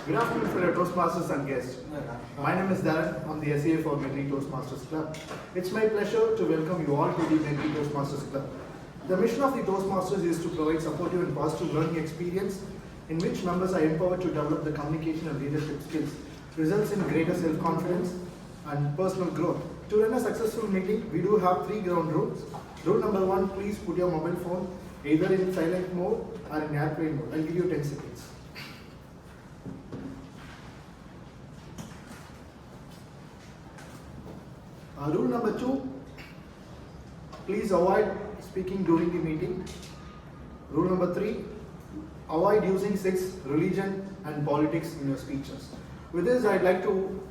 Good afternoon, fellow Toastmasters and guests. My name is Dharan. I'm the SEA for Medley Toastmasters Club. It's my pleasure to welcome you all to the Medley Toastmasters Club. The mission of the Toastmasters is to provide supportive and positive learning experience in which members are empowered to develop the communication and leadership skills, results in greater self-confidence and personal growth. To run a successful meeting, we do have 3 ground rules. Rule number 1, please put your mobile phone either in silent mode or in airplane mode. I'll give you 10 seconds. Rule number 2, please avoid speaking during the meeting. Rule number 3, avoid using sex, religion and politics in your speeches. With this, I'd like to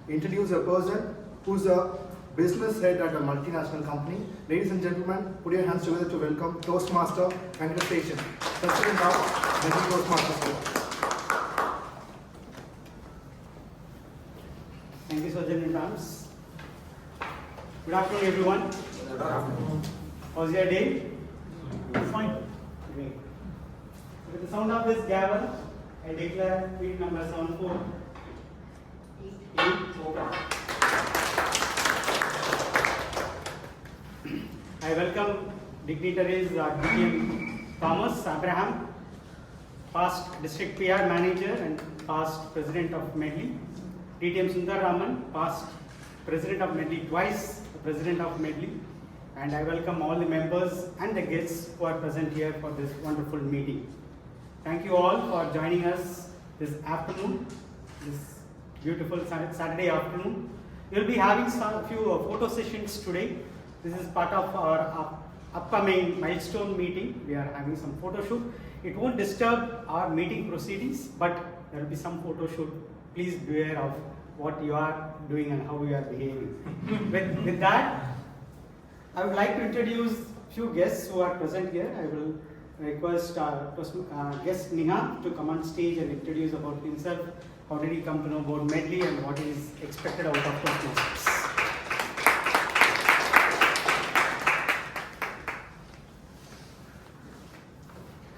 introduce a person who's a business head at a multinational company. Ladies and gentlemen, put your hands together to welcome Toastmaster. Congratulations, President of Medley Toastmasters Club. Thank you so much in advance. Good afternoon, everyone. Good afternoon. How's your day? Fine. Great. With the sound of this gavel, I declare meeting number 74. I welcome dignitaries DTM Thomas Abraham, past district PR manager and past president of Medley. TM Dharan, past president of Medley, twice president of Medley. And I welcome all the members and the guests who are present here for this wonderful meeting. Thank you all for joining us this afternoon, this beautiful Saturday afternoon. We will be having a few photo sessions today. This is part of our upcoming milestone meeting. We are having some photo shoot. It won't disturb our meeting proceedings, but there will be some photo shoot. Please beware of what you are doing and how you are behaving. with that, I would like to introduce few guests who are present here. I will request our guest Nihant to come on stage and introduce about himself. How did he come to know about Medley and what is expected out of Toastmasters?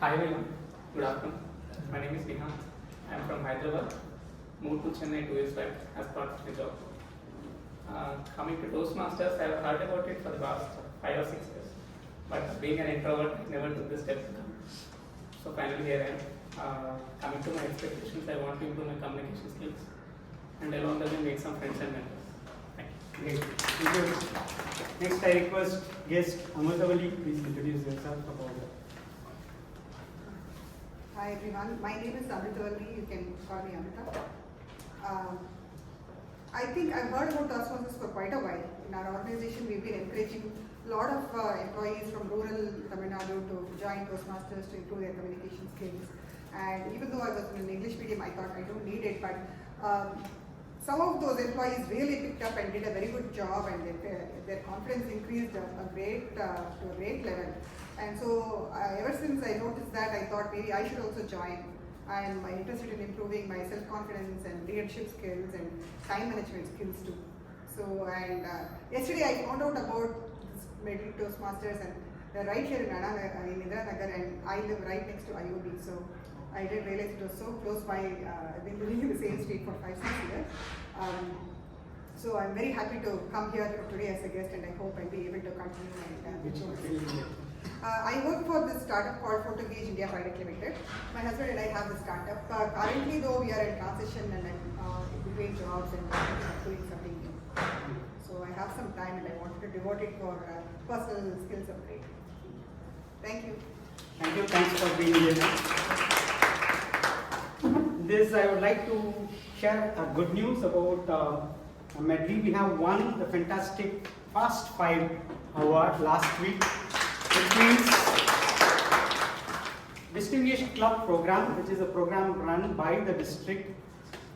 Hi everyone, good afternoon. My name is Hemant. I am from Hyderabad. Moved to Chennai 2 years back as part of the job. Coming to Toastmasters, I have heard about it for the past 5 or 6 years. But being an introvert, I never took the step to come. So finally here I am. Coming to my expectations, I want to improve my communication skills and along the way make some friends and mentors. Thank you. Great. Thank you. Next, I request guest Amritavali, please introduce yourself about that. Hi everyone, my name is Amritavali, you can call me Amrita. I think I've heard about Toastmasters for quite a while. In our organization, we've been encouraging a lot of employees from rural Tamil Nadu to join Toastmasters to improve their communication skills. And even though I was in an English medium, I thought I don't need it, but some of those employees really picked up and did a very good job, and their confidence increased to a great level. And so ever since I noticed that, I thought maybe I should also join. I am interested in improving my self-confidence and leadership skills and time management skills too. So, and yesterday I found out about this Medley Toastmasters, and they're right here in Indira Nagar, and I live right next to IOB. So I didn't realize it was so close by. I've been living in the same street for 5-6 years. So I'm very happy to come here today as a guest, and I hope I'll be able to continue. I work for this startup called PhotoGauge India Private Limited. My husband and I have the startup. Currently, though, we are in transition and I'm between jobs and doing something new. So I have some time and I wanted to devote it for personal skills upgrade. Thank you. Thank you. Thanks for being here. This I would like to share good news about Medley. We have won the fantastic Fast 5 award last week, which means Distinguished Club Program, which is a program run by the district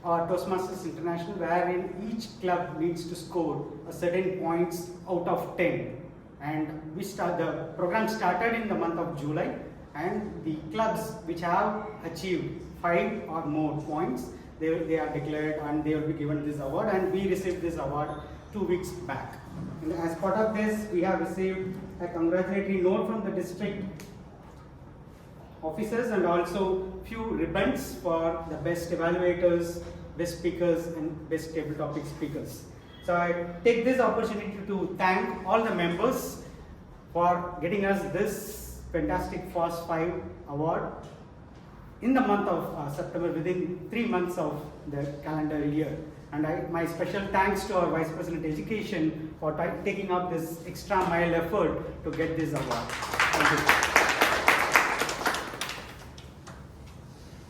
Toastmasters International, wherein each club needs to score a certain points out of 10. And the program started in the month of July, and the clubs which have achieved 5 or more points, they are declared and they will be given this award, and we received this award 2 weeks back. And as part of this, we have received a congratulatory note from the district officers and also few ribbons for the best evaluators, best speakers and best table topic speakers. So I take this opportunity to thank all the members for getting us this fantastic Fast 5 award in the month of September, within 3 months of the calendar year. And my special thanks to our Vice President Education for taking up this extra mile effort to get this award. Thank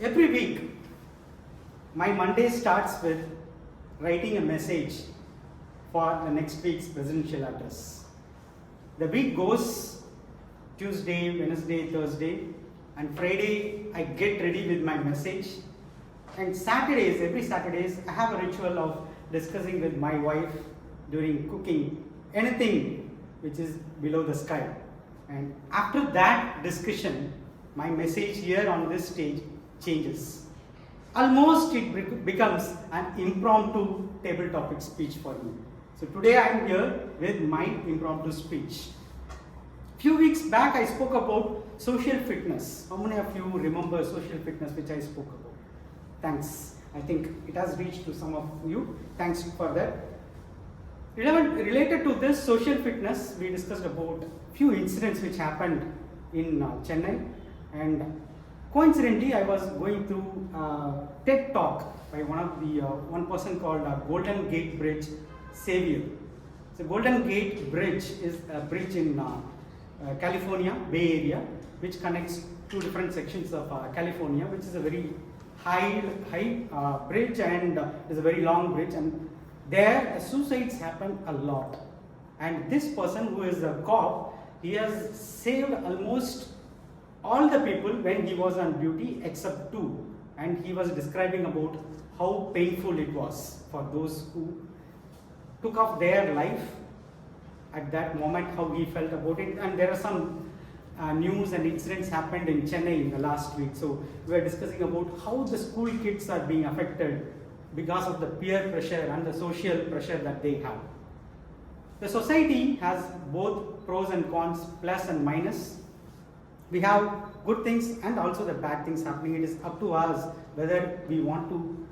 you. Every week, my Monday starts with writing a message for the next week's presidential address. The week goes Tuesday, Wednesday, Thursday, and Friday I get ready with my message. And Saturdays, every Saturdays, I have a ritual of discussing with my wife during cooking anything which is below the sky. And after that discussion, my message here on this stage changes. Almost it becomes an impromptu table topic speech for me. So today I am here with my impromptu speech. Few weeks back I spoke about social fitness. How many of you remember social fitness which I spoke about? Thanks. I think it has reached to some of you. Thanks for that. Related to this social fitness, we discussed about few incidents which happened in Chennai, and coincidentally I was going through a TED talk by one person called Golden Gate Bridge Savior. So Golden Gate Bridge is a bridge in California, Bay Area, which connects two different sections of California, which is a very high bridge, and is a very long bridge, and there suicides happen a lot. And this person, who is a cop, he has saved almost all the people when he was on duty except two, and he was describing about how painful it was for those who took off their life at that moment, how he felt about it. And there are some news and incidents happened in Chennai in the last week. So we were discussing about how the school kids are being affected because of the peer pressure and the social pressure that they have. The society has both pros and cons, plus and minus. We have good things and also the bad things happening. It is up to us whether we want to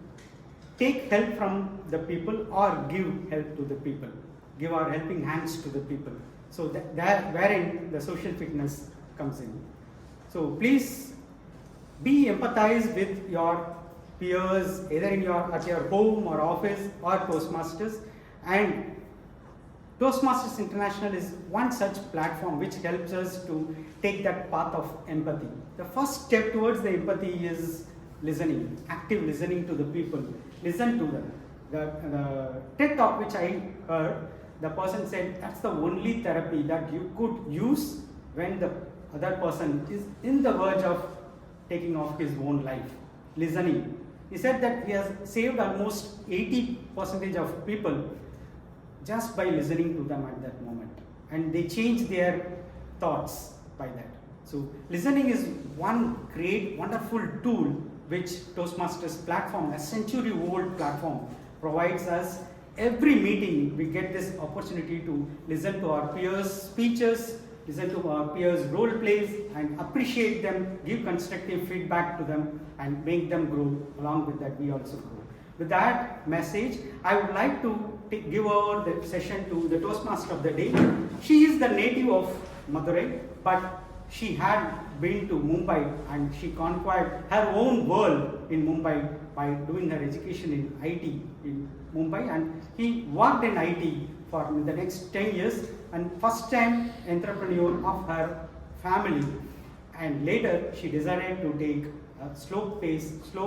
take help from the people or give help to the people, give our helping hands to the people. So that wherein the social fitness comes in. So please be empathized with your peers, either at your home or office or Toastmasters. And Toastmasters International is one such platform which helps us to take that path of empathy. The first step towards the empathy is listening, active listening to the people. Listen to them. The TED talk which I heard, the person said that's the only therapy that you could use when the other person is in the verge of taking off his own life. Listening. He said that he has saved almost 80% of people just by listening to them at that moment, and they change their thoughts by that. So listening is one great, wonderful tool which Toastmasters platform, a century-old platform, provides us. Every meeting we get this opportunity to listen to our peers' speeches, listen to our peers' role plays, and appreciate them, give constructive feedback to them, and make them grow. Along with that, we also grow. With that message, I would like to give over the session to the Toastmaster of the day. She is the native of Madurai, but she had been to Mumbai and she conquered her own world in Mumbai by doing her education in IT in Mumbai, and he worked in IT for the next 10 years, and first time entrepreneur of her family. And later she decided to take a slow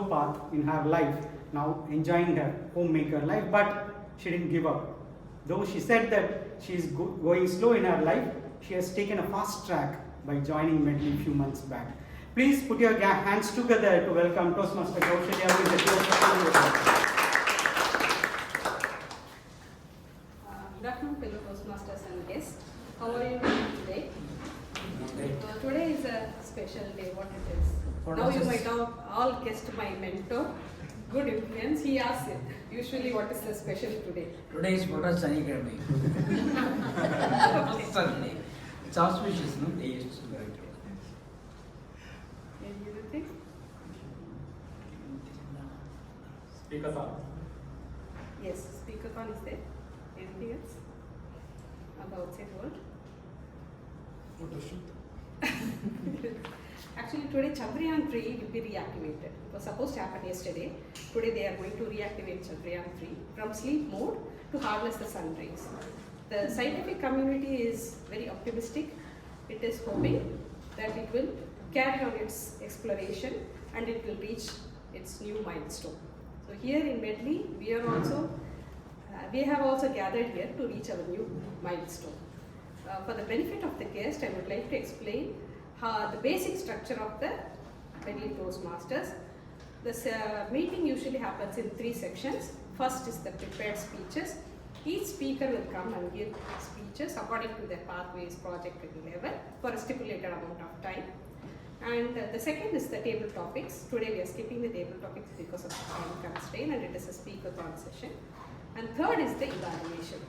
path in her life, now enjoying her homemaker life, but she didn't give up. Though she said that she is going slow in her life, she has taken a fast track by joining Medley a few months back. Please put your hands together to welcome Toastmaster Kaushalya with the Good afternoon, fellow Toastmasters and guests. How are you today? Today is a special day. What it is? Now you might have all guessed my mentor. Good influence. He asks it. Usually, what is the special today? Today is Photo Sunny Day. Sunday. It's auspicious, no? They used to write it. Speaker-thon. Yes, speaker-thon is there. Anything else on the outside world? Actually, today Chandrayaan 3 will be reactivated. It was supposed to happen yesterday. Today they are going to reactivate Chandrayaan 3 from sleep mode to harness the sun rays. The scientific community is very optimistic. It is hoping that it will carry on its exploration and it will reach its new milestone. So here in Medley, we have also gathered here to reach our new milestone. For the benefit of the guest, I would like to explain the basic structure of the Medley Toastmasters. This meeting usually happens in 3 sections. First is the prepared speeches. Each speaker will come and give speeches according to their pathways, project level for a stipulated amount of time. And the second is the table topics. Today we are skipping the table topics because of time constraint, and it is a speaker-thon session. And third is the evaluation.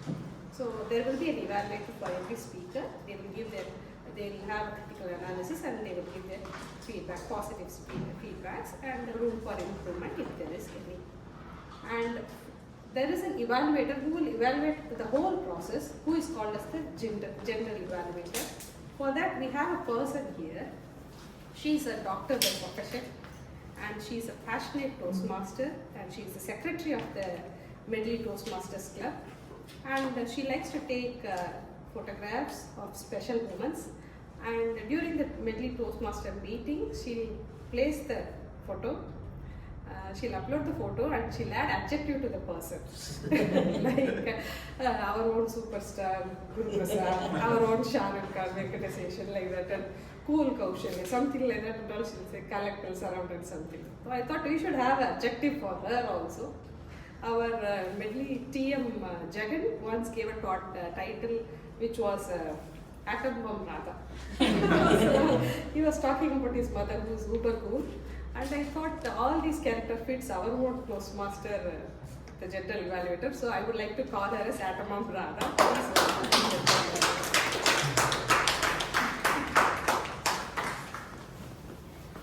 So there will be an evaluator for every speaker. They will have a critical analysis and they will give their feedback, positive feedbacks, and room for improvement if there is any. And there is an evaluator who will evaluate the whole process, who is called as the general evaluator. For that, we have a person here. She is a doctor by profession, and she is a passionate Toastmaster, and she is the secretary of the Medley Toastmasters Club. And she likes to take photographs of special moments. And during the Medley Toastmaster meeting, she'll place the photo. She'll upload the photo and she'll add adjective to the person. Like our own superstar, Guru Prasad, our own Shahrukh Khan, Venkateshan, like that. And cool Kaushalya, something like that. And all she'll say, collector, surrounded something. So I thought we should have an adjective for her also. Our Medley TM Jagan once gave a title which was Atom Bomb Radha. So he was talking about his mother who is super cool. And I thought all these character fits our own Toastmaster, the general evaluator. So I would like to call her as Atom Bomb Radha.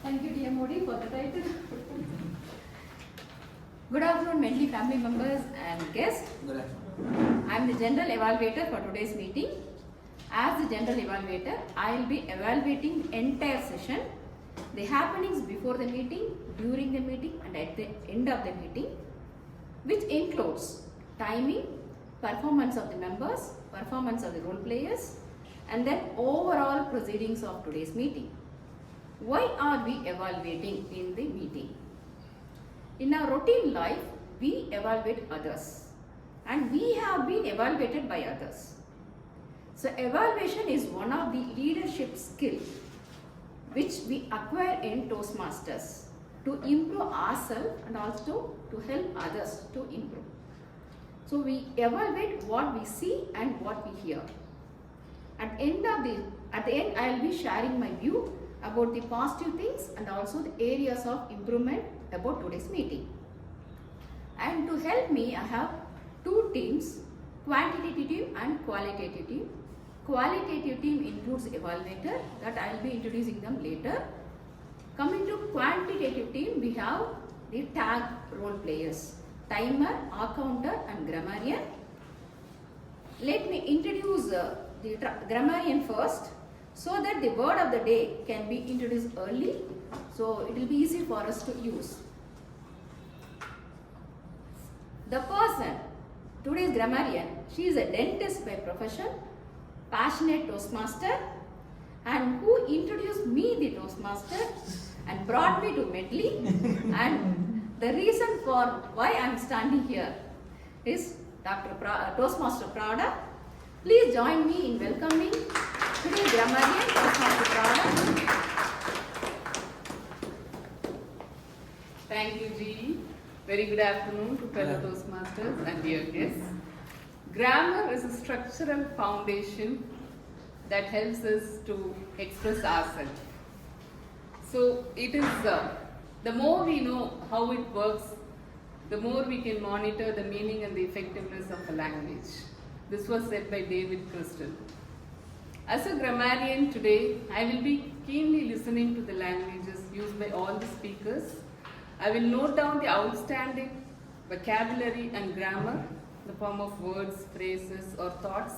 Thank you, TMOD, for the title. Good afternoon, Medley family members and guests. Good afternoon. I am the general evaluator for today's meeting. As the general evaluator, I will be evaluating the entire session, the happenings before the meeting, during the meeting, and at the end of the meeting, which includes timing, performance of the members, performance of the role players, and then overall proceedings of today's meeting. Why are we evaluating in the meeting? In our routine life, we evaluate others, and we have been evaluated by others. So evaluation is one of the leadership skills which we acquire in Toastmasters to improve ourselves and also to help others to improve. So we evaluate what we see and what we hear. At the end, I will be sharing my view about the positive things and also the areas of improvement about today's meeting. And to help me, I have 2 teams, quantitative team and qualitative team. Qualitative team includes evaluator, that I will be introducing them later. Coming to quantitative team, we have the tag role players, timer, accounter and grammarian. Let me introduce the grammarian first, so that the word of the day can be introduced early, so it will be easy for us to use. The person, today's grammarian, she is a dentist by profession, passionate Toastmaster, and who introduced me the Toastmaster and brought me to Medley. And the reason for why I am standing here is Toastmaster Pravda. Please join me in welcoming today's grammarian, Toastmaster Pravda. Thank you, G. Very good afternoon to fellow Toastmasters and dear guests. Grammar is a structural foundation that helps us to express ourselves. So it is the more we know how it works, the more we can monitor the meaning and the effectiveness of a language. This was said by David Crystal. As a grammarian today, I will be keenly listening to the languages used by all the speakers. I will note down the outstanding vocabulary and grammar in the form of words, phrases or thoughts.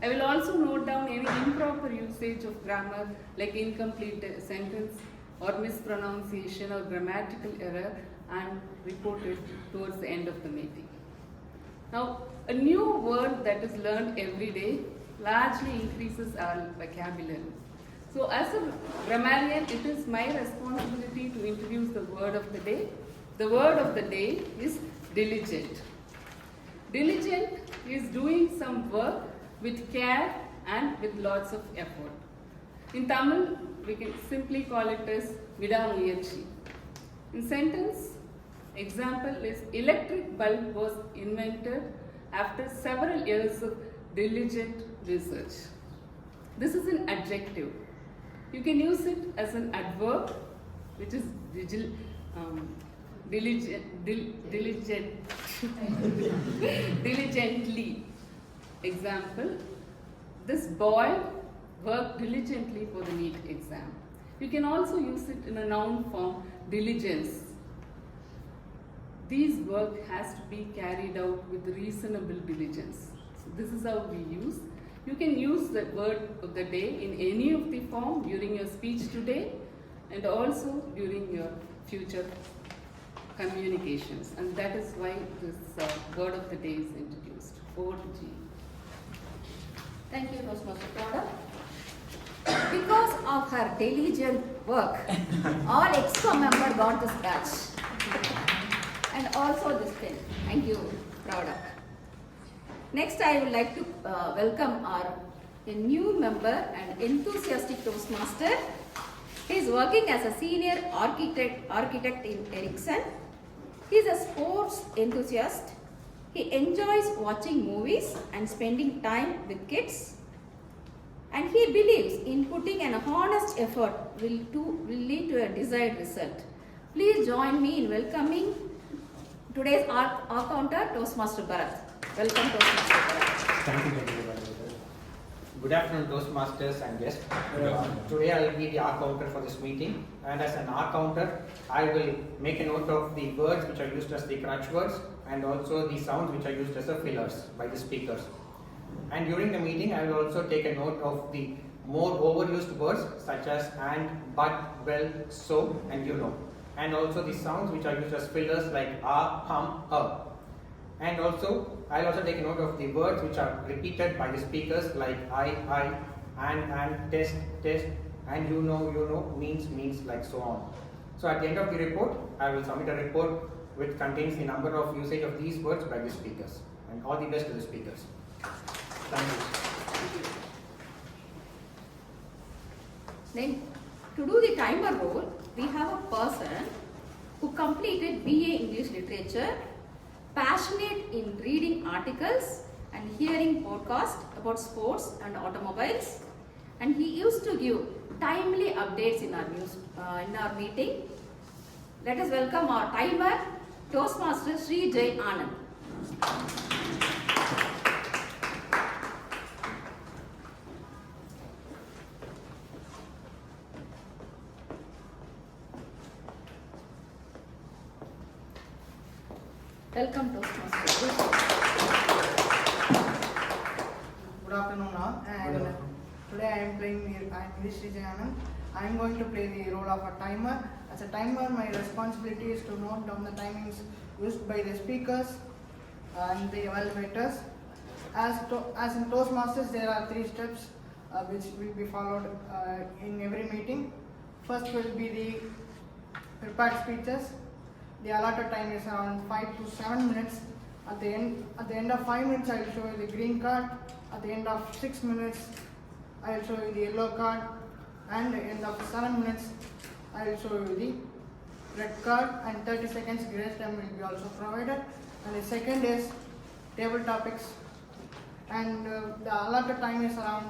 I will also note down any improper usage of grammar like incomplete sentence or mispronunciation or grammatical error and report it towards the end of the meeting. Now, a new word that is learned every day largely increases our vocabulary. So as a grammarian, it is my responsibility to introduce the word of the day. The word of the day is diligent. Diligent is doing some work with care and with lots of effort. In Tamil, we can simply call it as vidamuyarchi. In sentence, example is electric bulb was invented after several years of diligent research. This is an adjective. You can use it as an adverb, which is diligently. Example, this boy worked diligently for the NEET exam. You can also use it in a noun form, diligence. This work has to be carried out with reasonable diligence. So this is how we use. You can use the word of the day in any of the form during your speech today and also during your future communications. And that is why this word of the day is introduced. Over to G. Thank you, Toastmaster Pravda. Because of her diligent work, all extra members got the scratch. And also this pen. Thank you, Pravda. Next, I would like to welcome a new member and enthusiastic Toastmaster. He is working as a senior architect in Ericsson. He is a sports enthusiast. He enjoys watching movies and spending time with kids. And he believes in putting an honest effort will lead to a desired result. Please join me in welcoming today's counter, Toastmaster Bharat. Welcome, Toastmaster Bharat. Thank you, Evaluator. Good afternoon, Toastmasters and guests. Today I will be the counter for this meeting, and as an counter, I will make a note of the words which are used as the crutch words and also the sounds which are used as the fillers by the speakers. And during the meeting, I will also take a note of the more overused words such as and, but, well, so, and you know. And also the sounds which are used as fillers like hum, And also, I'll also take a note of the words which are repeated by the speakers like I, and, test, and you know, means, like so on. So at the end of the report, I will submit a report which contains the number of usage of these words by the speakers. And all the best to the speakers. Thank you. Then, to do the timer role, we have a person who completed BA English Literature, passionate in reading articles and hearing podcasts about sports and automobiles, and he used to give timely updates in our meeting. Let us welcome our timer, Toastmaster Sri Jay Anand. Welcome, Toastmaster. Good afternoon all, and today I am playing Sri Jay Anand. I am going to play the role of a timer. As a timer, my responsibility is to note down the timings used by the speakers and the evaluators. As in Toastmasters, there are 3 steps which will be followed in every meeting. First will be the prepared speeches. The allotted time is around 5 to 7 minutes. At the end of 5 minutes, I will show you the green card. At the end of 6 minutes, I will show you the yellow card. And at the end of 7 minutes, I will show you the red card. And 30 seconds grace time will be also provided. And the second is table topics. And the allotted time is around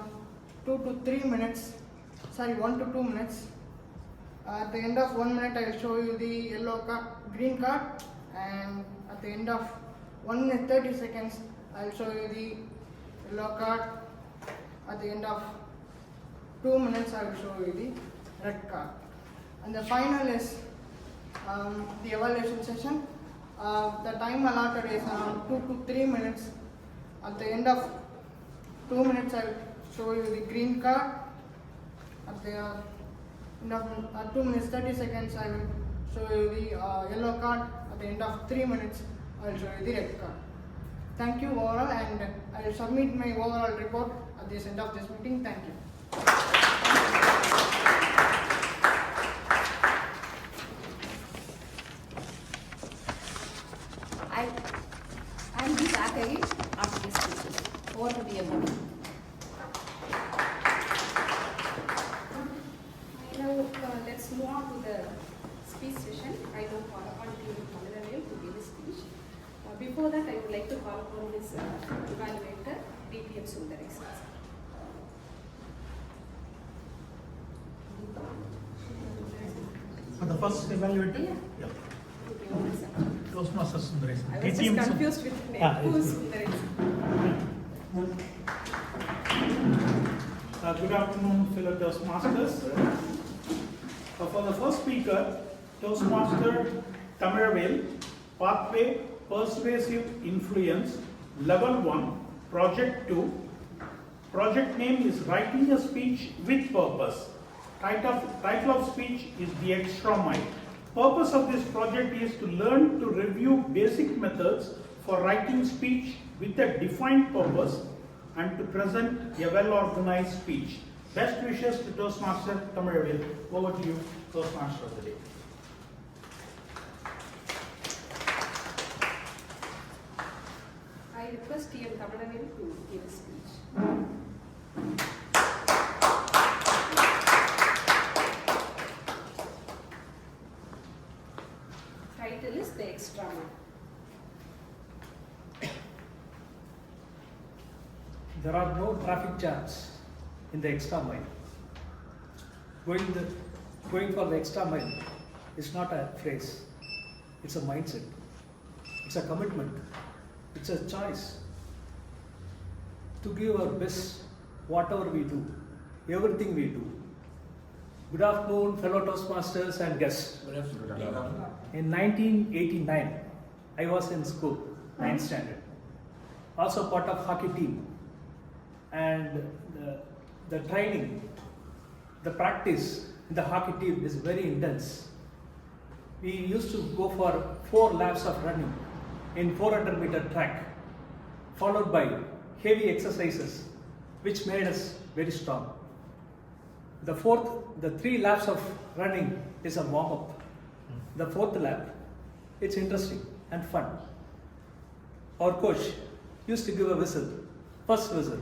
1 to 2 minutes. At the end of 1 minute, I will show you the green card, and at the end of 1 minute 30 seconds, I will show you the yellow card. At the end of 2 minutes, I will show you the red card. And the final is the evaluation session. The time allotted is around 2 to 3 minutes. At the end of 2 minutes, I will show you the green card. At the end of 2 minutes 30 seconds, I will show you the yellow card. At the end of 3 minutes, I will show you the red card. Thank you overall, and I will submit my overall report at the end of this meeting. Thank you. I'll be back again after this speeches. Over to TM Dharan. Now let's move on to the speech session. I will call upon TM Kalyani to give a speech. Before that, I would like to call upon his evaluator, DTM Sundaran. For the first evaluator? Yeah. Toastmaster Sundaran. I was just confused with the name. Who's Sundaran? Good afternoon, fellow Toastmasters. For the first speaker, Toastmaster Tamaravel, Pathway Persuasive Influence, Level 1, Project 2. Project name is Writing a Speech with Purpose. Title of speech is The Extra Mile. Purpose of this project is to learn to review basic methods for writing speech with a defined purpose and to present a well-organized speech. Best wishes to Toastmaster Tamaravel. Over to you, Toastmaster of the day. I request TM Prasanna Vani to give a speech. Title is The Extra Mile. There are no traffic jams in the extra mile. Going for the extra mile is not a phrase, it's a mindset, it's a commitment, it's a choice to give our best, whatever we do, everything we do. Good afternoon, fellow Toastmasters and guests. Good afternoon. In 1989, I was in school, 9th standard, also part of hockey team. And the training, the practice in the hockey team is very intense. We used to go for 4 laps of running in 400-meter track, followed by heavy exercises, which made us very strong. The 3 laps of running is a warm-up. The 4th lap, it's interesting and fun. Our coach used to give a whistle, first whistle,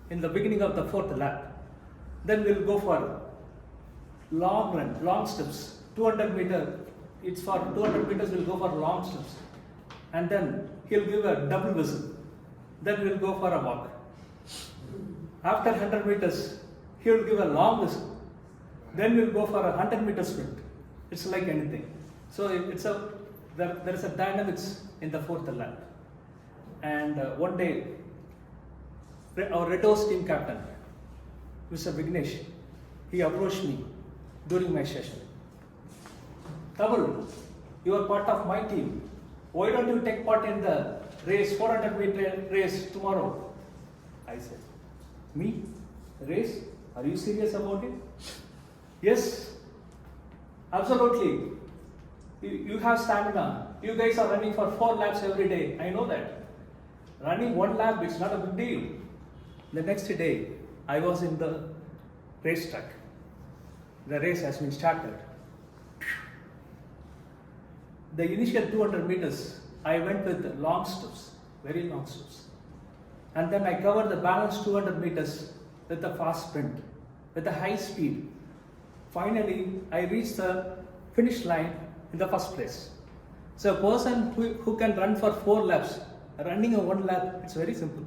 in the beginning of the 4th lap. Then we'll go for long run, long steps, 200 meter. It's for 200 meters, we'll go for long steps. And then he'll give a double whistle. Then we'll go for a walk. After 100 meters, he'll give a long whistle. Then we'll go for a 100-meter sprint. It's like anything. So there is a dynamics in the 4th lap. And one day, our Red House team captain, Mr. Vignesh, he approached me during my session. Tamal, you are part of my team. Why don't you take part in the race, 400-meter race tomorrow? I said, me? Race? Are you serious about it? Yes, absolutely. You have stamina. You guys are running for 4 laps every day. I know that. Running 1 lap, it's not a big deal. The next day, I was in the racetrack. The race has been started. The initial 200 meters, I went with long steps, very long steps. And then I covered the balance 200 meters with a fast sprint, with a high speed. Finally, I reached the finish line in the first place. So a person who can run for 4 laps, running a 1 lap, it's very simple.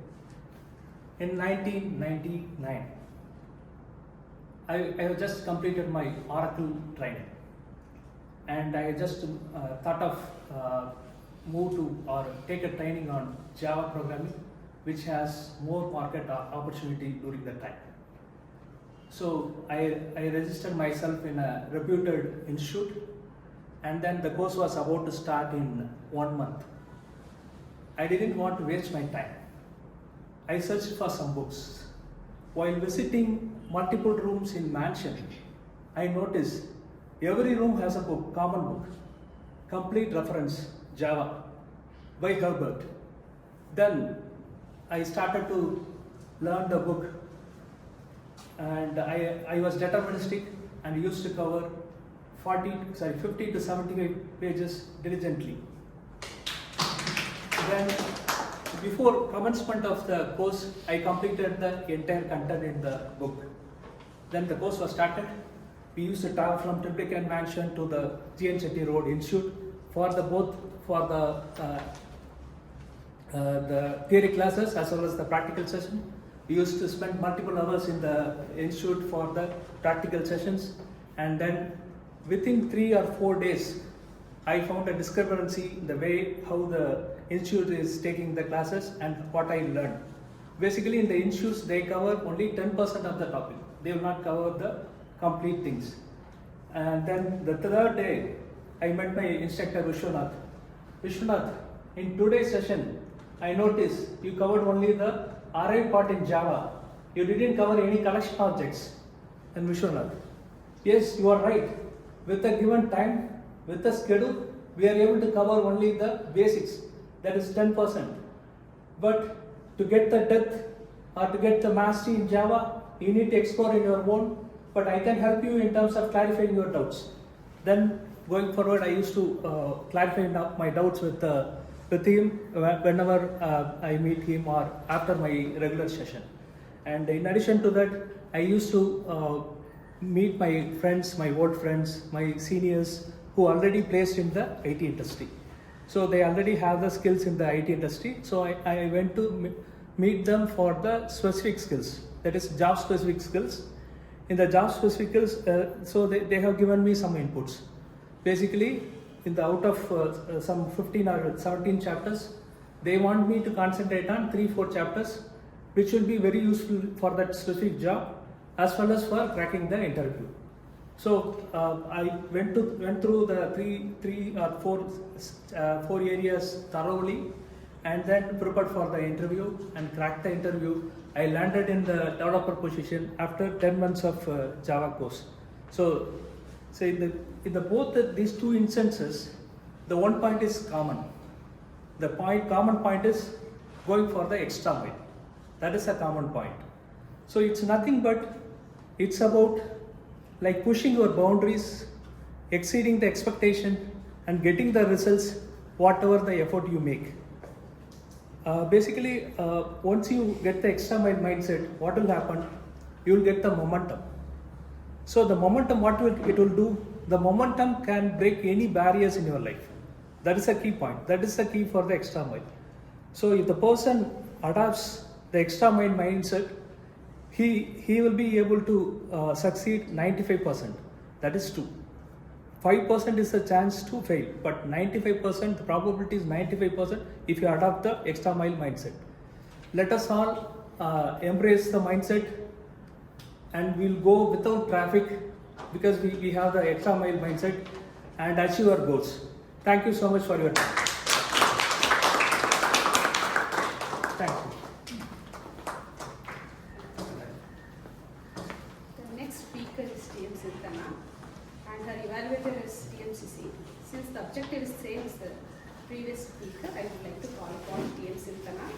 In 1999, I have just completed my Oracle training. And I just thought of move to or take a training on Java programming, which has more market opportunity during that time. So I registered myself in a reputed institute, and then the course was about to start in 1 month. I didn't want to waste my time. I searched for some books. While visiting multiple rooms in mansion, I noticed every room has a book, common book, complete reference, Java, by Herbert. Then I started to learn the book, and I was deterministic and used to cover 50 to 75 pages diligently. Then before commencement of the course, I completed the entire content in the book. Then the course was started. We used to travel from Triplicate Mansion to the GN Chetty Road Institute for the theory classes as well as the practical session. We used to spend multiple hours in the institute for the practical sessions, and then within 3 or 4 days, I found a discrepancy in the way how the institute is taking the classes and what I learned. Basically, in the institutes, they cover only 10% of the topic. They will not cover the complete things. And then the third day, I met my instructor Vishwanath. Vishwanath, in today's session, I noticed you covered only the array part in Java. You didn't cover any collection objects. And Vishwanath, yes, you are right. With a given time, with the schedule, we are able to cover only the basics, that is 10%. But to get the depth or to get the mastery in Java, you need to explore in your own, but I can help you in terms of clarifying your doubts. Then going forward, I used to clarify my doubts with him whenever I meet him or after my regular session. And in addition to that, I used to meet my friends, my old friends, my seniors who already placed in the IT industry. So they already have the skills in the IT industry. So I went to meet them for the specific skills, that is job specific skills. In the job specific skills, so they have given me some inputs. Basically, out of some 15 or 17 chapters, they want me to concentrate on 3-4 chapters, which will be very useful for that specific job as well as for cracking the interview. So I went through the three or four areas thoroughly, and then prepared for the interview and cracked the interview. I landed in the developer position after 10 months of Java course. So in the both these two instances, the one point is common. The common point is going for the extra mile. That is a common point. So it's nothing but it's about like pushing your boundaries, exceeding the expectation, and getting the results whatever the effort you make. Basically, once you get the extra mile mindset, what will happen? You will get the momentum. So the momentum, it will do? The momentum can break any barriers in your life. That is a key point. That is the key for the extra mile. So if the person adopts the extra mile mindset, he will be able to succeed 95%. That is true. 5% is a chance to fail, but 95%, the probability is 95% if you adopt the extra mile mindset. Let us all embrace the mindset, and we'll go without traffic because we have the extra mile mindset and achieve our goals. Thank you so much for your time. Thank you. The next speaker is TM Dharan, and her evaluator is TM Cisy. Since the objective is same as the previous speaker, I would like to call upon TM Dharan.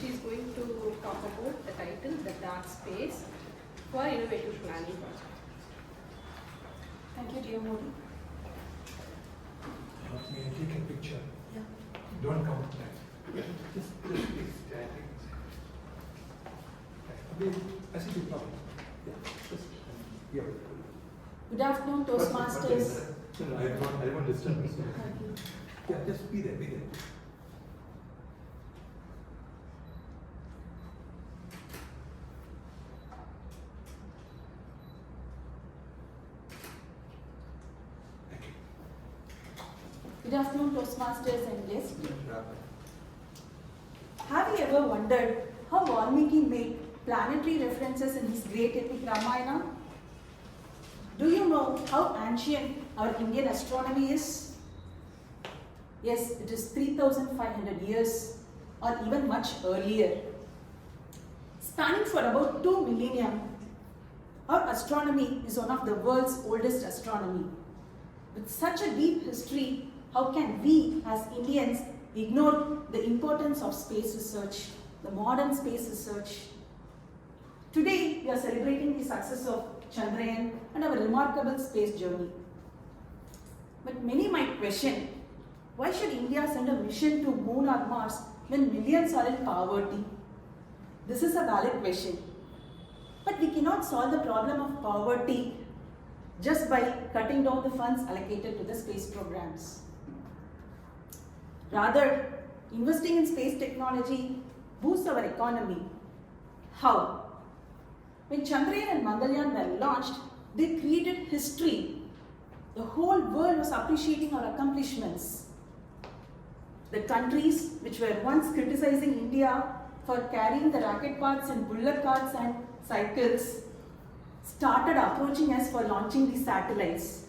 She is going to talk about the title, The Dark Space for Innovative Planning Project. Thank you, TMOD. May I take a picture? Yeah. Don't come back. Just please stand. I see the problem. Yeah, just here. Good afternoon, Toastmasters. No, I won't disturb you. Thank you. Yeah, just be there, be there. Good afternoon, Toastmasters and guests. Have you ever wondered how Valmiki made planetary references in his great epic Ramayana? Do you know how ancient our Indian astronomy is? Yes, it is 3,500 years or even much earlier. Spanning for about 2 millennia, our astronomy is one of the world's oldest astronomy. With such a deep history, how can we as Indians ignore the importance of space research, the modern space research? Today, we are celebrating the success of Chandrayaan and our remarkable space journey. But many might question, why should India send a mission to Moon or Mars when millions are in poverty? This is a valid question. But we cannot solve the problem of poverty just by cutting down the funds allocated to the space programs. Rather, investing in space technology boosts our economy. How? When Chandrayaan and Mangalyaan were launched, they created history. The whole world was appreciating our accomplishments. The countries which were once criticizing India for carrying the rocket parts in bullock carts and cycles started approaching us for launching these satellites.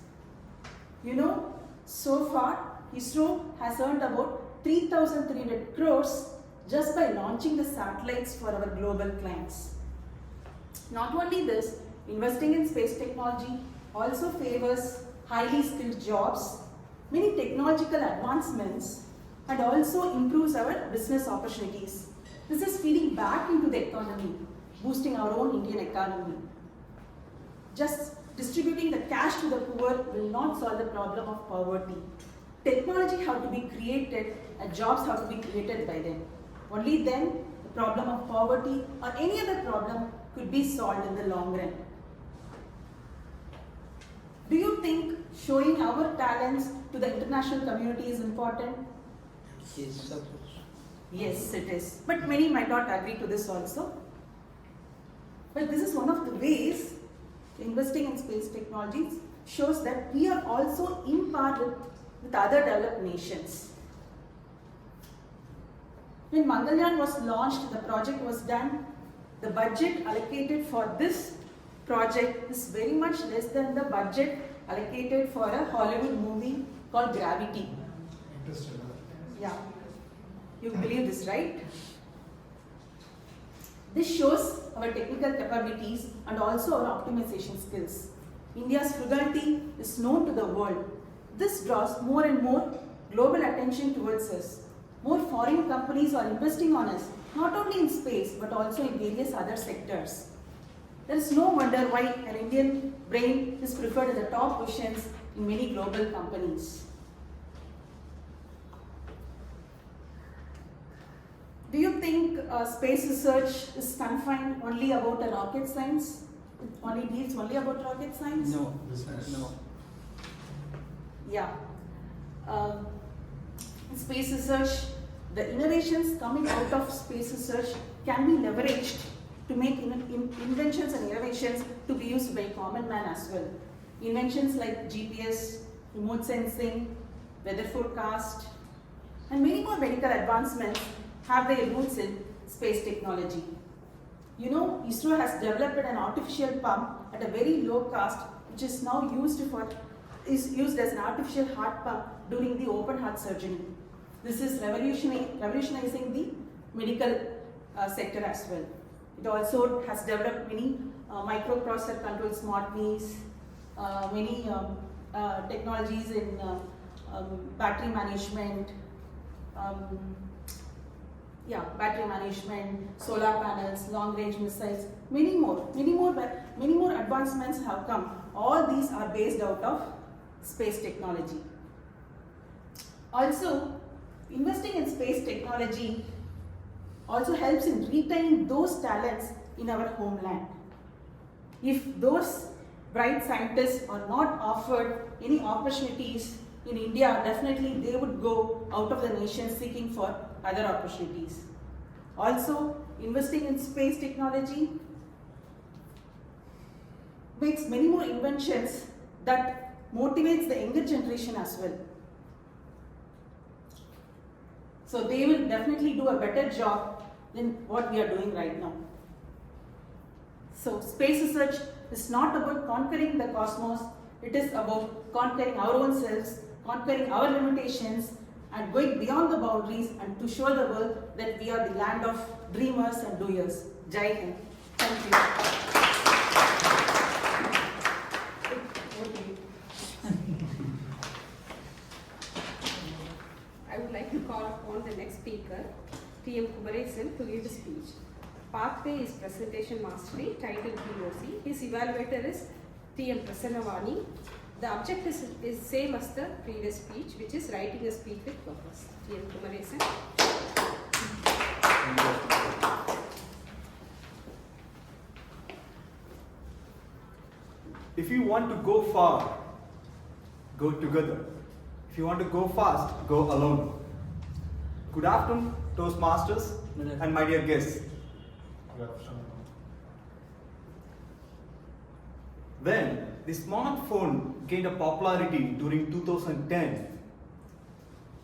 You know, so far ISRO has earned about 3,300 crores just by launching the satellites for our global clients. Not only this, investing in space technology also favors highly skilled jobs, many technological advancements, and also improves our business opportunities. This is feeding back into the economy, boosting our own Indian economy. Just distributing the cash to the poor will not solve the problem of poverty. Technology have to be created and jobs have to be created by them. Only then the problem of poverty or any other problem could be solved in the long run. Do you think showing our talents to the international community is important? Yes, of course. Yes, it is. But many might not agree to this also. But this is one of the ways investing in space technologies shows that we are also in par with other developed nations. When Mangalyaan was launched, the project was done, the budget allocated for this project is very much less than the budget allocated for a Hollywood movie called Gravity. Interesting. Yeah. You believe this, right? This shows our technical capabilities and also our optimization skills. India's frugality is known to the world. This draws more and more global attention towards us. More foreign companies are investing on us, not only in space but also in various other sectors. There is no wonder why an Indian brain is preferred in the top positions in many global companies. Do you think space research is confined only about a rocket science? It only deals only about rocket science? No. No. Yeah. In space research, the innovations coming out of space research can be leveraged to make inventions and innovations to be used by common man as well. Inventions like GPS, remote sensing, weather forecast, and many more medical advancements have their roots in space technology. You know, ISRO has developed an artificial pump at a very low cost, which is now used as an artificial heart pump during the open heart surgery. This is revolutionizing the medical sector as well. It also has developed many microprocessor controlled smart knees, many technologies in battery management, battery management, solar panels, long-range missiles, many more advancements have come. All these are based out of space technology. Also, investing in space technology also helps in retaining those talents in our homeland. If those bright scientists are not offered any opportunities in India, definitely they would go out of the nation seeking for other opportunities. Also, investing in space technology makes many more inventions that motivates the younger generation as well. So they will definitely do a better job than what we are doing right now. So space research is not about conquering the cosmos, it is about conquering our own selves, conquering our limitations, and going beyond the boundaries and to show the world that we are the land of dreamers and doers. Jai Hind. Thank you. I would like to call upon the next speaker, TM Prasanna, to give a speech. Pathway is Presentation Mastery, titled POC. His evaluator is TM Prasanna Vani. The object is same as the previous speech, which is writing a speech with purpose. TM Prasanna. If you want to go far, go together. If you want to go fast, go alone. Good afternoon, Toastmasters and my dear guests. When the smartphone gained a popularity during 2010,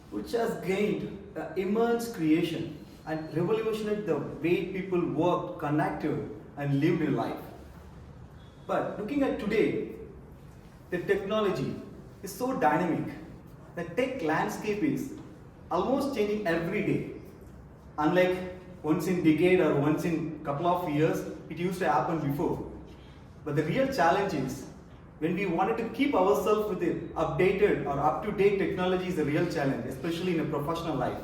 which has gained an immense creation and revolutionized the way people worked, connected, and lived in life. But looking at today, the technology is so dynamic. The tech landscape is almost changing every day. Unlike once in decade or once in couple of years, it used to happen before. But the real challenge is when we wanted to keep ourselves with the updated or up-to-date technology is a real challenge, especially in a professional life.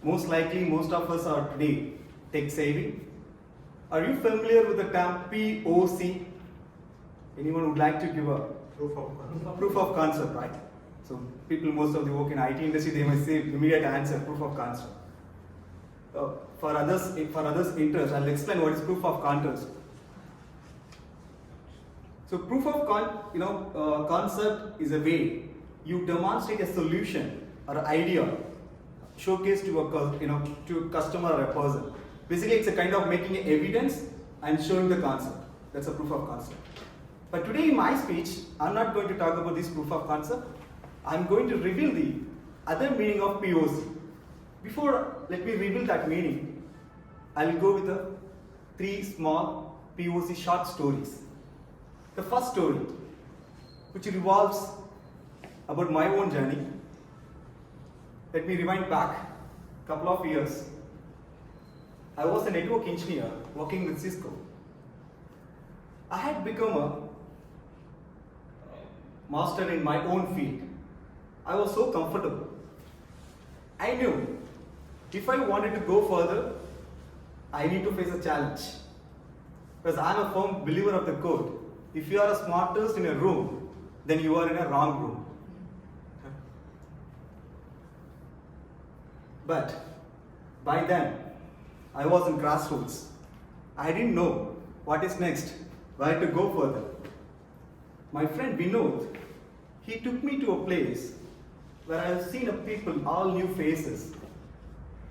Most likely, most of us are today tech savvy. Are you familiar with the term POC? Anyone would like to give a proof of concept, right? So people, most of the work in IT industry, they must say immediate answer, proof of concept. For others' interest, I'll explain what is proof of concept. So proof of concept is a way you demonstrate a solution or idea, showcase to a customer or a person. Basically, it's a kind of making evidence and showing the concept. That's a proof of concept. But today in my speech, I'm not going to talk about this proof of concept. I'm going to reveal the other meaning of POC. Before, let me reveal that meaning. I'll go with the 3 small POC short stories. The first story, which revolves about my own journey. Let me rewind back a couple of years. I was a network engineer working with Cisco. I had become a master in my own field. I was so comfortable. I knew if I wanted to go further, I need to face a challenge. Because I am a firm believer of the quote, if you are a smartest in a room, then you are in a wrong room. But by then, I was in grassroots. I didn't know what is next, where to go further. My friend Vinod, he took me to a place where I have seen a people, all new faces.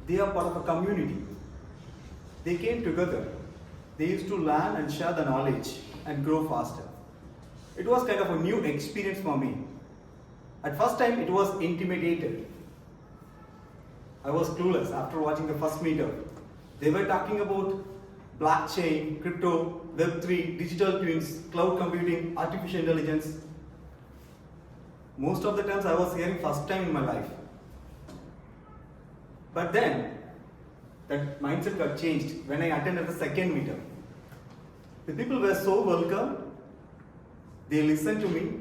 They are part of a community. They came together. They used to learn and share the knowledge and grow faster. It was kind of a new experience for me. At first time, it was intimidated. I was clueless after watching the first meetup. They were talking about blockchain, crypto, Web3, digital twins, cloud computing, artificial intelligence. Most of the times I was hearing first time in my life. But then, that mindset got changed when I attended the second meetup. The people were so welcome. They listened to me.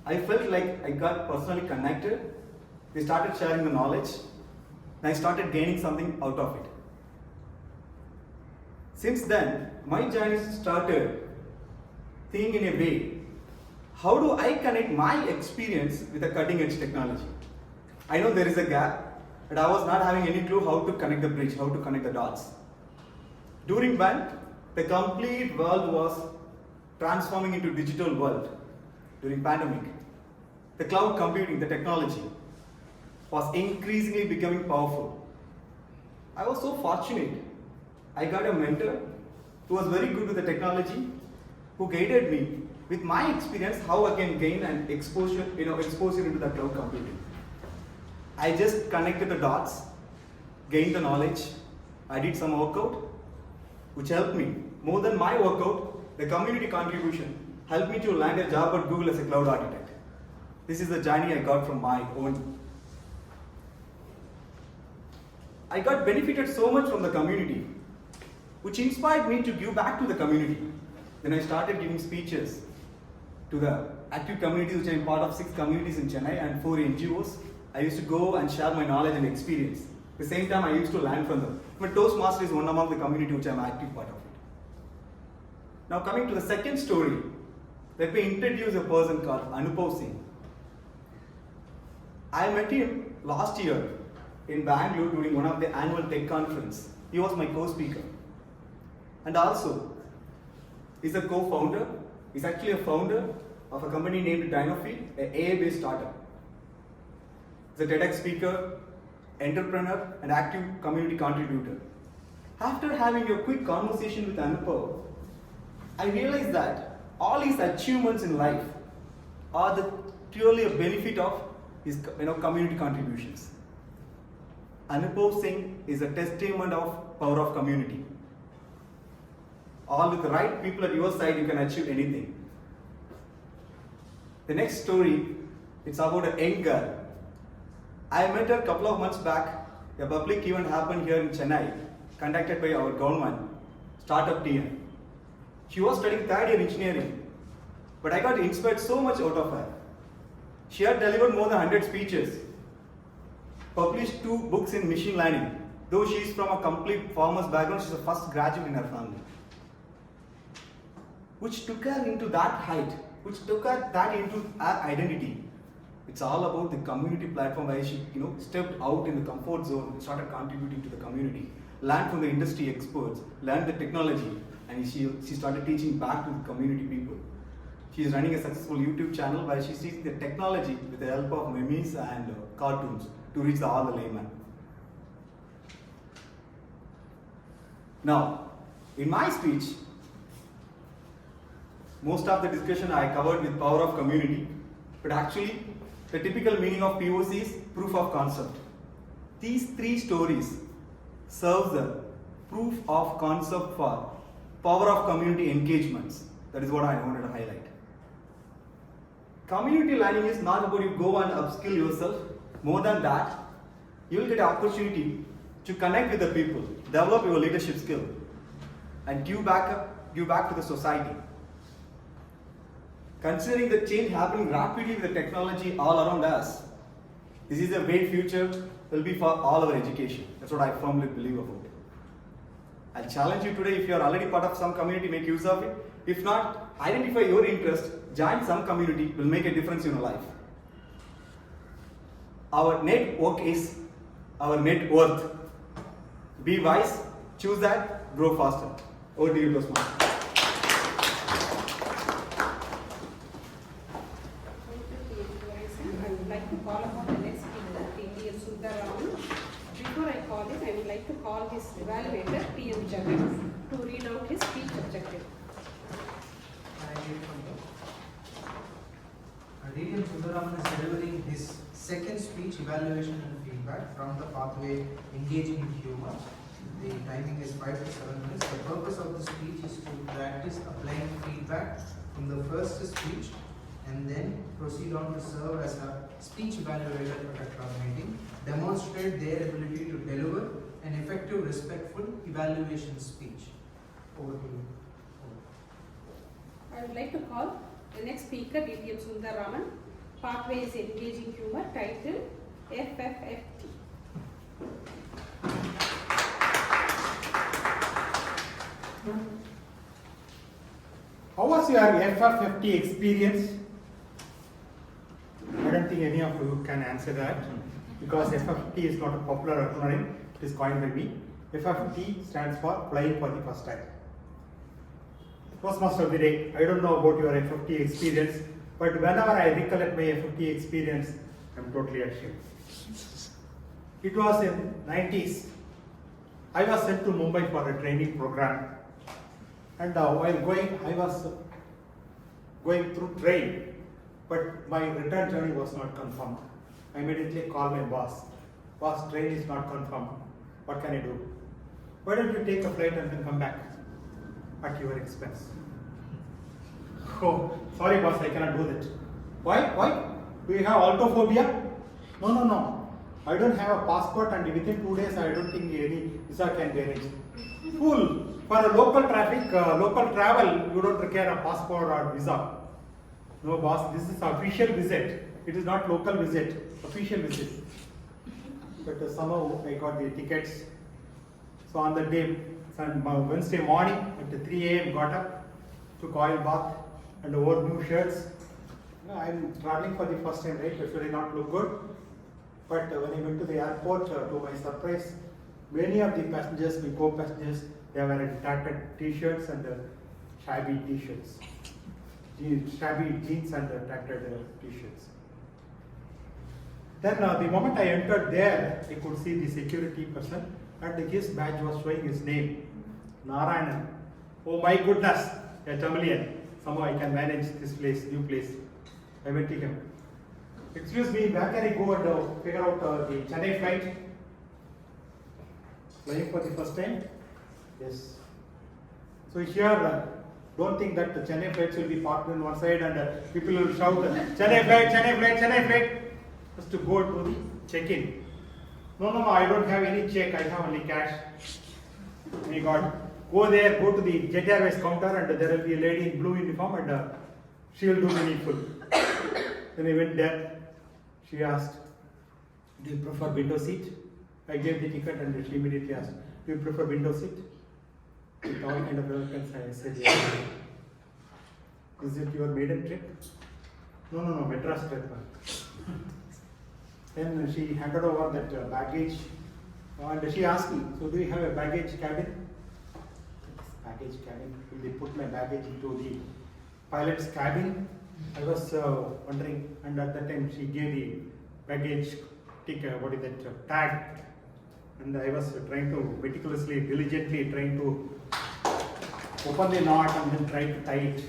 I felt like I got personally connected. They started sharing the knowledge. And I started gaining something out of it. Since then, my journey started thinking in a way, how do I connect my experience with a cutting edge technology? I know there is a gap, but I was not having any clue how to connect the bridge, how to connect the dots. During when the complete world was transforming into digital world, during pandemic, the cloud computing, the technology, was increasingly becoming powerful. I was so fortunate. I got a mentor who was very good with the technology, who guided me with my experience how I can gain and exposure into the cloud computing. I just connected the dots, gained the knowledge. I did some workout, which helped me. More than my workout, the community contribution helped me to land a job at Google as a cloud architect. This is the journey I got from my own. I got benefited so much from the community, which inspired me to give back to the community. Then I started giving speeches to the active community, which I am part of 6 communities in Chennai and 4 NGOs. I used to go and share my knowledge and experience. At the same time, I used to learn from them. But Toastmaster is one among the community which I am active part of it. Now coming to the second story, let me introduce a person called Anupam Singh. I met him last year in Bangalore during one of the annual tech conference. He was my co-speaker. And also, he's a co-founder. He's actually a founder of a company named Dynafield, an AI-based startup. He's a TEDx speaker, entrepreneur, and active community contributor. After having a quick conversation with Anupam, I realized that all his achievements in life are purely a benefit of his community contributions. Anupam Singh is a testament of power of community. All with the right people at your side, you can achieve anything. The next story, it's about a young girl. I met her a couple of months back. A public event happened here in Chennai, conducted by our government, Startup TM. She was studying 3rd year engineering, but I got inspired so much out of her. She had delivered more than 100 speeches, published 2 books in machine learning. Though she is from a complete farmer's background, she's the first graduate in her family. Which took her into that height, which took her that into her identity. It's all about the community platform where she stepped out in the comfort zone, started contributing to the community, learned from the industry experts, learned the technology, and she started teaching back to the community people. She is running a successful YouTube channel where she sees the technology with the help of memes and cartoons to reach all the layman. Now, in my speech, most of the discussion I covered with power of community, but actually the typical meaning of POC is proof of concept. These 3 stories serve the proof of concept for power of community engagements. That is what I wanted to highlight. Community learning is not about you go and upskill yourself. More than that, you will get an opportunity to connect with the people, develop your leadership skill, and give back to the society. Considering the change happening rapidly with the technology all around us, this is a great future will be for all our education. That's what I firmly believe about it. I'll challenge you today, if you are already part of some community, make use of it. If not, identify your interest, join some community, will make a difference in your life. Our network is our net worth. Be wise, choose that, grow faster. Over to you, Toastmaster. I would like to call upon the next speaker, TM Dharan. Before I call him, I would like to call his evaluator, TM Dharan, to read out his speech objective. TM Dharan is delivering his second speech, evaluation and feedback from the pathway engaging in humor. The timing is 5 to 7 minutes. The purpose of the speech is to practice applying feedback from the first speech and then proceed on to serve as a speech evaluator at a club meeting, demonstrate their ability to deliver an effective, respectful evaluation speech. Over to you. I would like to call the next speaker, DTM Dharan. Pathways Engaging Humor, title FFFT. How was your FFFT experience? I don't think any of you can answer that because FFFT is not a popular acronym. It is coined by me. FFFT stands for flying for the first time. Toastmaster of the day. I don't know about your FFT experience, but whenever I recollect my FFT experience, I'm totally ashamed. It was in 90s. I was sent to Mumbai for a training program, and while going, I was going through train, but my return journey was not confirmed. I immediately called my boss. Boss, train is not confirmed. What can I do? Why don't you take a flight and then come back at your expense? Oh, sorry boss, I cannot do that. Why? Do you have autophobia? No. I don't have a passport and within 2 days I don't think any visa can be arranged. Fool! For a local travel, you don't require a passport or visa. No boss, this is official visit. It is not local visit, official visit. But somehow I got the tickets. So on the day, Wednesday morning at 3 a.m. got up, took oil bath and wore new shirts. I'm traveling for the first time, right? It will not look good. But when I went to the airport, to my surprise, many of the passengers, my co-passengers, they were wearing tattered t-shirts and shabby t-shirts. Shabby jeans and tattered t-shirts. Then the moment I entered there, I could see the security person and his badge was showing his name, Narayanan. Oh my goodness, a Tamilian. Somehow I can manage this place, new place. I went to him. Excuse me, where can I go and figure out the Chennai flight? Flying for the first time? Yes. So here, don't think that the Chennai flights will be parked on one side and people will shout, Chennai flight. Just to go to the check-in. No, I don't have any check, I have only cash. My God. Go there, go to the Jet Airways counter and there will be a lady in blue uniform and she will do the needful. Then I went there. She asked, do you prefer window seat? I gave the ticket and she immediately asked, do you prefer window seat? With all kind of reluctance, I said yes. Is it your maiden trip? No, Madras trip. Then she handed over that baggage and she asked me, so do you have a baggage cabin? Baggage cabin? Will they put my baggage into the pilot's cabin? I was wondering, and at that time she gave the baggage tag, and I was trying to meticulously, diligently trying to open the knot and then try to tie it.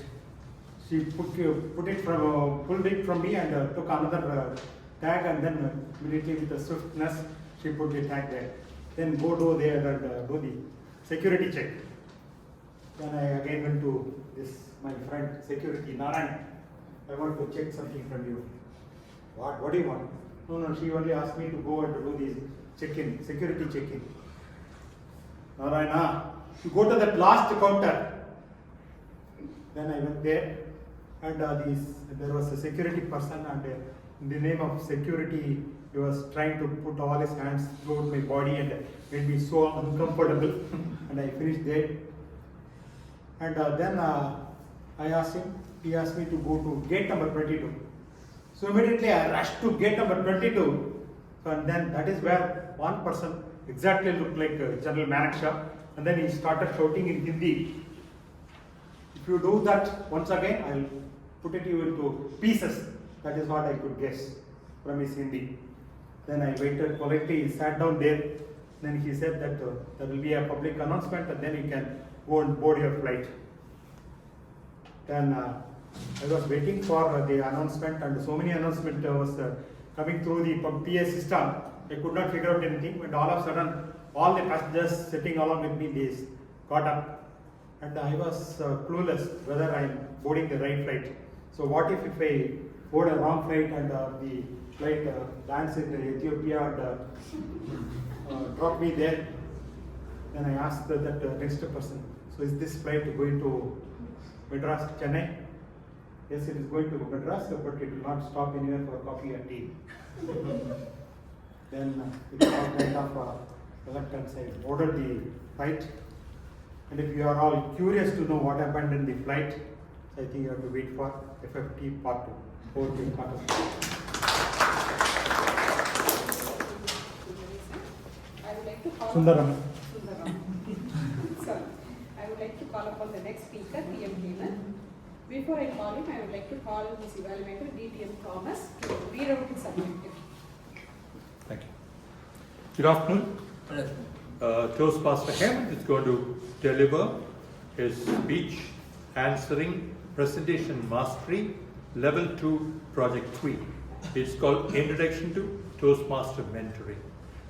She pulled it from me and took another tag and then immediately with the swiftness she put the tag there. Then go there and do the security check. Then I again went to my friend security, Narayan. I want to check something from you. What do you want? No, she only asked me to go and do the check-in, security check-in. Narayana, you go to that last counter. Then I went there and there was a security person and in the name of security, he was trying to put all his hands throughout my body and made me so uncomfortable and I finished there. And then I asked him, he asked me to go to gate number 22. So immediately I rushed to gate number 22. So and then that is where one person exactly looked like General Manaksha and then he started shouting in Hindi. If you do that once again, I'll put you into pieces. That is what I could guess from his Hindi. Then I waited politely, sat down there. Then he said that there will be a public announcement and then you can go and board your flight. Then I was waiting for the announcement and so many announcements was coming through the PA system. I could not figure out anything and all of a sudden all the passengers sitting along with me, they got up and I was clueless whether I am boarding the right flight. So what if I board a wrong flight and the flight lands in Ethiopia and drop me there? Then I asked that next person, so is this flight going to Madras, Chennai? Yes, it is going to Madras, but it will not stop anywhere for coffee and tea. Then with all kind of reluctance, I ordered the flight. And if you are all curious to know what happened in the flight, I think you have to wait for FFT part 2. Over to you, part of I would like to call Sundaram. Sorry. I would like to call upon the next speaker, TM Hemant. Before I call him, I would like to call his evaluator, DTM Thomas, to read out his objective. Thank you. Good afternoon. Toastmaster Hemant is going to deliver his speech answering Presentation Mastery Level 2 Project 3. It's called Introduction to Toastmaster Mentoring.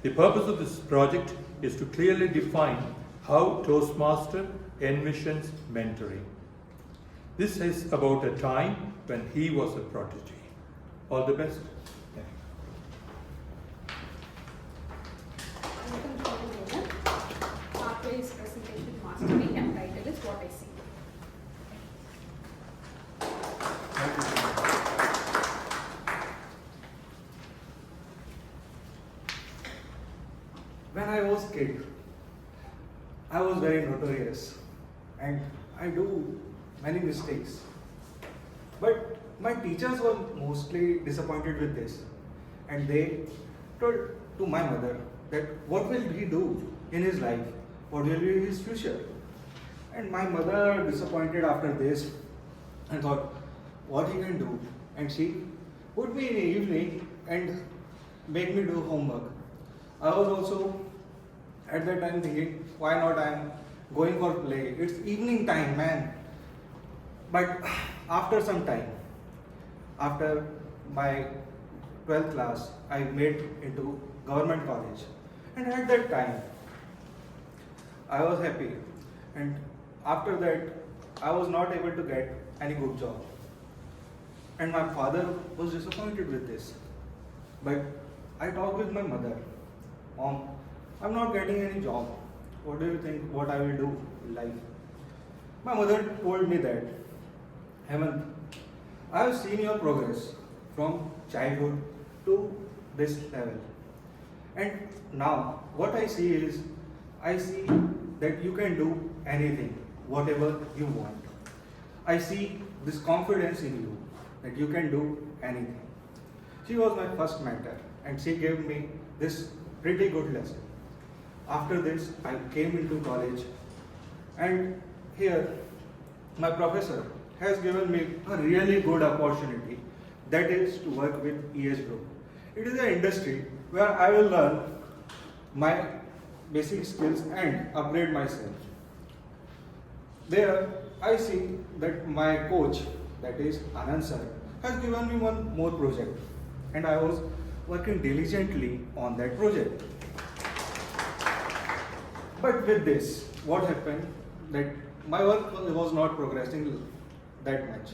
The purpose of this project is to clearly define how Toastmaster envisions mentoring. This is about a time when he was a prodigy. All the best. Welcome to the program. Pathway is presentation mastery and title is What I See. When I was kid, I was very notorious and I do many mistakes. But my teachers were mostly disappointed with this and they told to my mother that what will he do in his life, what will be his future. And my mother disappointed after this and thought what he can do, and she put me in the evening and make me do homework. I was also at that time thinking, why not I am going for play, it's evening time, man. But after some time, after my 12th class, I made into government college. And at that time, I was happy. And after that, I was not able to get any good job. And my father was disappointed with this. But I talked with my mother. Mom, I'm not getting any job. What do you think what I will do in life? My mother told me that, Hemant, I have seen your progress from childhood to this level. And now what I see is, I see that you can do anything, whatever you want. I see this confidence in you, that you can do anything. She was my first mentor and she gave me this pretty good lesson. After this, I came into college and here my professor has given me a really good opportunity, that is to work with ES Group. It is an industry where I will learn my basic skills and upgrade myself. There I see that my coach, that is Anand sir, has given me one more project and I was working diligently on that project. But with this, what happened that my work was not progressing that much.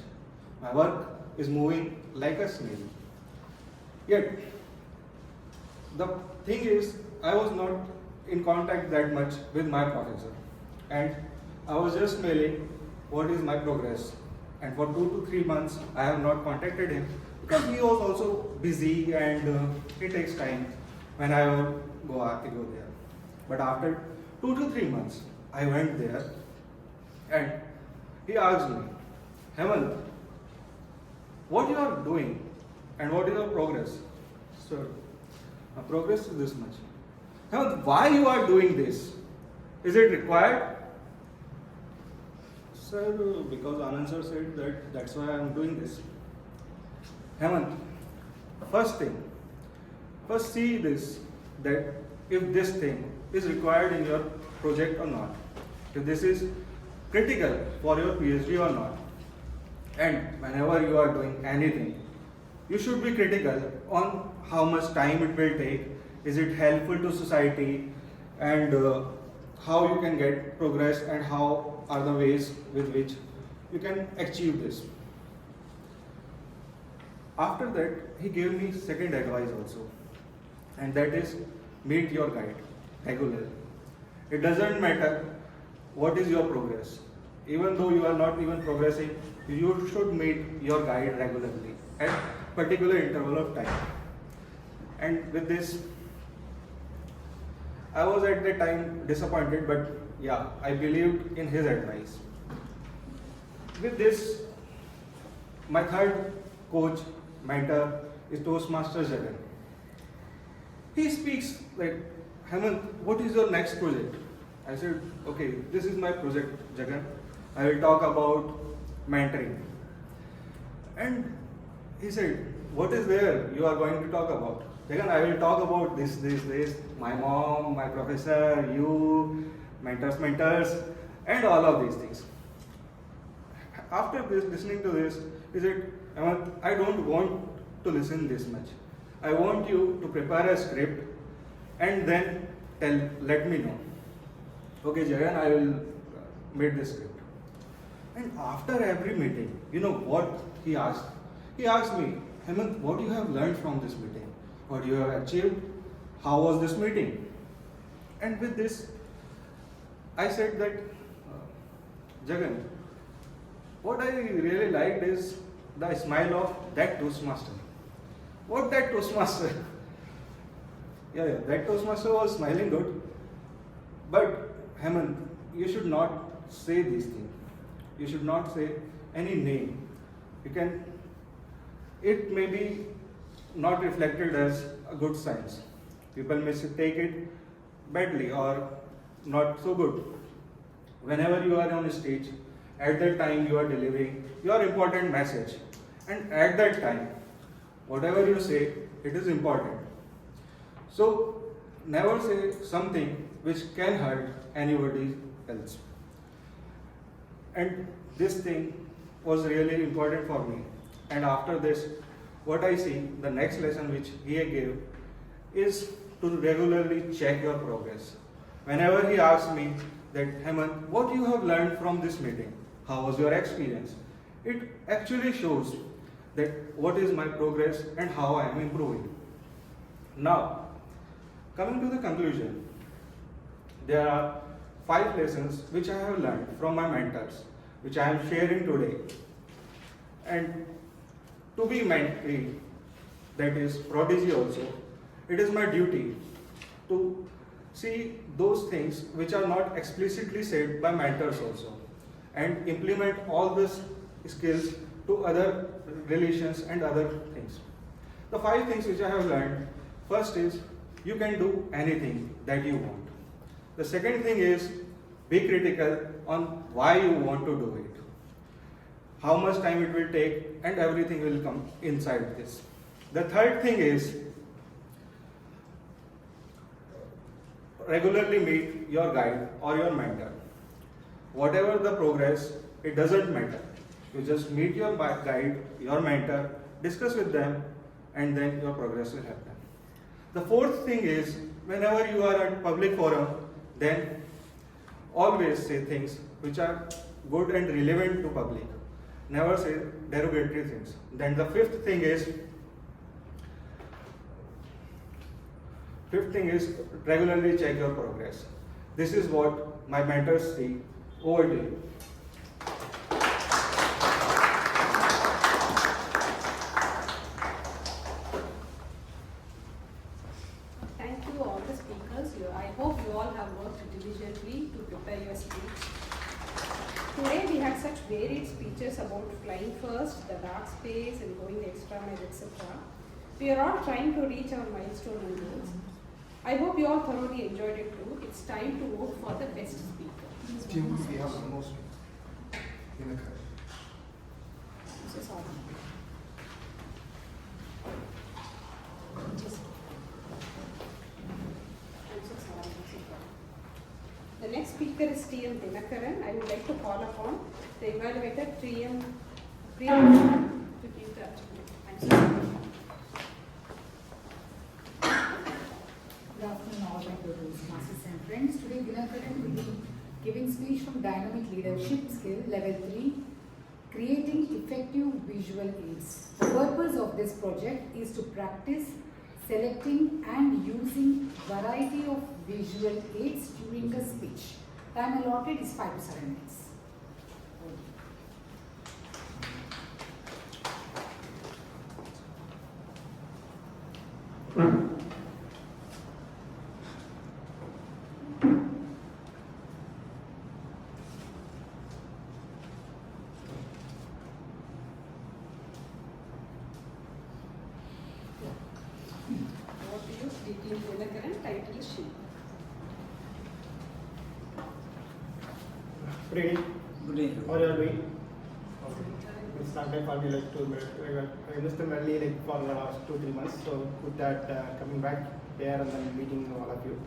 My work is moving like a snail. Yet, the thing is, I was not in contact that much with my professor. And I was just mailing what is my progress. And for 2 to 3 months, I have not contacted him because he was also busy and it takes time when I would go there. But after 2 to 3 months, I went there and he asked me, Hemant, what you are doing and what is your progress? Sir, my progress is this much. Hemant, why you are doing this? Is it required? Sir, because Anand sir said that that's why I am doing this. Hemant, first see this, that if this thing is required in your project or not, if this is critical for your PhD or not. And whenever you are doing anything, you should be critical on how much time it will take, is it helpful to society, and how you can get progress and how are the ways with which you can achieve this. After that, he gave me second advice also, and that is meet your guide regularly. It doesn't matter what is your progress. Even though you are not even progressing, you should meet your guide regularly at particular interval of time. And with this, I was at the time disappointed, but yeah, I believed in his advice. With this, my third coach, mentor is Toastmaster Jagan. He speaks like, Hemant, what is your next project? I said, okay, this is my project, Jagan. I will talk about mentoring. And he said, what is there you are going to talk about? Jagan, I will talk about this, my mom, my professor, you, mentors, and all of these things. After this, listening to this, he said, I don't want to listen this much. I want you to prepare a script and then let me know. Okay, Jagan, I will make this script. And after every meeting, you know what he asked? He asked me, Hemant, what you have learned from this meeting? What you have achieved? How was this meeting? And with this, I said that, Jagan, what I really liked is the smile of that Toastmaster. What that Toastmaster? That Toastmaster was smiling good. But Hemant, you should not say these things. You should not say any name. It may be not reflected as a good signs. People may take it badly or not so good. Whenever you are on a stage, at that time you are delivering your important message. And at that time, whatever you say, it is important. So, never say something which can hurt anybody else. And this thing was really important for me. And after this, what I see, the next lesson which he gave is to regularly check your progress. Whenever he asked me that, Hemant, what you have learned from this meeting? How was your experience? It actually shows that what is my progress and how I am improving. Now, coming to the conclusion, there are 5 lessons which I have learned from my mentors, which I am sharing today. And to be mentee, that is prodigy also, it is my duty to see those things which are not explicitly said by mentors also, and implement all these skills to other relations and other things. The 5 things which I have learned, first is you can do anything that you want. The second thing is be critical on why you want to do it, how much time it will take, and everything will come inside this. The third thing is regularly meet your guide or your mentor. Whatever the progress, it doesn't matter. You just meet your guide, your mentor, discuss with them, and then your progress will happen. The fourth thing is, whenever you are at public forum, then always say things which are good and relevant to public. Never say derogatory things. Then the fifth thing is regularly check your progress. This is what my mentors see. Over to you. Thank you all the speakers. I hope you all have worked diligently to prepare your speech. Today we had such varied speeches about flying first, the dark space, and going the extra mile, etc. We are all trying to reach our milestone and goals. I hope you all thoroughly enjoyed it too. It's time to vote for the best speaker. We have the most in the country. So sorry. The next speaker is TM Dharan. I would like to call upon the evaluator TM Pravda to give the achievement. I'm sorry. Good afternoon, all my Toastmasters and friends. Today, Dharan will be giving speech from Dynamic Leadership Skill Level 3, Creating Effective Visual Aids. The purpose of this project is to practice selecting and using variety of visual aids during a speech. Time allotted is 5 to 7 minutes. Title is She. Good evening. Good evening. How are you all doing? It's not like for me like I missed Medley like for 2-3 months. So with that coming back here and then meeting all of you.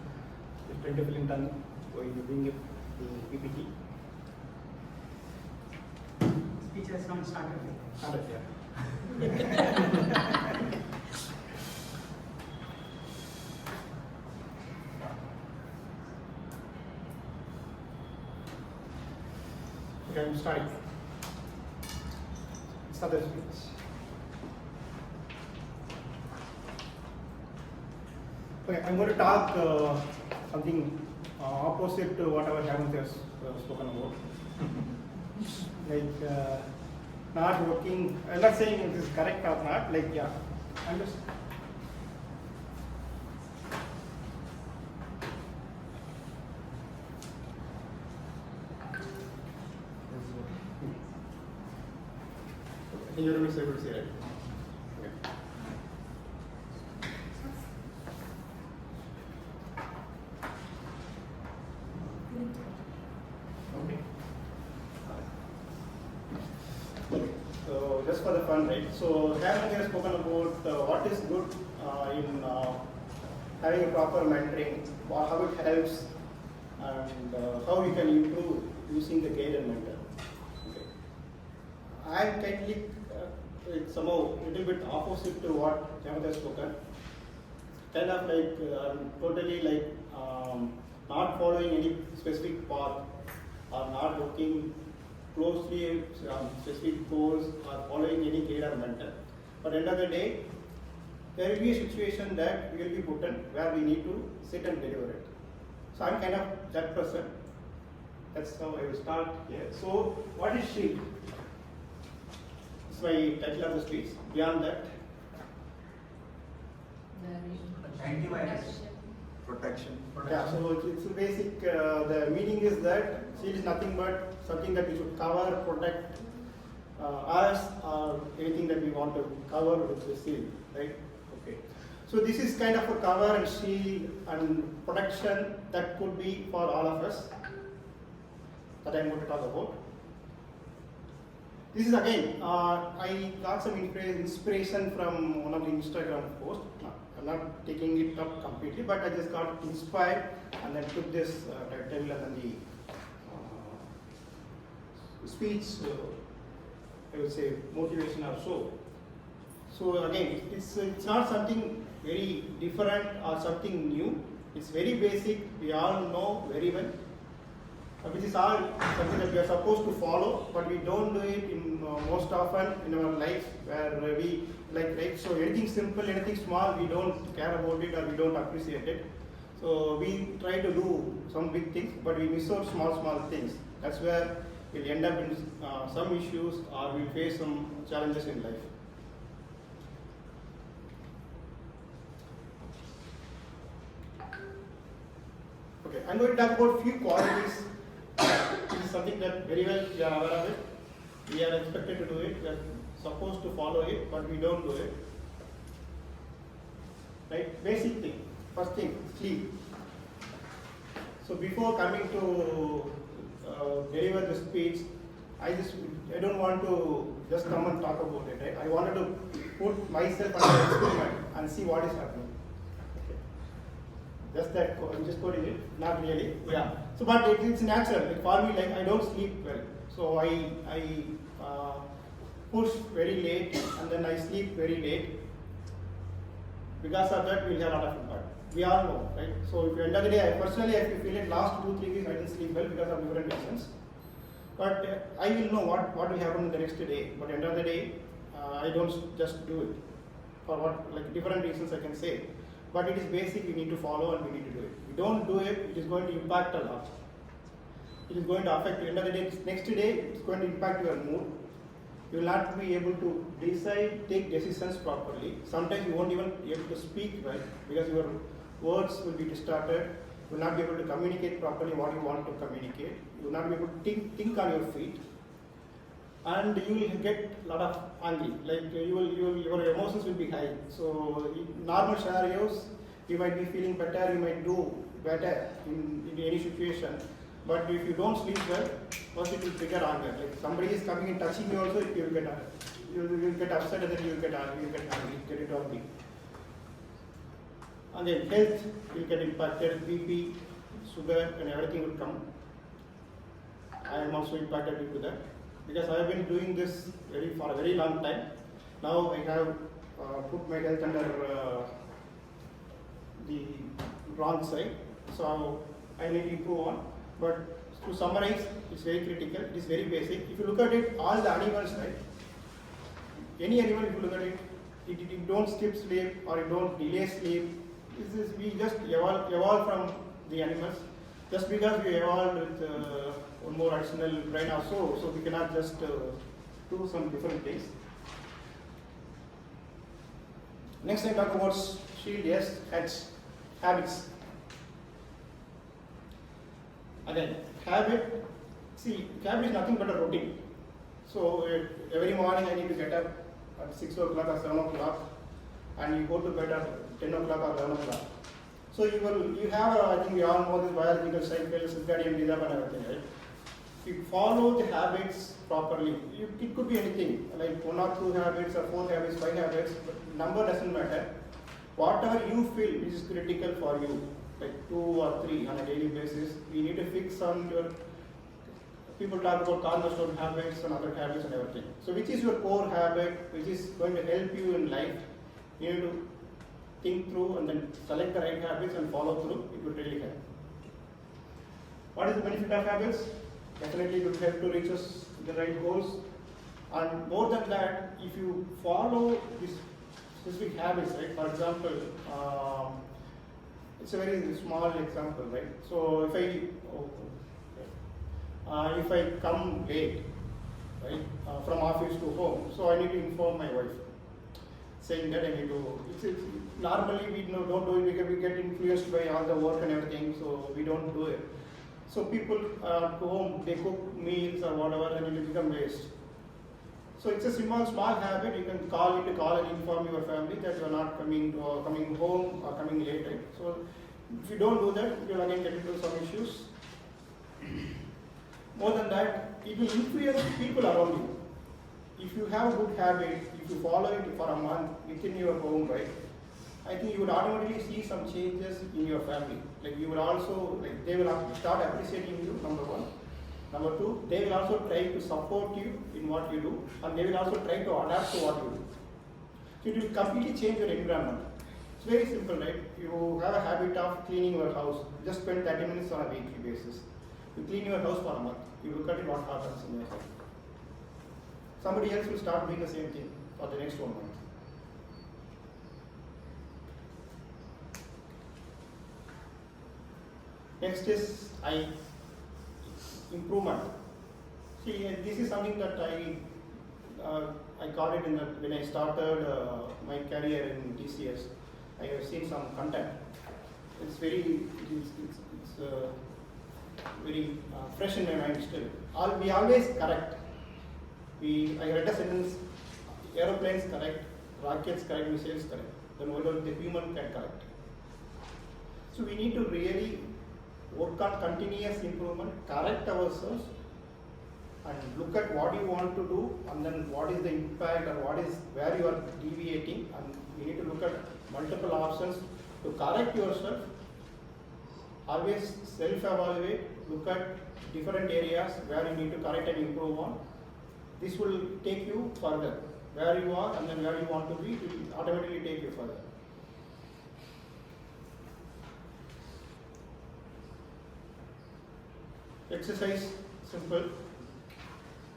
It's trying to feeling done while doing the PPT. Speech has not started. Started, yeah. Okay, I'm starting. other speech. Okay, I'm going to talk something opposite to whatever Hemant has spoken about. Like not working. I'm not saying it is correct or not. Like yeah, I'm just. You're able to see, right? Okay. So just for the fun, right? So Hemant has spoken about what is good in having a proper mentoring, how it helps, and how you can improve using the guide and mentor. Okay. I'm kindly somehow a little bit opposite to what Hemant has spoken. Kind of like totally like not following any specific path or not looking closely specific goals or following any guide or mentor. But end of the day, there will be a situation that we will be put in where we need to sit and deliver it. So I'm kind of that person. That's how I will start here. So what is SHIELD? It's my title of the speech. Beyond that, Antivirus. Protection. yeah, so it's basic, the meaning is that SHIELD is nothing but something that we should cover, protect us or anything that we want to cover with the SHIELD, right? Okay. So this is kind of a cover and shield and protection that could be for all of us that I'm going to talk about. This is again, I got some inspiration from one of the Instagram posts. I'm not taking it up completely, but I just got inspired and then took this title and then the speech, I would say motivation or so. So again, it's not something very different or something new. It's very basic. We all know very well. Which is all something that we are supposed to follow, but we don't do it in most often in our lives where we like, right? So anything simple, anything small, we don't care about it or we don't appreciate it. So we try to do some big things, but we miss out small things. That's where we'll end up in some issues or we'll face some challenges in life. Okay, I'm going to talk about a few qualities. This is something that very well we are aware of it. We are expected to do it. We are supposed to follow it, but we don't do it. Right? Basic thing. First thing, sleep. So before coming to deliver the speech, I don't want to just come and talk about it. Right? I wanted to put myself under experiment and see what is happening. Just that, I'm just quoting it, not really. Yeah. So, but it's natural. Like for me, like I don't sleep well, so I push very late and then I sleep very late. Because of that, we'll have a lot of impact. We all know, right? So, if you end of the day, personally, I feel it last 2-3 weeks I didn't sleep well because of different reasons. But I will know what will happen the next day. But end of the day, I don't just do it for what like different reasons I can say. But it is basic, we need to follow and we need to do it. If we don't do it, it is going to impact a lot. It is going to affect you. End of the day, next day, it's going to impact your mood. You will not be able to decide, take decisions properly. Sometimes you won't even be able to speak well because your words will be distorted. You will not be able to communicate properly what you want to communicate. You will not be able to think on your feet. And you will get a lot of angry, like your emotions will be high. So in normal scenarios, you might be feeling better, you might do better in any situation. But if you don't sleep well, first it will trigger anger. Like somebody is coming and touching you also, you will get upset and then you will get angry, get it angry. And then health will get impacted, BP, sugar and everything will come. I am also impacted due to that. Because I have been doing this for a very long time. Now I have put my health under the wrong side. So I need to improve on. But to summarize, it's very critical, it is very basic. If you look at it, all the animals, right? any animal, if you look at it, it don't skip sleep or it don't delay sleep. We just evolve from the animals. Just because we evolved with one more additional brain or so we cannot just do some different things. Next I talk about shield, yes, heads, habits. Again, habit is nothing but a routine. So every morning I need to get up at 6 o'clock or 7 o'clock and you go to bed at 10 o'clock or 11 o'clock. So you have, I think we all know this biological cycle, circadian rhythm and everything, right? If you follow the habits properly, it could be anything, like 1 or 2 habits or 4 habits, 5 habits, but number doesn't matter. Whatever you feel is critical for you, like 2 or 3 on a daily basis, we need to fix on your, people talk about cornerstone habits and other habits and everything. So which is your core habit, which is going to help you in life, you need to think through and then select the right habits and follow through, it would really help. What is the benefit of habits? Definitely it would help to reach us the right goals. And more than that, if you follow these specific habits, right? For example, it's a very small example, right? So if I come late, right, from office to home, so I need to inform my wife, saying that I need to. Normally we don't do it because we get influenced by all the work and everything, so we don't do it. So people go home, they cook meals or whatever, and it will become waste. So it's a small habit. You can call and inform your family that you are not coming home or coming late. Right? So if you don't do that, you will again get into some issues. More than that, it will influence people around you. If you have a good habit, if you follow it for a month within your home, right, I think you would automatically see some changes in your family. Like you will also, like they will start appreciating you, number one. Number two, they will also try to support you in what you do, and they will also try to adapt to what you do. So it will completely change your environment. It's very simple, right? You have a habit of cleaning your house. Just spend 30 minutes on a weekly basis. You clean your house for a month. You look at it, what happens in your house. Somebody else will start doing the same thing for the next 1 month. Next is improvement. See, this is something that I got it when I started my career in TCS. I have seen some content. It's very fresh in my mind still. We always correct. I read a sentence: aeroplanes correct, rockets correct, missiles correct. Then what about the human can correct? So we need to really work on continuous improvement, correct ourselves, and look at what you want to do, and then what is the impact or where you are deviating, and we need to look at multiple options to correct yourself. Always self-evaluate, look at different areas where you need to correct and improve on. This will take you further. Where you are and then where you want to be, it will automatically take you further. Exercise, simple.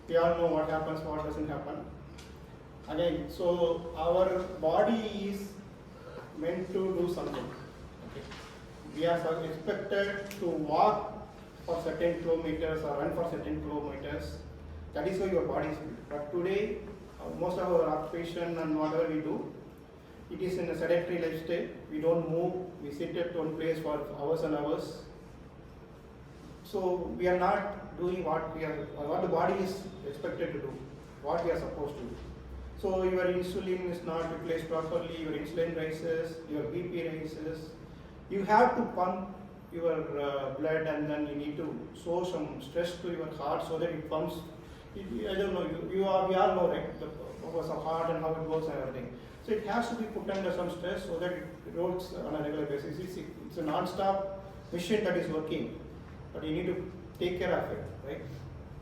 We all know what happens, what doesn't happen. Again, so our body is meant to do something. Okay. We are expected to walk for certain kilometers or run for certain kilometers. That is how your body is built. But today, most of our occupation and whatever we do, it is in a sedentary lifestyle. We don't move. We sit at one place for hours and hours. So we are not doing what the body is expected to do, what we are supposed to do. So your insulin is not replaced properly, your insulin rises, your BP rises. You have to pump your blood, and then you need to show some stress to your heart so that it pumps. I don't know, we all know, right, the purpose of heart and how it works and everything. So it has to be put under some stress so that it works on a regular basis. It's a non-stop machine that is working, but you need to take care of it, right?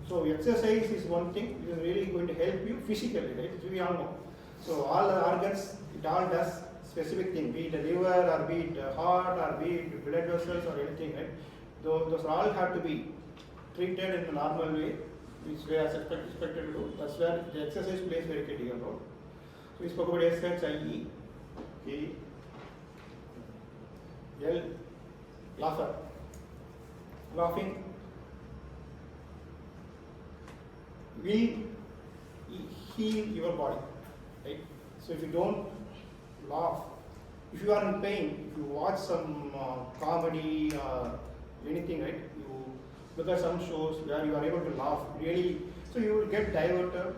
So exercise is one thing which is really going to help you physically, right? We all know. So all the organs, it all does specific thing, be it the liver or be it the heart or be it blood vessels or anything, right? Those all have to be treated in a normal way, which we are expected to do. That's where the exercise plays very critical role. So we spoke about SHIE, K, L, laugher. Laughing will heal your body, right? So if you don't laugh, if you are in pain, if you watch some comedy or anything, right? You look at some shows where you are able to laugh, really, so you will get diverted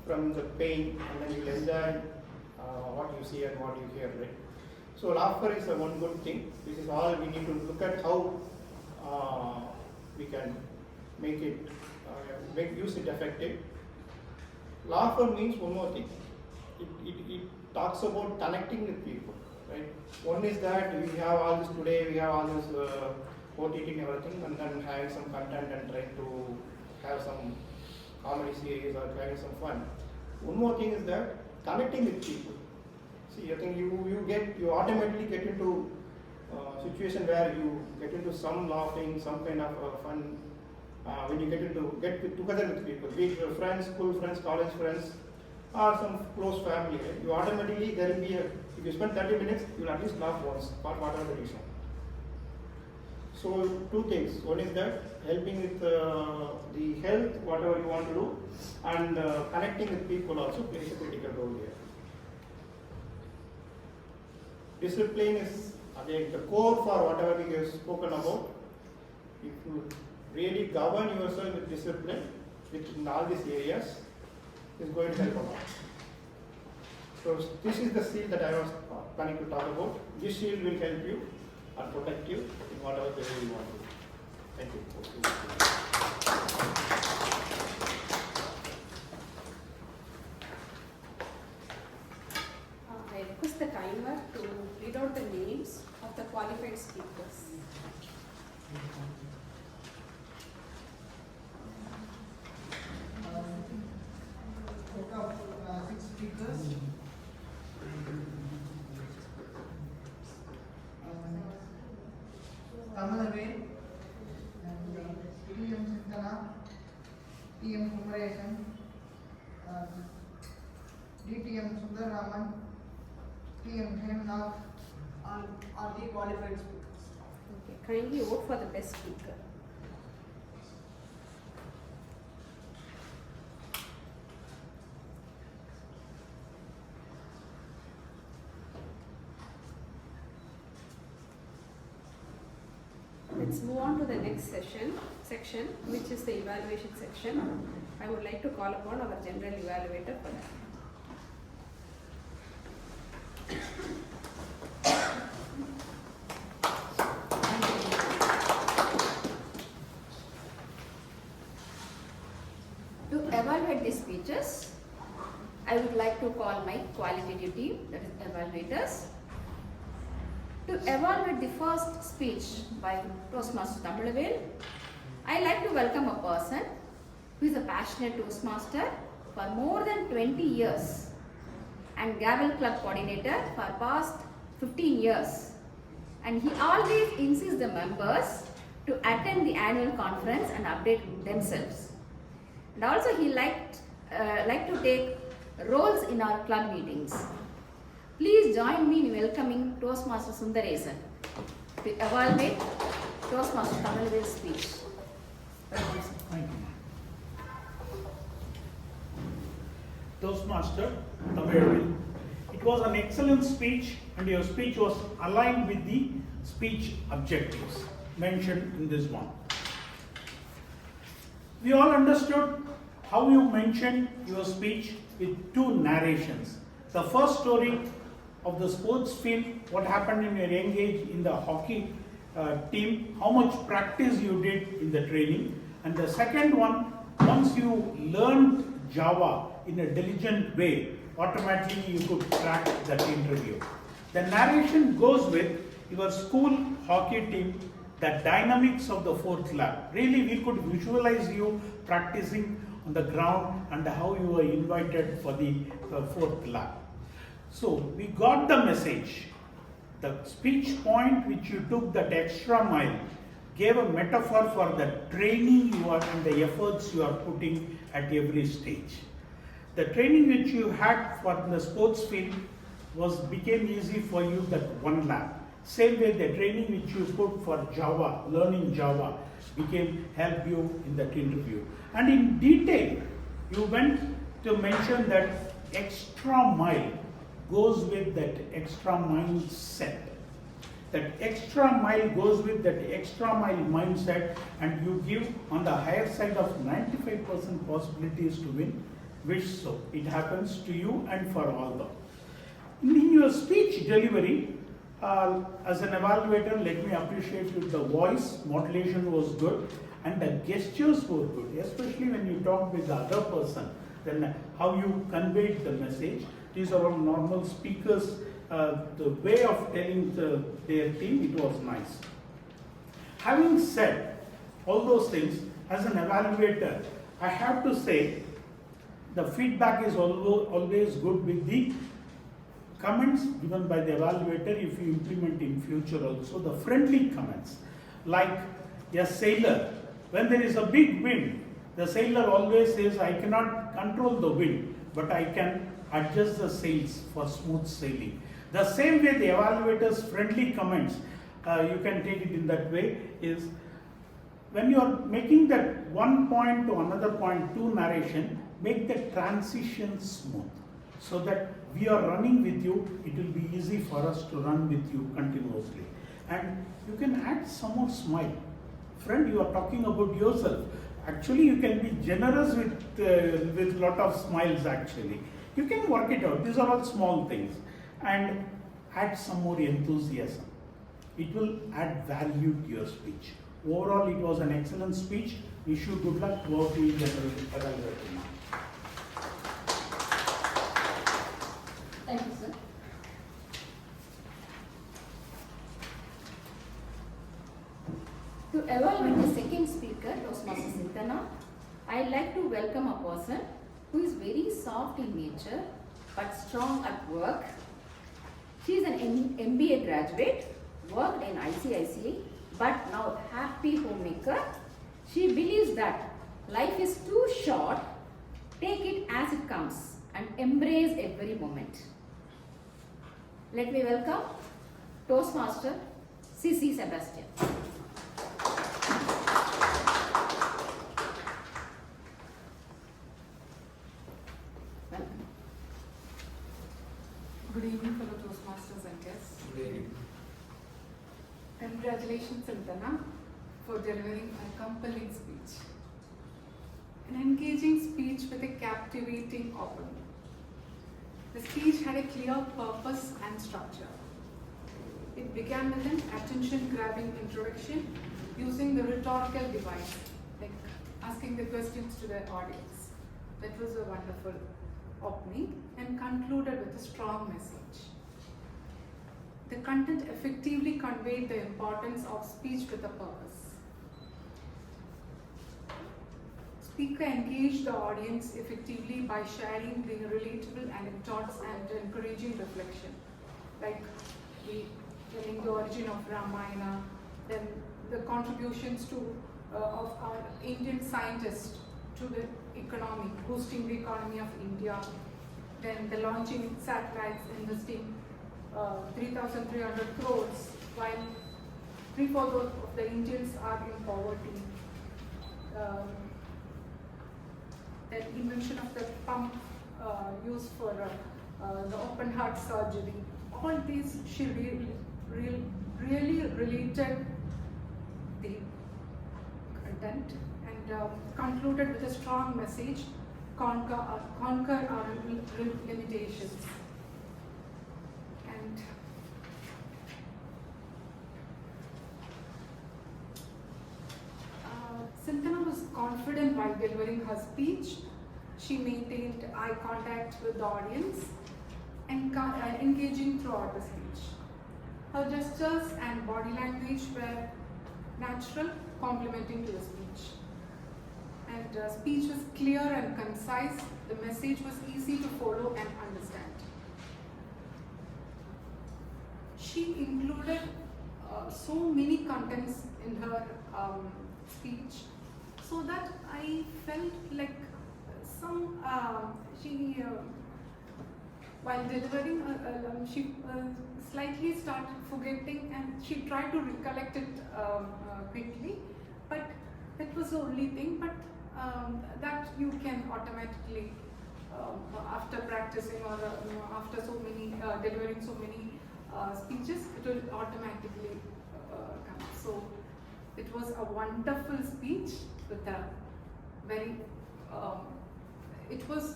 from the pain and then you will enjoy what you see and what you hear, right? So laughter is one good thing. This is all we need to look at how we can make it, use it effective. Laughter means one more thing. It talks about connecting with people, right? One is that we have all this today, we have all this OTT and everything, and then having some content and trying to have some comedy series or having some fun. One more thing is that connecting with people. See, I think you automatically get into a situation where you get into some laughing, some kind of fun when you get together with people, be it your friends, school friends, college friends, or some close family. Right? You automatically, there will be if you spend 30 minutes, you will at least laugh once for whatever the reason. So two things. One is that helping with the health, whatever you want to do, and connecting with people also plays a critical role here. Discipline is again the core for whatever we have spoken about. If you really govern yourself with discipline in all these areas, is going to help a lot. So this is the shield that I was planning to talk about. This shield will help you and protect you in whatever way you want to do. Thank you. I request the timer to read out the names of the qualified speakers. Out of 6 speakers, Tamalavel, and TM Sintana, TM Kumaresan, DTM Dharan, TM Hemant are the qualified speakers. Okay, kindly vote for the best speaker. Let's move on to the next section, which is the evaluation section. I would like to call upon our general evaluator for that. To evaluate these speeches, I would like to call my qualitative team, that is evaluators. To evaluate the first speech by Toastmaster Tamalavel, I like to welcome a person who is a passionate Toastmaster for more than 20 years and Gavel Club coordinator for past 15 years. And he always insists the members to attend the annual conference and update themselves. And also he liked to take roles in our club meetings. Please join me in welcoming Toastmaster Sundaresan to evaluate Toastmaster Tamalavel's speech. Thank you. Toastmaster Tamalavel, it was an excellent speech and your speech was aligned with the speech objectives mentioned in this one. We all understood how you mentioned your speech with two narrations. The first story of the sports field, what happened in your young age in the hockey team, how much practice you did in the training. And the second one, once you learned Java in a diligent way, automatically you could crack that interview. The narration goes with your school hockey team, the dynamics of the fourth lap. Really, we could visualize you practicing on the ground and how you were invited for the fourth lap. So we got the message. The speech point which you took that extra mile gave a metaphor for the training you are and the efforts you are putting at every stage. the training which you had for the sports field became easy for you that one lap. Same way the training which you put for Java, learning Java, helped you in that interview. And in detail, you went to mention that extra mile goes with that extra mindset. That extra mile goes with that extra mile mindset, and you give on the higher side of 95% possibilities to win, which so it happens to you and for all them. In your speech delivery, as an evaluator, let me appreciate you. The voice modulation was good and the gestures were good, especially when you talk with the other person, then how you conveyed the message. These are all normal speakers. The way of telling their team, it was nice. Having said all those things, as an evaluator, I have to say the feedback is always good with the comments given by the evaluator if you implement in future also, the friendly comments. Like a sailor, when there is a big wind, the sailor always says, I cannot control the wind, but I can adjust the sails for smooth sailing. The same way the evaluator's friendly comments, you can take it in that way, is when you are making that one point to another point to narration, make the transition smooth so that we are running with you, it will be easy for us to run with you continuously. And you can add some more smile. Friend, you are talking about yourself. Actually, you can be generous with lot of smiles actually. You can work it out. These are all small things. And add some more enthusiasm. It will add value to your speech. Overall, it was an excellent speech. Wish you good luck. Go to the general evaluator now. Thank you, sir. To evaluate the second speaker, Toastmaster Sintana, I'd like to welcome a person who is very soft in nature but strong at work. She is an MBA graduate, worked in ICICI, but now happy homemaker. She believes that life is too short, take it as it comes and embrace every moment. Let me welcome Toastmaster Cisy Sebastian. Good evening, fellow Toastmasters and guests. Good evening. Congratulations, Santana, for delivering a compelling speech. An engaging speech with a captivating opening. The speech had a clear purpose and structure. It began with an attention-grabbing introduction using the rhetorical device, like asking the questions to the audience. That was a wonderful opening, and concluded with a strong message. The content effectively conveyed the importance of speech with a purpose. Speaker engaged the audience effectively by sharing the relatable anecdotes and encouraging reflection, like telling the origin of Ramayana, then the contributions of our Indian scientists to the economy, boosting the economy of India, then the launching satellites, investing 3,300 crores, while 3/4 of the Indians are in poverty. The invention of the pump used for the open heart surgery. All these should be really related the content and concluded with a strong message: conquer our limitations. And Santana was confident while delivering her speech. She maintained eye contact with the audience and engaging throughout the speech. Her gestures and body language were natural, complementing to the speech. And speech was clear and concise. The message was easy to follow and understand. She included so many contents in her speech, so that I felt like while delivering, she slightly started forgetting, and she tried to recollect it quickly, but that was the only thing. But that you can automatically, after practicing or after so many delivering so many speeches, it will automatically come. So it was a wonderful speech with a very. It was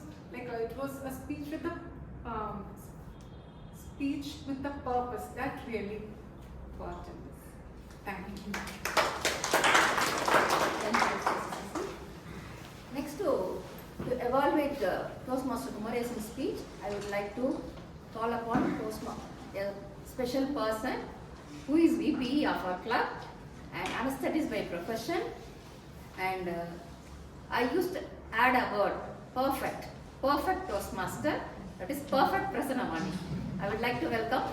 a speech with a purpose that really got in this. Thank you. Next, to evaluate Toastmaster Kumaresan's speech, I would like to call upon a special person who is VP of our club and anesthetist by profession, and I used to add a word, perfect Toastmaster, that is perfect Prasanna Vani. I would like to welcome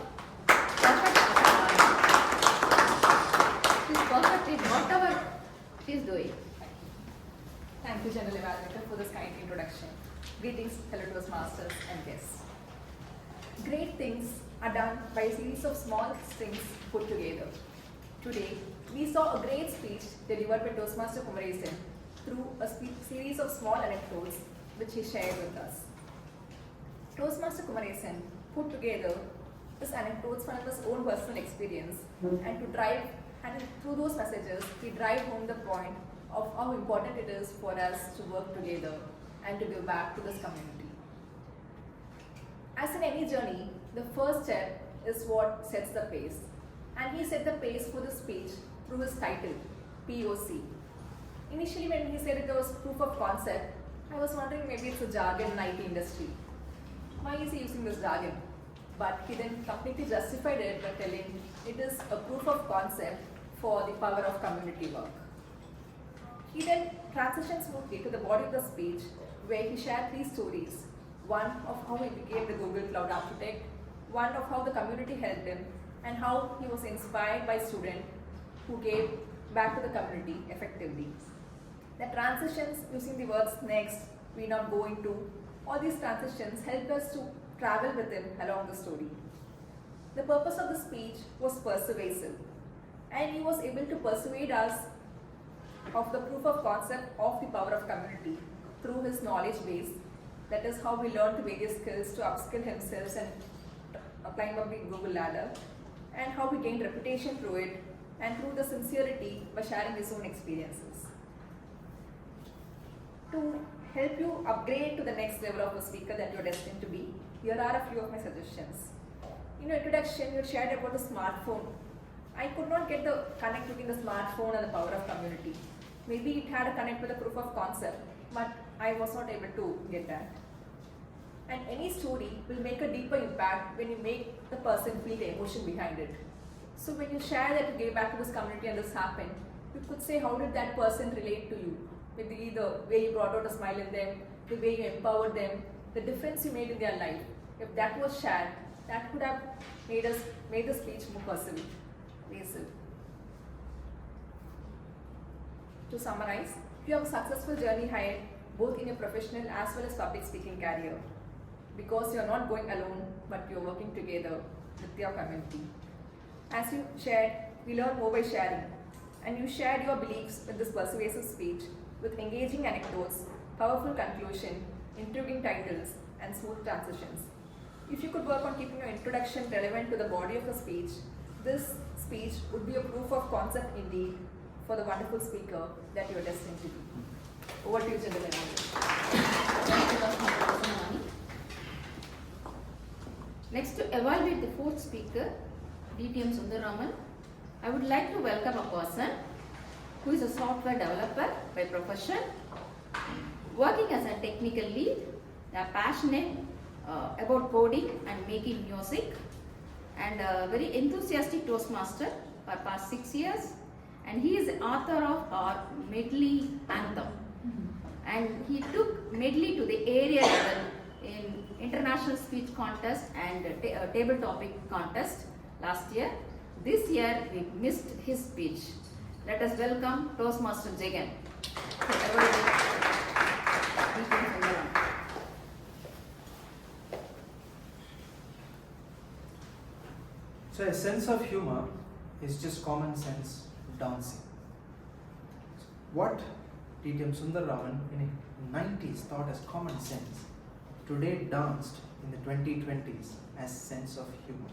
perfect Prasanna Vani. She is perfect in whatever she is doing. Thank you, General Evaluator, for this kind introduction. Greetings, fellow Toastmasters and guests. Great things are done by a series of small strings put together. Today, we saw a great speech delivered by Toastmaster Kumaresan through a series of small anecdotes which he shared with us. Toastmaster Kumaresan put together his anecdotes from his own personal experience, and through those messages, he drive home the point of how important it is for us to work together and to give back to this community. As in any journey, the first step is what sets the pace, and he set the pace for the speech through his title, POC. Initially, when he said it was proof of concept, I was wondering maybe it's a jargon in IT industry. Why is he using this jargon? But he then completely justified it by telling it is a proof of concept for the power of community work. He then transitions smoothly to the body of the speech, where he shared 3 stories. One of how he became the Google Cloud Architect, one of how the community helped him, and how he was inspired by a student who gave back to the community effectively. The transitions using the words next, we not going to, all these transitions helped us to travel with him along the story. The purpose of the speech was persuasive, and he was able to persuade us of the proof of concept of the power of community through his knowledge base. That is how we learned various skills to upskill himself and climb up the Google ladder, and how he gained reputation through it, and through the sincerity by sharing his own experiences. To help you upgrade to the next level of a speaker that you are destined to be, here are a few of my suggestions. In your introduction, you shared about the smartphone. I could not get the connect between the smartphone and the power of community. Maybe it had a connect with the proof of concept, but I was not able to get that. And any story will make a deeper impact when you make the person feel the emotion behind it. So when you share that you gave back to this community and this happened, you could say how did that person relate to you? Maybe the way you brought out a smile in them, the way you empowered them, the difference you made in their life. If that was shared, that could have made the speech more pervasive. To summarize, you have a successful journey ahead, both in your professional as well as public speaking career, because you are not going alone, but you are working together with your community. As you shared, we learn more by sharing, and you shared your beliefs with this persuasive speech with engaging anecdotes, powerful conclusion, intriguing titles, and smooth transitions. If you could work on keeping your introduction relevant to the body of the speech, this speech would be a proof of concept indeed for the wonderful speaker that you are destined to be. Over to you, General Evaluator. Next, to evaluate the 4th speaker, DTM Dharan, I would like to welcome a person who is a software developer by profession, working as a technical lead, they are passionate about coding and making music, and a very enthusiastic Toastmaster for past 6 years, and he is the author of our Medley anthem, and he took Medley to the area level in international speech contest and table topic contest last year. This year we missed his speech. Let us welcome Toastmaster Jagan. So a sense of humor is just common sense dancing. What TM Sundaraman in the 90s thought as common sense, today danced in the 2020s as sense of humor.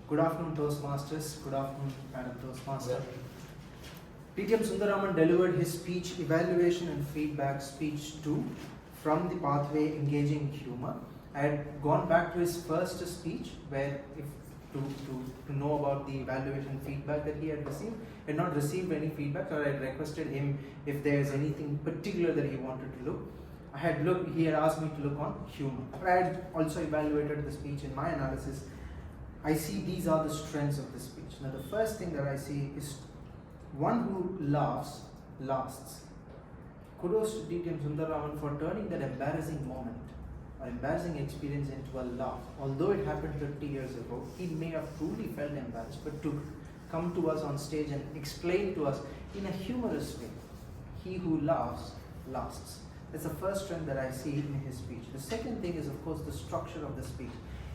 Good afternoon, Toastmasters. Good afternoon, Madam Toastmaster. TM Sundaraman delivered his speech, Evaluation and Feedback Speech 2 from the pathway Engaging Humor. I had gone back to his first speech where to know about the evaluation feedback that he had received. He had not received any feedback, so I had requested him if there is anything particular that he wanted to look. He had asked me to look on humor. But I had also evaluated the speech in my analysis. I see these are the strengths of the speech. Now the first thing that I see is one who laughs lasts. Kudos to TM Sundaraman for turning that embarrassing moment or embarrassing experience into a laugh. Although it happened 50 years ago, he may have truly felt embarrassed, but to come to us on stage and explain to us in a humorous way, he who laughs lasts. That's the first trend that I see in his speech. The second thing is, of course, the structure of the speech.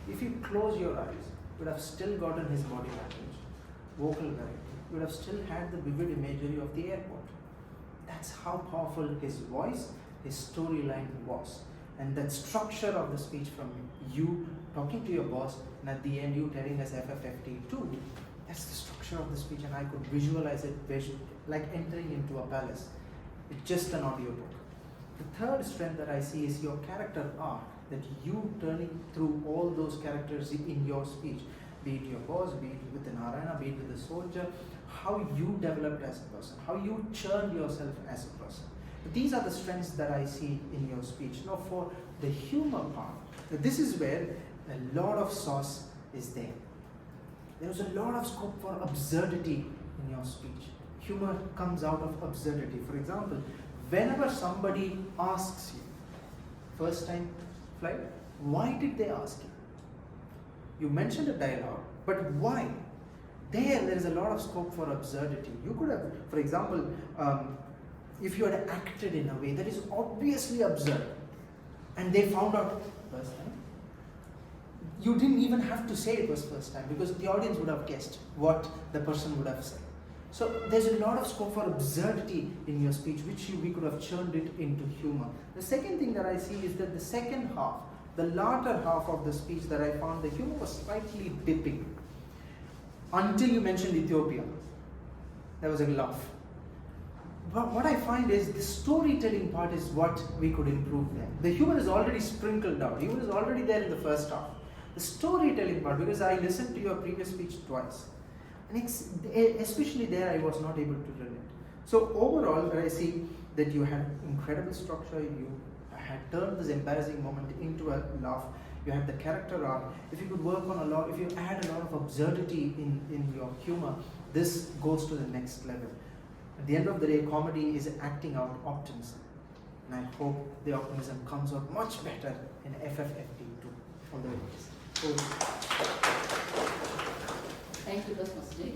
If you close your eyes, you would have still gotten his body language, vocal variety. You would have still had the vivid imagery of the airport. That's how powerful his voice, his storyline was. And that structure of the speech, from you talking to your boss and at the end you telling us FFFT2, that's the structure of the speech, and I could visualize it like entering into a palace. It's just an audiobook. The third strength that I see is your character arc, that you turning through all those characters in your speech, be it your boss, be it with an arena, be it with a soldier, how you developed as a person, how you churned yourself as a person. These are the strengths that I see in your speech. Now for the humor part, this is where a lot of sauce is there. There is a lot of scope for absurdity in your speech. Humor comes out of absurdity. For example, whenever somebody asks you, first time flight, why did they ask you? You mentioned a dialogue, but why? There is a lot of scope for absurdity. You could have, for example, if you had acted in a way that is obviously absurd, and they found out first time, you didn't even have to say it was first time, because the audience would have guessed what the person would have said. So there's a lot of scope for absurdity in your speech, which we could have churned it into humor. The second thing that I see is that the second half, the latter half of the speech, that I found the humor was slightly dipping. Until you mentioned Ethiopia, there was a laugh. But what I find is the storytelling part is what we could improve there. The humor is already sprinkled out. Humor is already there in the first half. The storytelling part, because I listened to your previous speech twice, and especially there I was not able to relate. So overall, I see that you had incredible structure. You had turned this embarrassing moment into a laugh. You had the character arc. If you could work on a lot, if you add a lot of absurdity in your humor, this goes to the next level. At the end of the day, comedy is acting out optimism. And I hope the optimism comes out much better in FFFT2. All the way. Thank you, Toastmaster.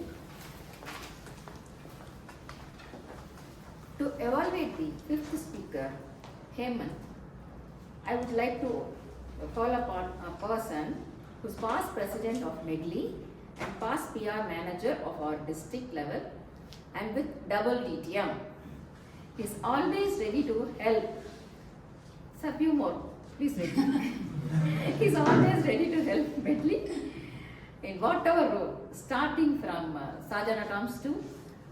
To evaluate the fifth speaker, Hemant, I would like to call upon a person who's past president of Medley and past PR manager of our district level, and with double DTM. He's always ready to help. Sir, few more, please wait. He's always ready to help Medley in whatever role, starting from Sergeant at Arms to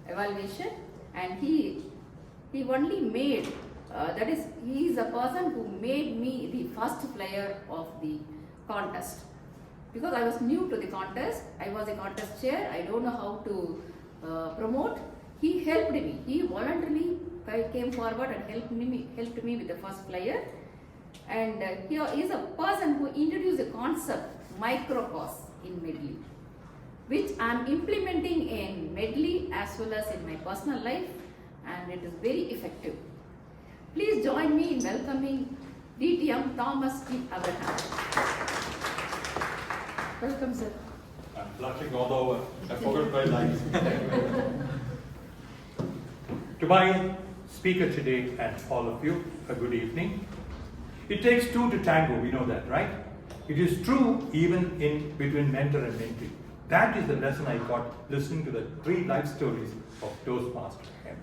evaluation, and he only made, that is, he is a person who made me the first flyer of the contest. Because I was new to the contest, I was a contest chair, I don't know how to promote. He helped me. He voluntarily came forward and helped me with the first flyer. And he is a person who introduced the concept microcosm in Medley, which I am implementing in Medley as well as in my personal life, and it is very effective. Please join me in welcoming DTM Thomas T Abraham. Welcome, sir. I'm blushing all over. I forgot my lines. To my speaker today and all of you, a good evening. It takes two to tango, we know that, right? It is true even in between mentor and mentee. That is the lesson I got listening to the 3 life stories of Toastmaster Hemant.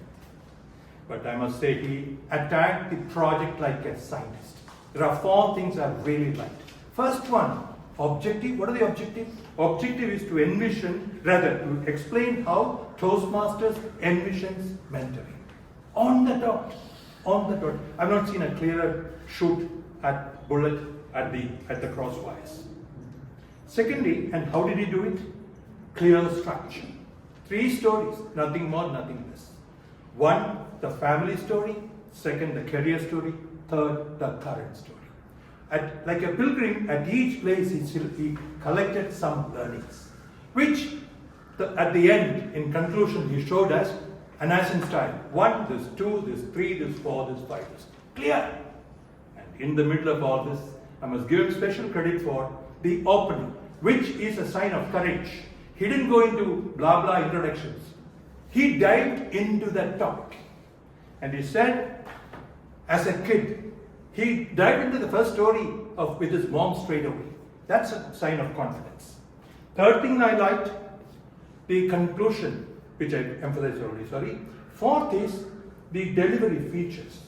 But I must say, he attacked the project like a scientist. There are 4 things I really liked. First one, objective. What are the objectives? Objective is to envision, rather to explain how Toastmasters envisions mentoring. On the dot. On the dot. I've not seen a clearer shoot at bullet at the crosswise. Secondly, and how did he do it? Clear structure. 3 stories, nothing more, nothing less. 1, the family story. 2nd, the career story. 3rd, the current story. Like a pilgrim, at each place he collected some learnings, which at the end, in conclusion, he showed us an Asian style. 1, there's 2, there's 3, there's 4, there's 5. There's clear. And in the middle of all this, I must give him special credit for the opening, which is a sign of courage. He didn't go into blah blah introductions. He dived into that topic. And he said, as a kid, he dived into the first story with his mom straight away. That's a sign of confidence. 3rd thing I liked, the conclusion, which I emphasized already, 4th is the delivery features.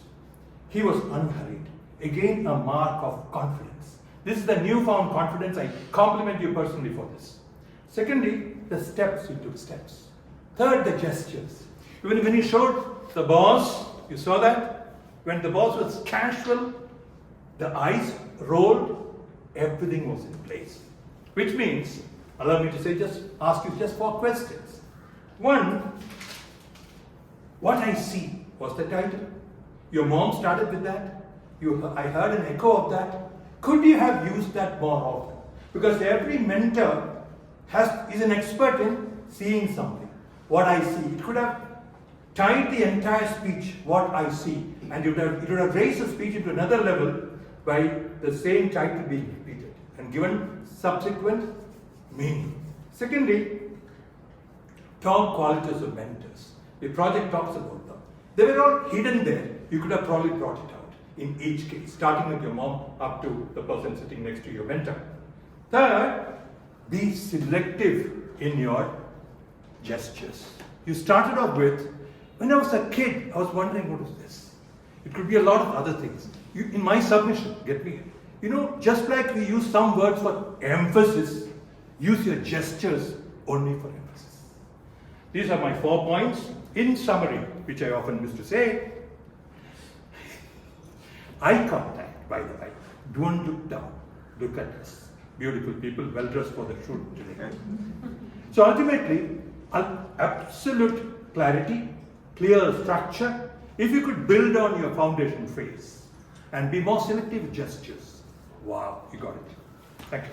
He was unhurried. Again, a mark of confidence. This is the newfound confidence. I compliment you personally for this. Secondly, the steps, he took steps. 3rd, the gestures. Even when he showed the boss, you saw that? When the boss was casual, the eyes rolled, everything was in place. Which means, allow me to say, just ask you just 4 questions. 1, what I see was the title. Your mom started with that. I heard an echo of that. Could you have used that more often? Because every mentor is an expert in seeing something. What I see. It could have tied the entire speech, what I see. And it would have raised the speech into another level by the same title being repeated and given subsequent meaning. Secondly, top qualities of mentors. The project talks about them. They were all hidden there. You could have probably brought it out in each case, starting with your mom up to the person sitting next to your mentor. 3rd, be selective in your gestures. You started off with, when I was a kid, I was wondering what was this. It could be a lot of other things. In my submission, get me? Just like we use some words for emphasis, use your gestures only for emphasis. These are my 4 points. In summary, which I often used to say, eye contact, by the way. Don't look down. Look at us. Beautiful people, well dressed for the shoot today. So ultimately, absolute clarity, clear structure. If you could build on your foundation phrase and be more selective with gestures, wow, you got it. Thank you.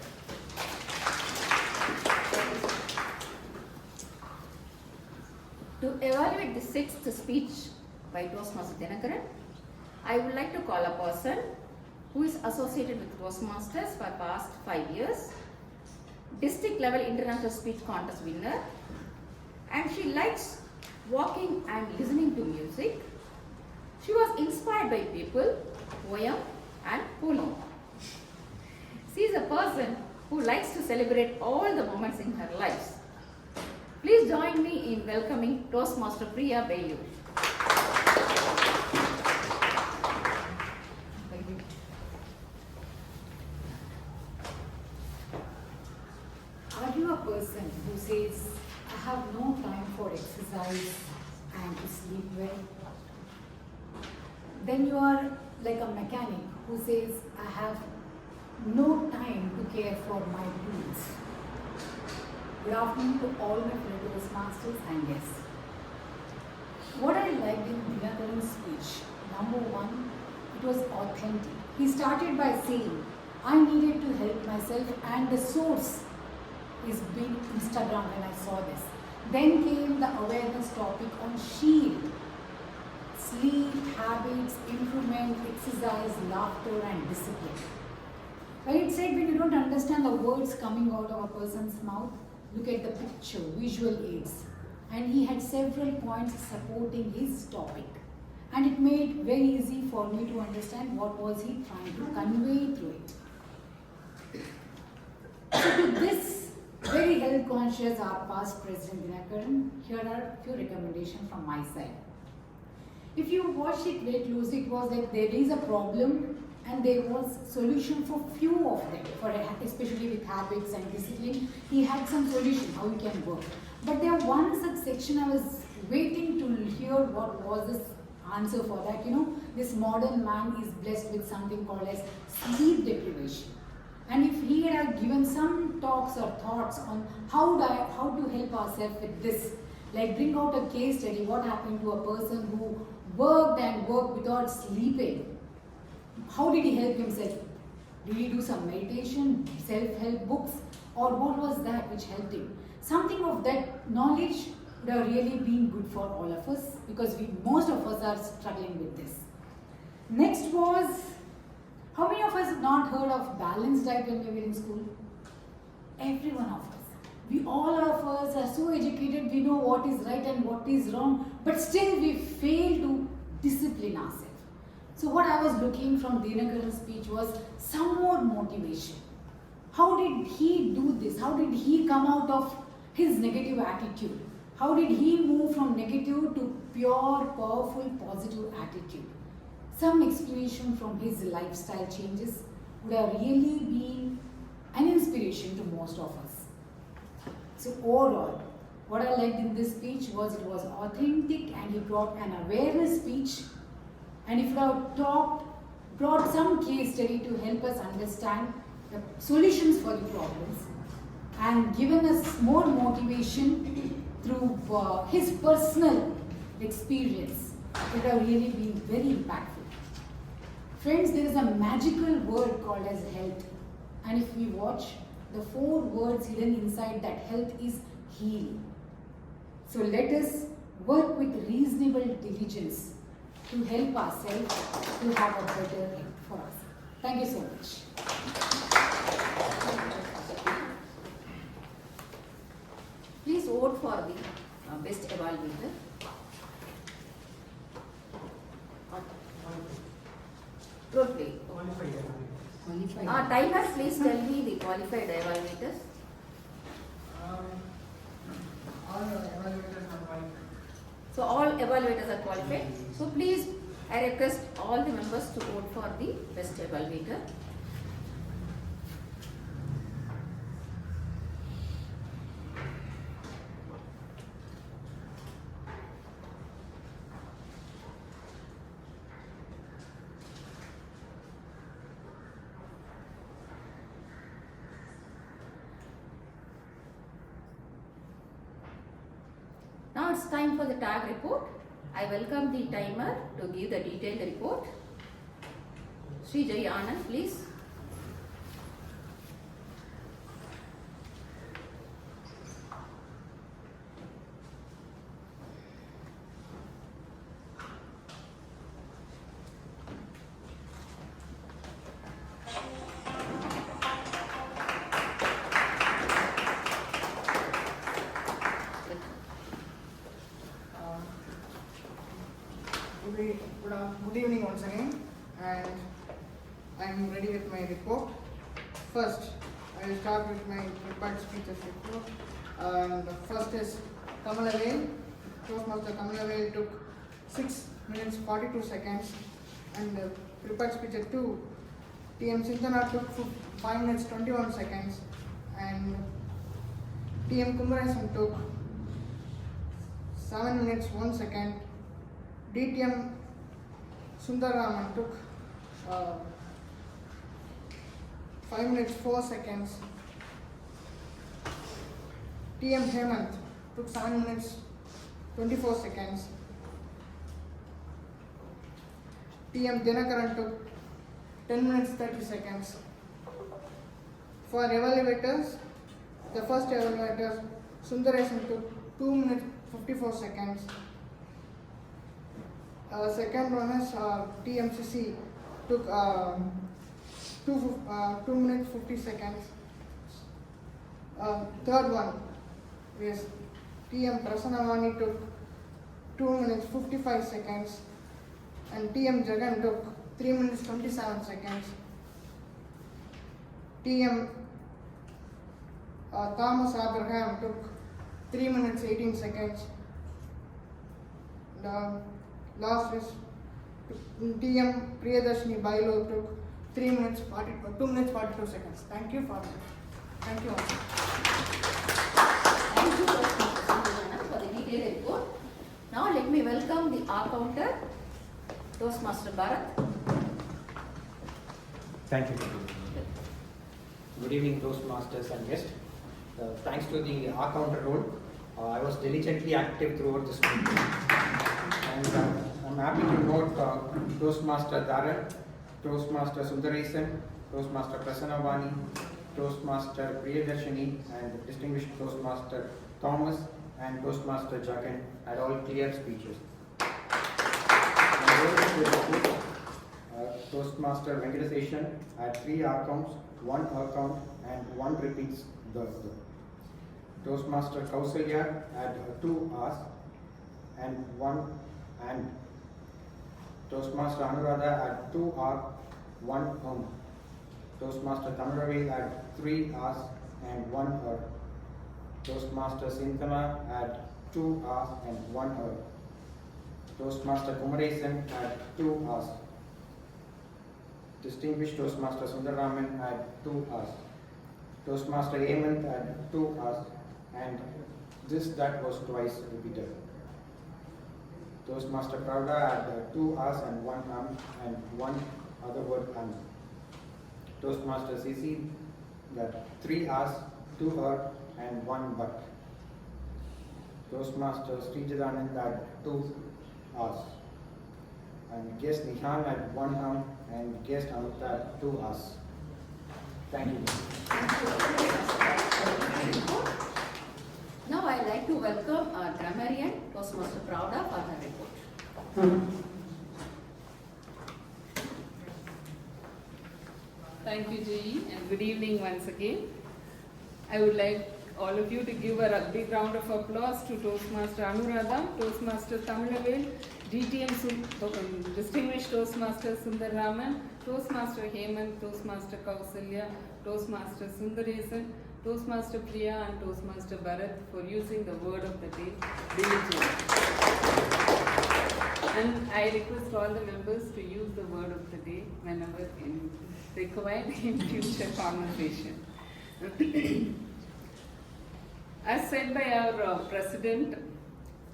To evaluate the 6th speech by Toastmaster Dhinakaran, I would like to call a person who is associated with Toastmasters for past 5 years, district level international speech contest winner, and she likes walking and listening to music. She was inspired by people, poem and polling. She is a person who likes to celebrate all the moments in her life. Please join me in welcoming Toastmaster Priya Bayu. Are you a person who says, I have no time for exercise and to sleep well? Then you are like a mechanic who says, I have no time to care for my tools. Good afternoon to all my fellow Toastmasters and guests. What I liked in Dhinakaran's speech, number 1, it was authentic. He started by saying, I needed to help myself and the source is big Instagram when I saw this. Then came the awareness topic on shield. Sleep, habits, improvement, exercise, laughter and discipline. But it said when you don't understand the words coming out of a person's mouth, look at the picture, visual aids. And he had several points supporting his topic. And it made very easy for me to understand what was he trying to convey through it. So to this very helpful health conscious, our past President Dinakaran, here are a few recommendations from my side. If you watch it very closely, it was like there is a problem and there was solution for few of them, especially with habits and discipline. He had some solution how he can work. But there one such section I was waiting to hear what was this answer for that. You know, this modern man is blessed with something called as sleep deprivation. And if he had given some talks or thoughts on how to help ourselves with this, like bring out a case study, what happened to a person who worked and worked without sleeping. How did he help himself? Did he do some meditation, self-help books, or what was that which helped him? Something of that knowledge would have really been good for all of us, because most of us are struggling with this. Next was, how many of us have not heard of balanced diet when we were in school? Every one of us. All of us are so educated, we know what is right and what is wrong, but still we fail to discipline ourselves. So what I was looking from Dinakaran's speech was some more motivation. How did he do this? How did he come out of his negative attitude? How did he move from negative to pure, powerful, positive attitude? Some explanation from his lifestyle changes would have really been an inspiration to most of us. So overall, what I liked in this speech was it was authentic and he brought an awareness speech. And if you have brought some case study to help us understand the solutions for the problems and given us more motivation through his personal experience, it would have really been very impactful. Friends, there is a magical word called as health. And if we watch, the 4 words hidden inside that health is heal. So let us work with reasonable diligence to help ourselves to have a better health for us. Thank you so much. Please vote for the best evaluator. Role play. Timer, please tell me the qualified evaluators. All evaluators are qualified. So all evaluators are qualified. So please, I request all the members to vote for the best evaluator. Now it's time for the tag report. I welcome the timer to give the detailed report. Sri Anand, please. Good evening once again, and I am ready with my report. First, I will start with my prepared speeches report. The first is Kamalavel. Toastmaster Kamalavel took 6 minutes 42 seconds, and the prepared speech 2, TM Sindhana took 5 minutes 21 seconds, and TM Kumarasan took 7 minutes 1 second. DTM Sundaraman took 5 minutes 4 seconds. TM Hemant took 7 minutes 24 seconds. TM Dinakaran took 10 minutes 30 seconds. For evaluators, the first evaluator Sundaresan took 2 minutes 54 seconds. Second one is TM Cisy took 2 minutes 50 seconds. Third one is TM Prasanna Vani took 2 minutes 55 seconds, and TM Jagan took 3 minutes 27 seconds. TM Thomas Abraham took 3 minutes 18 seconds. The last is TM Prasanna took 2 minutes 42 seconds. Thank you for that. Thank you all. Thank you for the detailed report. Now let me welcome the R-counter, Toastmaster Bharat. Thank you. Good evening, Toastmasters and guests. Thanks to the R-counter role, I was diligently active throughout this meeting. And I'm happy to note Toastmaster Dharan, Toastmaster Sundaresan, Toastmaster Prasanna Vani, Toastmaster Priyadarshini, and distinguished Toastmaster Thomas and Toastmaster Jagan had all clear speeches. Toastmaster Venkataseshan had 3 R counts, 1 R count, and 1 repeats the. Toastmaster Kausalya had 2 R's and 1 and. Toastmaster Anuradha had 2 R, 1 Toastmaster Tamaravel had 3 R's and 1 R. Toastmaster Sintama had 2 R's and 1 R. Toastmaster Kumaresan had 2 R's. Distinguished Toastmaster Sundaraman had 2 R's. Toastmaster Hemant had 2 R's, and that was twice repeated. Toastmaster Pravda had 2 R's and 1 and 1 other word Toastmaster Cisy got 3 R's, 2 R and 1 but. Toastmaster Srijadanand had 2 R's. And guest Nihan had 1 and guest Amita had 2 R's. Thank you. Now I like to welcome our Grammarian, Toastmaster Pravda, for her report. Thank you, Jai, and good evening once again. I would like all of you to give a big round of applause to Toastmaster Anuradha, Toastmaster Tamaravel, DTM Distinguished Toastmaster Sundaraman, Toastmaster Hemant, Toastmaster Kausalya, Toastmaster Sundaresan, Toastmaster Priya and Toastmaster Bharat for using the word of the day diligently. And I request all the members to use the word of the day whenever required in future conversation. As said by our President,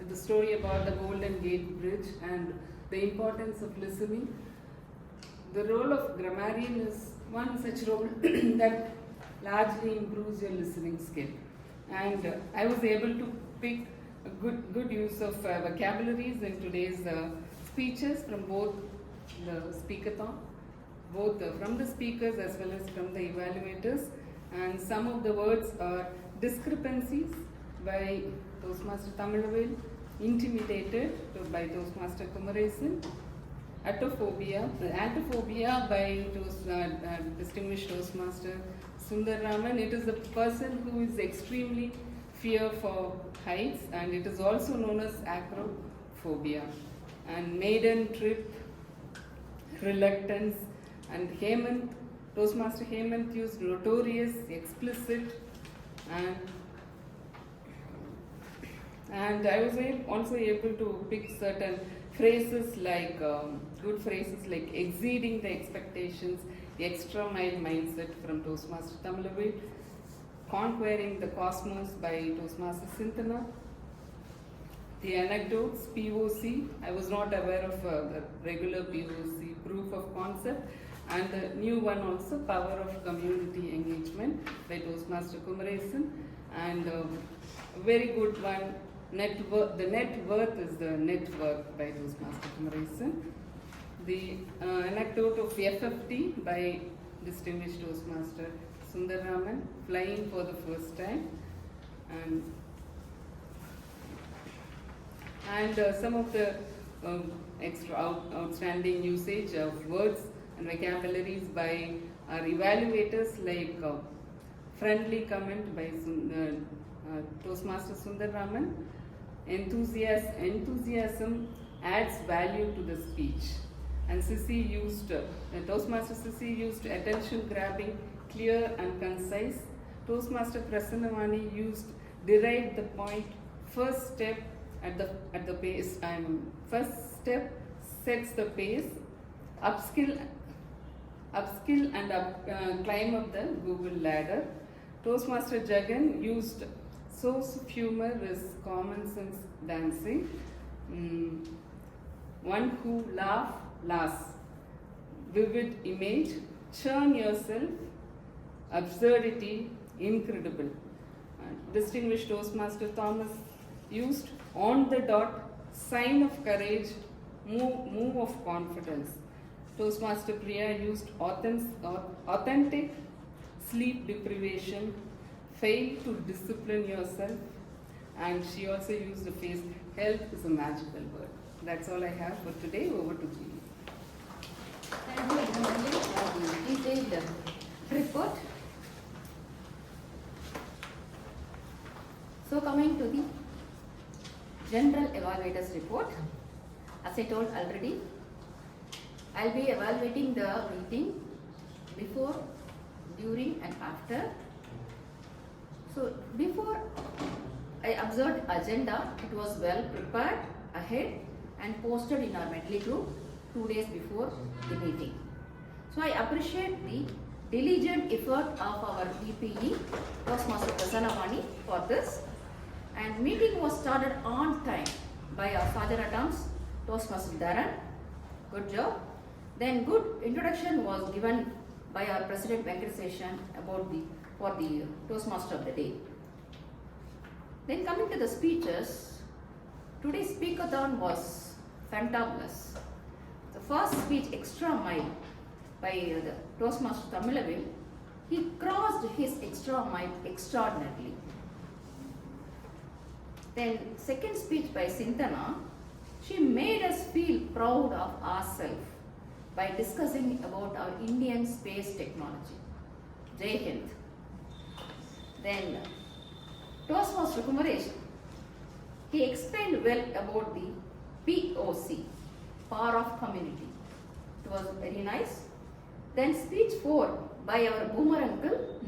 the story about the Golden Gate Bridge and the importance of listening, the role of Grammarian is one such role that largely improves your listening skill. And I was able to pick a good use of vocabularies in today's speeches from both the speakathon, both from the speakers as well as from the evaluators. And some of the words are discrepancies by Toastmaster Tamaravel, intimidated by Toastmaster Kumaresan, atophobia by distinguished Toastmaster Sundaraman. It is a person who is extremely fear for heights, and it is also known as acrophobia. And maiden trip, reluctance, and Hemant, Toastmaster Hemant used notorious, explicit, and I was also able to pick certain phrases like good phrases like exceeding the expectations, the extra mile mindset from Toastmaster Tamaravel, conquering the cosmos by Toastmaster Sintana, the anecdotes, POC. I was not aware of the regular POC, proof of concept, and the new one also, power of community engagement by Toastmaster Kumaresan, and a very good one, the net worth is the network by Toastmaster Kumaresan. The anecdote of FFT by distinguished Toastmaster Sundaraman, flying for the first time, and some of the extra outstanding usage of words and vocabularies by our evaluators, like friendly comment by Toastmaster Sundaraman, enthusiasm adds value to the speech. And Toastmaster Cisy used attention grabbing, clear and concise, Toastmaster Prasanna Vani derived the point first step at the pace and first step sets the pace, upskill and climb up the Google ladder. Toastmaster Jagan used source of humor is common sense dancing. One who laughs. Vivid image, churn yourself, absurdity, incredible. Distinguished Toastmaster Thomas used on the dot, sign of courage, move of confidence. Toastmaster Priya used authentic, sleep deprivation, fail to discipline yourself, and she also used the phrase, health is a magical word. That's all I have for today. Over to you. Thank you for the detailed report. So coming to the General Evaluator's report, as I told already, I'll be evaluating the meeting before, during and after. So before I observed agenda, it was well prepared ahead and posted in our Medley group 2 days before the meeting. So I appreciate the diligent effort of our DPE, Toastmaster Prasanna Vani, for this. And meeting was started on time by our Sergeant at Arms, Toastmaster Dharan. Good job. Then good introduction was given by our President Venkateshan for the Toastmaster of the day. Then coming to the speeches, today's speakathon was fantabulous. The first speech, Extra Mile, by the Toastmaster Tamilavil, he crossed his extra mile extraordinarily. Then second speech by Sintana, she made us feel proud of ourselves by discussing about our Indian space technology. Jai Hind. Then Toastmaster Kumaresh, he explained well about the POC, Power of Community. It was very nice. Then speech 4 by our Boomer Uncle,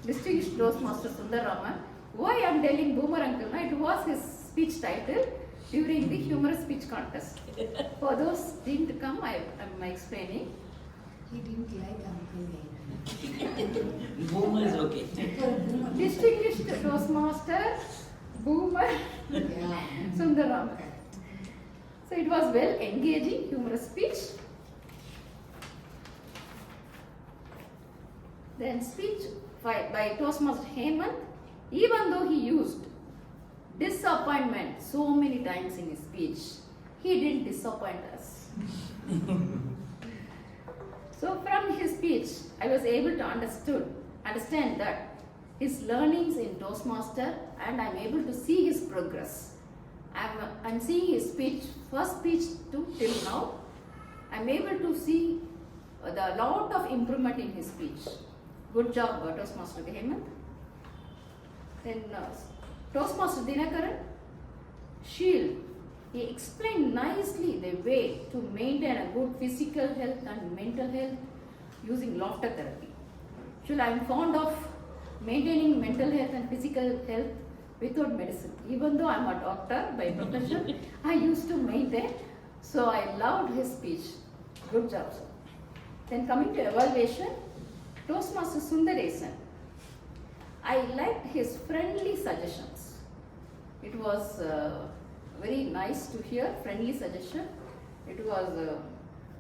distinguished Toastmaster Sundaraman. Why I am telling Boomer Uncle? It was his speech title during the humorous speech contest. For those who didn't come, I am explaining. He didn't like Uncle name. Boomer is okay. Distinguished Toastmaster Boomer Sundaraman. So it was well engaging, humorous speech. Then speech by Toastmaster Hemant, even though he used disappointment so many times in his speech, he didn't disappoint us. So from his speech, I was able to understand that his learnings in Toastmaster, and I'm able to see his progress. I'm seeing his speech, first speech till now. I'm able to see the lot of improvement in his speech. Good job, Toastmaster Hemant. Then Toastmaster Dinakaran, Shield, he explained nicely the way to maintain a good physical health and mental health using laughter therapy. Actually, I am fond of maintaining mental health and physical health without medicine. Even though I am a doctor by profession, I used to maintain. So I loved his speech. Good job, sir. Then coming to evaluation, Toastmaster Sundaresan, I liked his friendly suggestions. It was very nice to hear friendly suggestion. It was,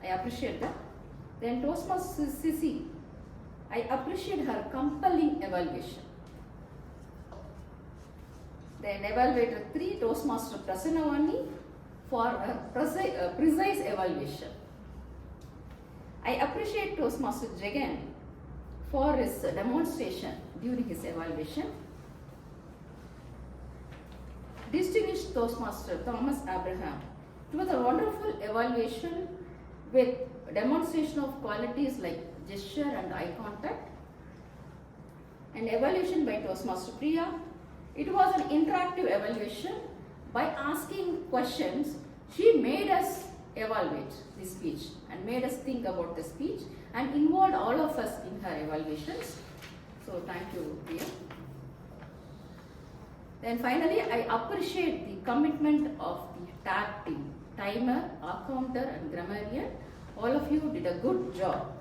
I appreciate that. Then Toastmaster Cisy, I appreciate her compelling evaluation. Then Evaluator 3, Toastmaster Prasanna Vani for her precise evaluation. I appreciate Toastmaster Jagan for his demonstration during his evaluation. Distinguished Toastmaster Thomas Abraham, it was a wonderful evaluation with demonstration of qualities like gesture and eye contact. And evaluation by Toastmaster Priya, it was an interactive evaluation. By asking questions, she made us evaluate the speech and made us think about the speech and involved all of us in her evaluations. So thank you, dear. Then finally, I appreciate the commitment of the tag team, timer, accounter and grammarian. All of you did a good job.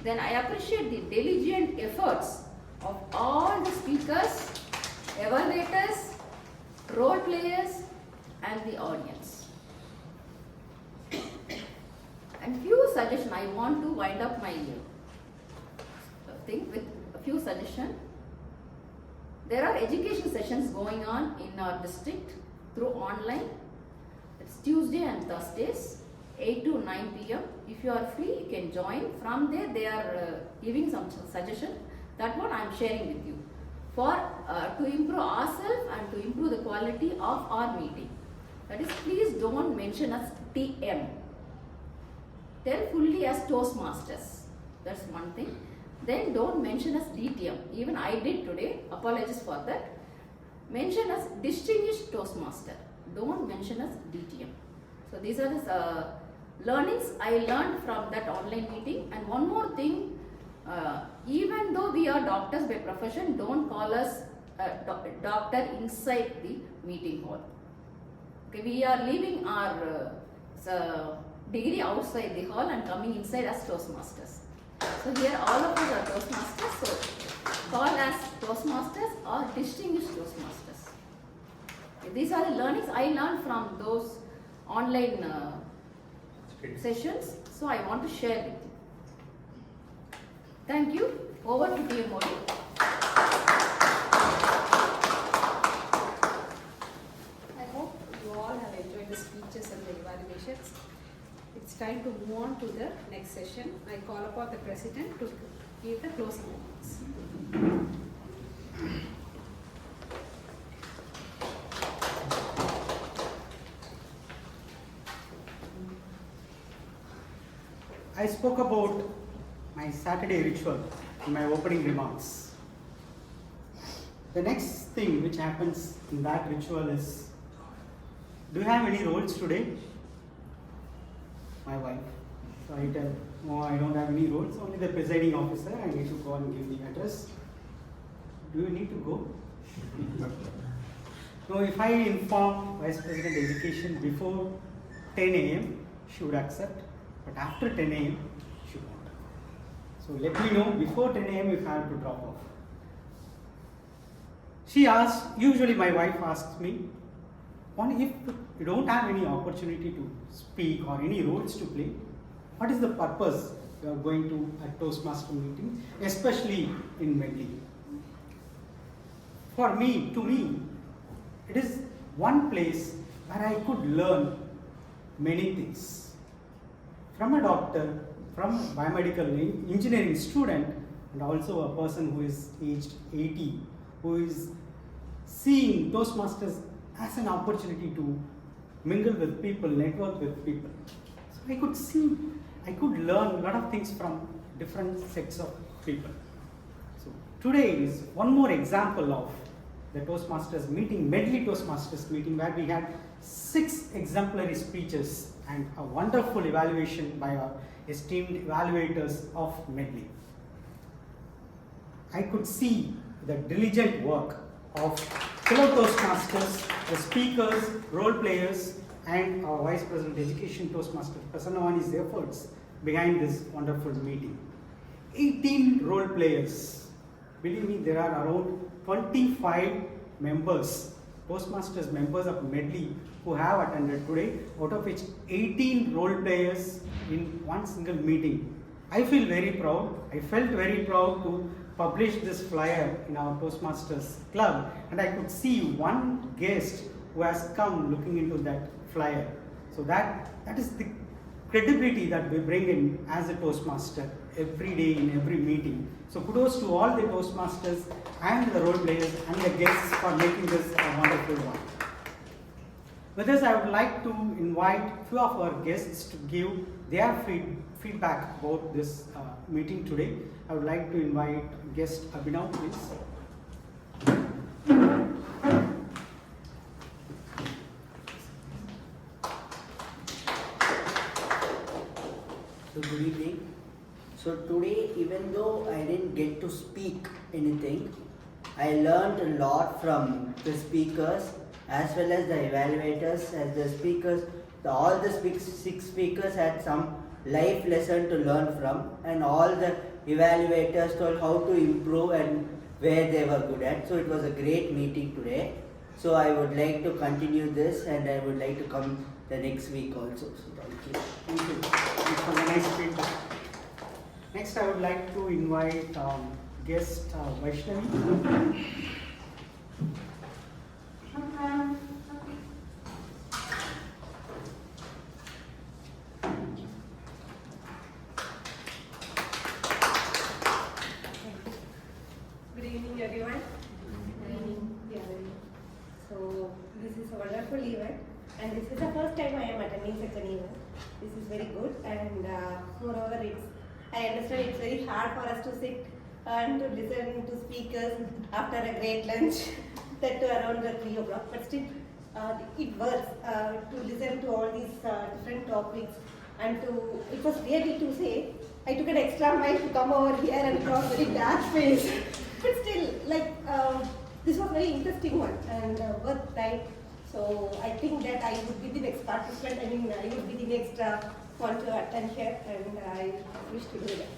Then I appreciate the diligent efforts of all the speakers, evaluators, role players and the audience. And few suggestions, I want to wind up my thing with a few suggestions. There are education sessions going on in our district through online. It's Tuesday and Thursdays, 8 to 9 p.m. If you are free, you can join. From there, they are giving some suggestions. That one I am sharing with you. For to improve ourselves and to improve the quality of our meeting. That is, please don't mention us TM. Tell fully as Toastmasters. That's one thing. Then don't mention us DTM. Even I did today. Apologies for that. Mention us Distinguished Toastmaster. Don't mention us DTM. So these are the learnings I learned from that online meeting. And one more thing, even though we are doctors by profession, don't call us doctor inside the meeting hall. Okay, we are leaving our degree outside the hall and coming inside as Toastmasters. So here all of us are Toastmasters. So call as Toastmasters or Distinguished Toastmasters. Okay, these are the learnings I learned from those online sessions. So I want to share with you. Thank you. Over to TMOD. I hope you all have enjoyed the speeches and the evaluations. It's time to move on to the next session. I call upon the President to give the closing remarks. I spoke about my Saturday ritual in my opening remarks. The next thing which happens in that ritual is, do you have any roles today? My wife. So I tell, no, I don't have any roles, only the presiding officer. I need to go and give the address. Do you need to go? No, if I inform Vice President Education before 10 a.m., she would accept. But after 10 a.m., she won't. So let me know before 10 a.m. if I have to drop off. She asks, usually my wife asks me, if you don't have any opportunity to speak or any roles to play, what is the purpose you are going to a Toastmaster meeting, especially in Medley? For me, to me, it is one place where I could learn many things. From a doctor, from a biomedical engineering student, and also a person who is aged 80, who is seeing Toastmasters as an opportunity to mingle with people, network with people. So I could learn a lot of things from different sets of people. So today is one more example of the Toastmasters meeting, Medley Toastmasters meeting, where we had 6 exemplary speeches and a wonderful evaluation by our esteemed evaluators of Medley. I could see the diligent work of fellow Toastmasters, the speakers, role players, and our Vice President Education Toastmaster Prasanna Vani's efforts behind this wonderful meeting. 18 role players. Believe me, there are around 25 members, Toastmasters members of Medley, who have attended today, out of which 18 role players in one single meeting. I feel very proud. I felt very proud to publish this flyer in our Toastmasters club, and I could see one guest who has come looking into that flyer. So that is the credibility that we bring in as a Toastmaster every day in every meeting. So kudos to all the Toastmasters and the role players and the guests for making this a wonderful one. With this, I would like to invite a few of our guests to give their feedback about this meeting today. I would like to invite guest Abhinav, please. So good evening. So today, even though I didn't get to speak anything. I learned a lot from the speakers as well as the evaluators. As the speakers, all the 6 speakers had some life lesson to learn from, and all the evaluators told how to improve and where they were good at. So it was a great meeting today. So I would like to continue this, and I would like to come the next week also. So thank you. Thank you. Thanks for the nice feedback. Next, I would like to invite guest Vaishnavi. Good evening, everyone. So this is a wonderful event, and this is the first time I am attending such an event. This is very good, and moreover, I understand it's very hard for us to sit and to listen to speakers after a great lunch, that to around the 3 o'clock. But still, it works to listen to all these different topics, and it was really to say. I took an extra mile to come over here and cross very dark space. But still, this was very interesting one and worth time. So I think that I would be the next participant. I would be the next one to attend here, and I wish to do that.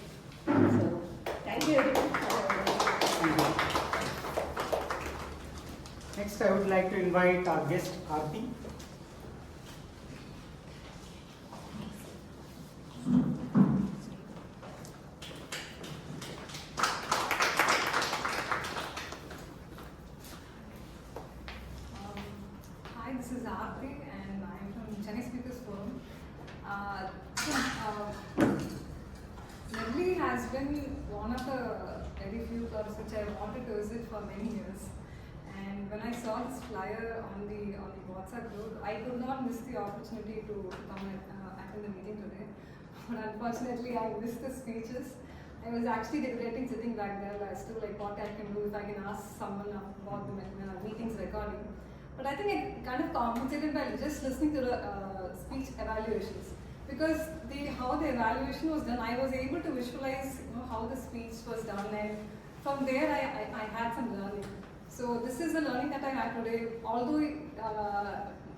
So thank you everyone. Next, I would like to invite our guest Aarti. Hi, this is Aarti, and I am from Chennai Speakers Forum. Medley has been one of the very few clubs which I wanted to visit for many years. And when I saw this flyer on the WhatsApp group, I could not miss the opportunity to come and attend the meeting today. But unfortunately, I missed the speeches. I was actually deliberating sitting back there as to what I can do if I can ask someone about the meetings recording. But I think I kind of compensated by just listening to the speech evaluations, because how the evaluation was done, I was able to visualize how the speech was done, and from there I had some learning. So this is the learning that I had today. Although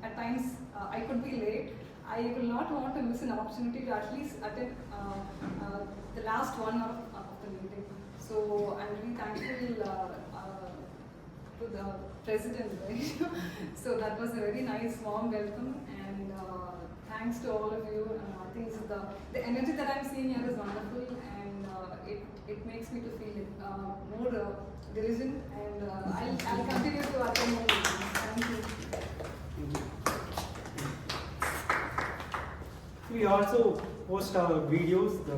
at times I could be late, I will not want to miss an opportunity to at least attend the last 1 hour of the meeting. So I'm really thankful to the president, right? So that was a very nice warm welcome, and thanks to all of you. I think the energy that I'm seeing here is wonderful, and it makes me to feel more diligent, and I'll continue to attend more meetings. Thank you. Thank you. We also post our videos, the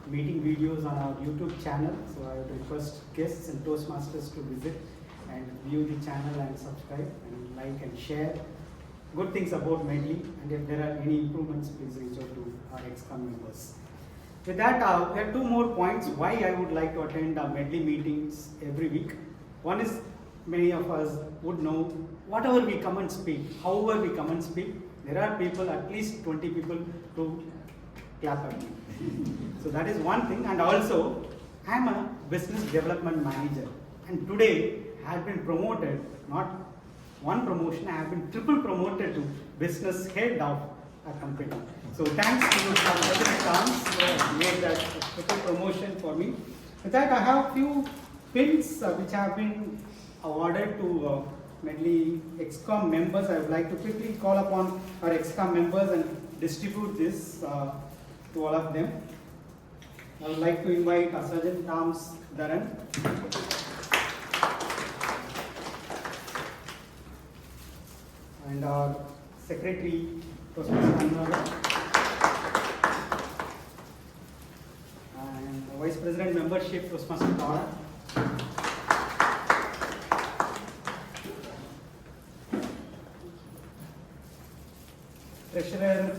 meeting videos, on our YouTube channel. So I would request guests and Toastmasters to visit and view the channel and subscribe and like and share good things about Medley. And if there are any improvements, please reach out to our ex-com members. With that, there are 2 more points why I would like to attend our Medley meetings every week. One is, many of us would know, whatever we come and speak, however we come and speak, there are people, at least 20 people, to clap at me. So that is one thing. And also, I am a business development manager, and today I have been promoted, not one promotion, I have been triple promoted to business head of a company. So thanks to President Thomas who made that triple promotion for me. With that, I have few pins which have been awarded to Medley ex-com members. I would like to quickly call upon our ex-com members and distribute this to all of them. I would like to invite Sergeant Thomas Dharan. And our Secretary, Toastmaster, and Vice President Membership, Toastmaster Pravda. Treasurer,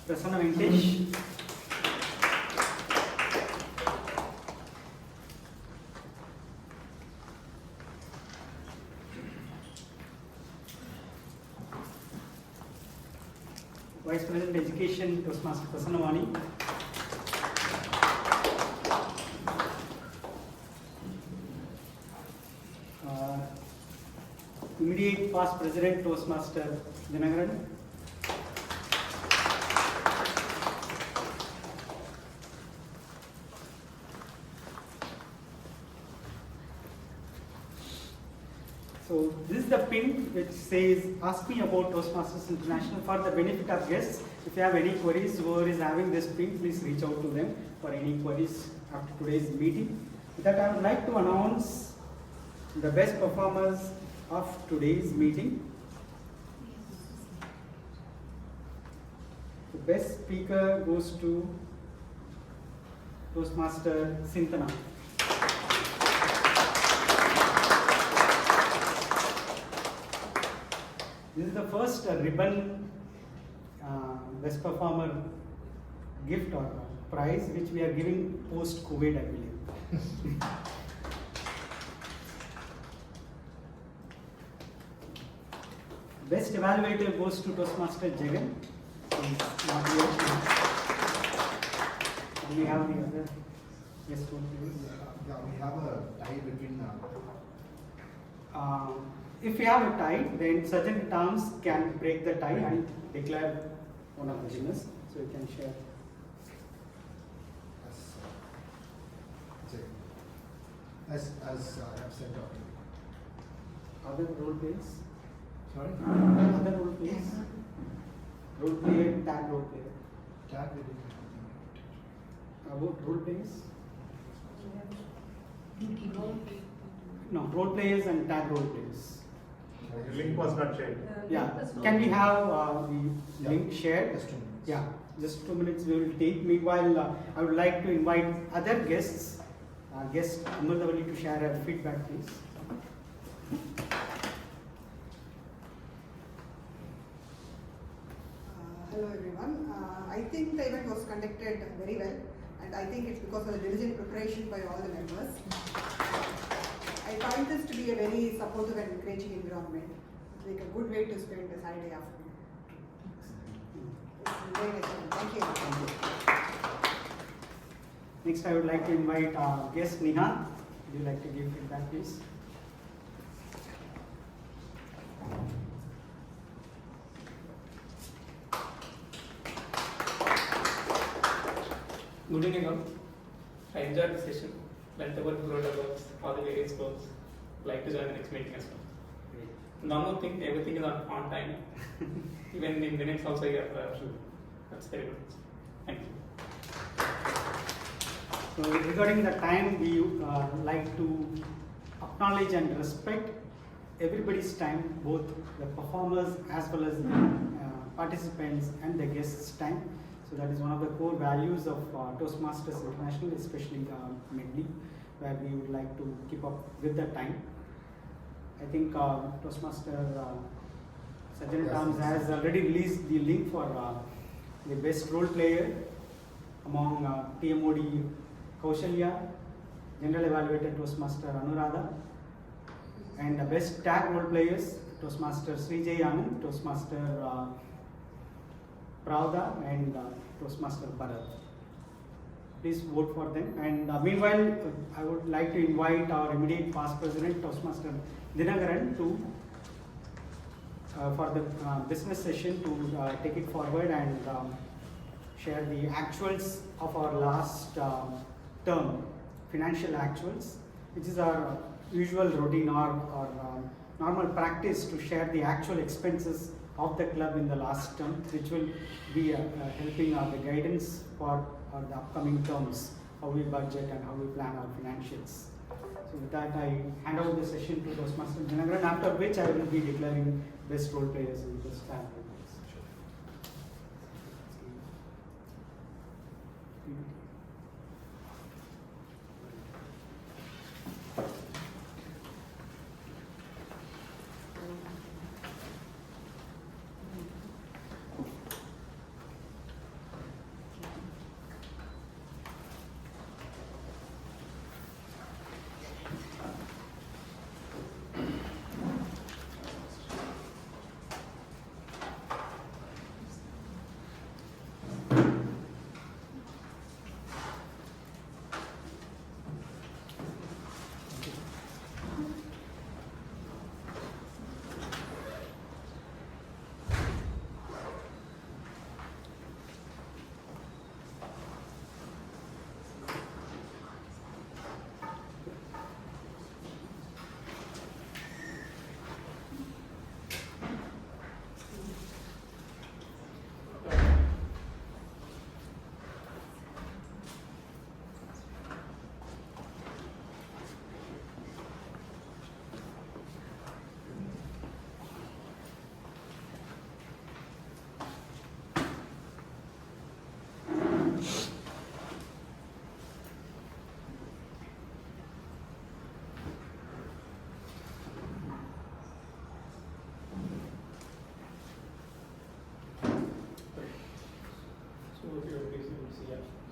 Prasanna Vani. Vice President Education, Toastmaster Prasanna Vani. immediate past President Toastmaster Dinagaran. So this is the pin which says, ask me about Toastmasters International for the benefit of guests. If you have any queries, whoever is having this pin, please reach out to them for any queries after today's meeting. With that, I would like to announce the best performers of today's meeting. The best speaker goes to Toastmaster Sintana. This is the first ribbon best performer gift or prize which we are giving post-COVID, I believe. Best evaluator goes to Toastmaster Jagan. He's not here. Do we have the other? Yes, one please. Yeah, we have a tie between. If we have a tie, then certain terms can break the tie and declare one of the winners. So you can share. As I have sent out. Other role plays? Sorry? Other role plays? Role player, tag role player. Tag we didn't have. About role plays? No, role players and tag role players. The link was not shared. Yeah. Can we have the link shared? Just 2 minutes. Yeah, just 2 minutes we will take. Meanwhile, I would like to invite other guests, guest Amrutavali, to share her feedback, please. Hello everyone. I think the event was conducted very well, and I think it's because of the diligent preparation by all the members. I find this to be a very supportive and encouraging environment. It's like a good way to spend a Saturday afternoon. It's very nice. Thank you. Next, I would like to invite our guest Neha. Would you like to give feedback, please? Good evening all. I enjoyed the session. Learned about the protocols, all the various goals. Like to join the next meeting as well. One more thing, everything is on time. Even in minutes also you have that's very good. Thank you. So regarding the time, we like to acknowledge and respect everybody's time, both the performers as well as the participants and the guests' time. So that is one of the core values of Toastmasters International, especially Medley, where we would like to keep up with the time. I think Toastmaster Sajjan Thomas has already released the link for the best role player among TMOD Kaushalya, General Evaluator Toastmaster Anuradha, and the best tag role players Toastmaster Cisy, Toastmaster Pravda, and Toastmaster Bharat. Please vote for them. And meanwhile, I would like to invite our immediate past president, Toastmaster Dinagaran, to for the business session to take it forward and share the actuals of our last term, financial actuals, which is our usual routine or normal practice to share the actual expenses of the club in the last term, which will be helping the guidance for the upcoming terms, how we budget and how we plan our financials. So with that, I hand over the session to Toastmaster Dinagaran, after which I will be declaring best role players and best tag role players.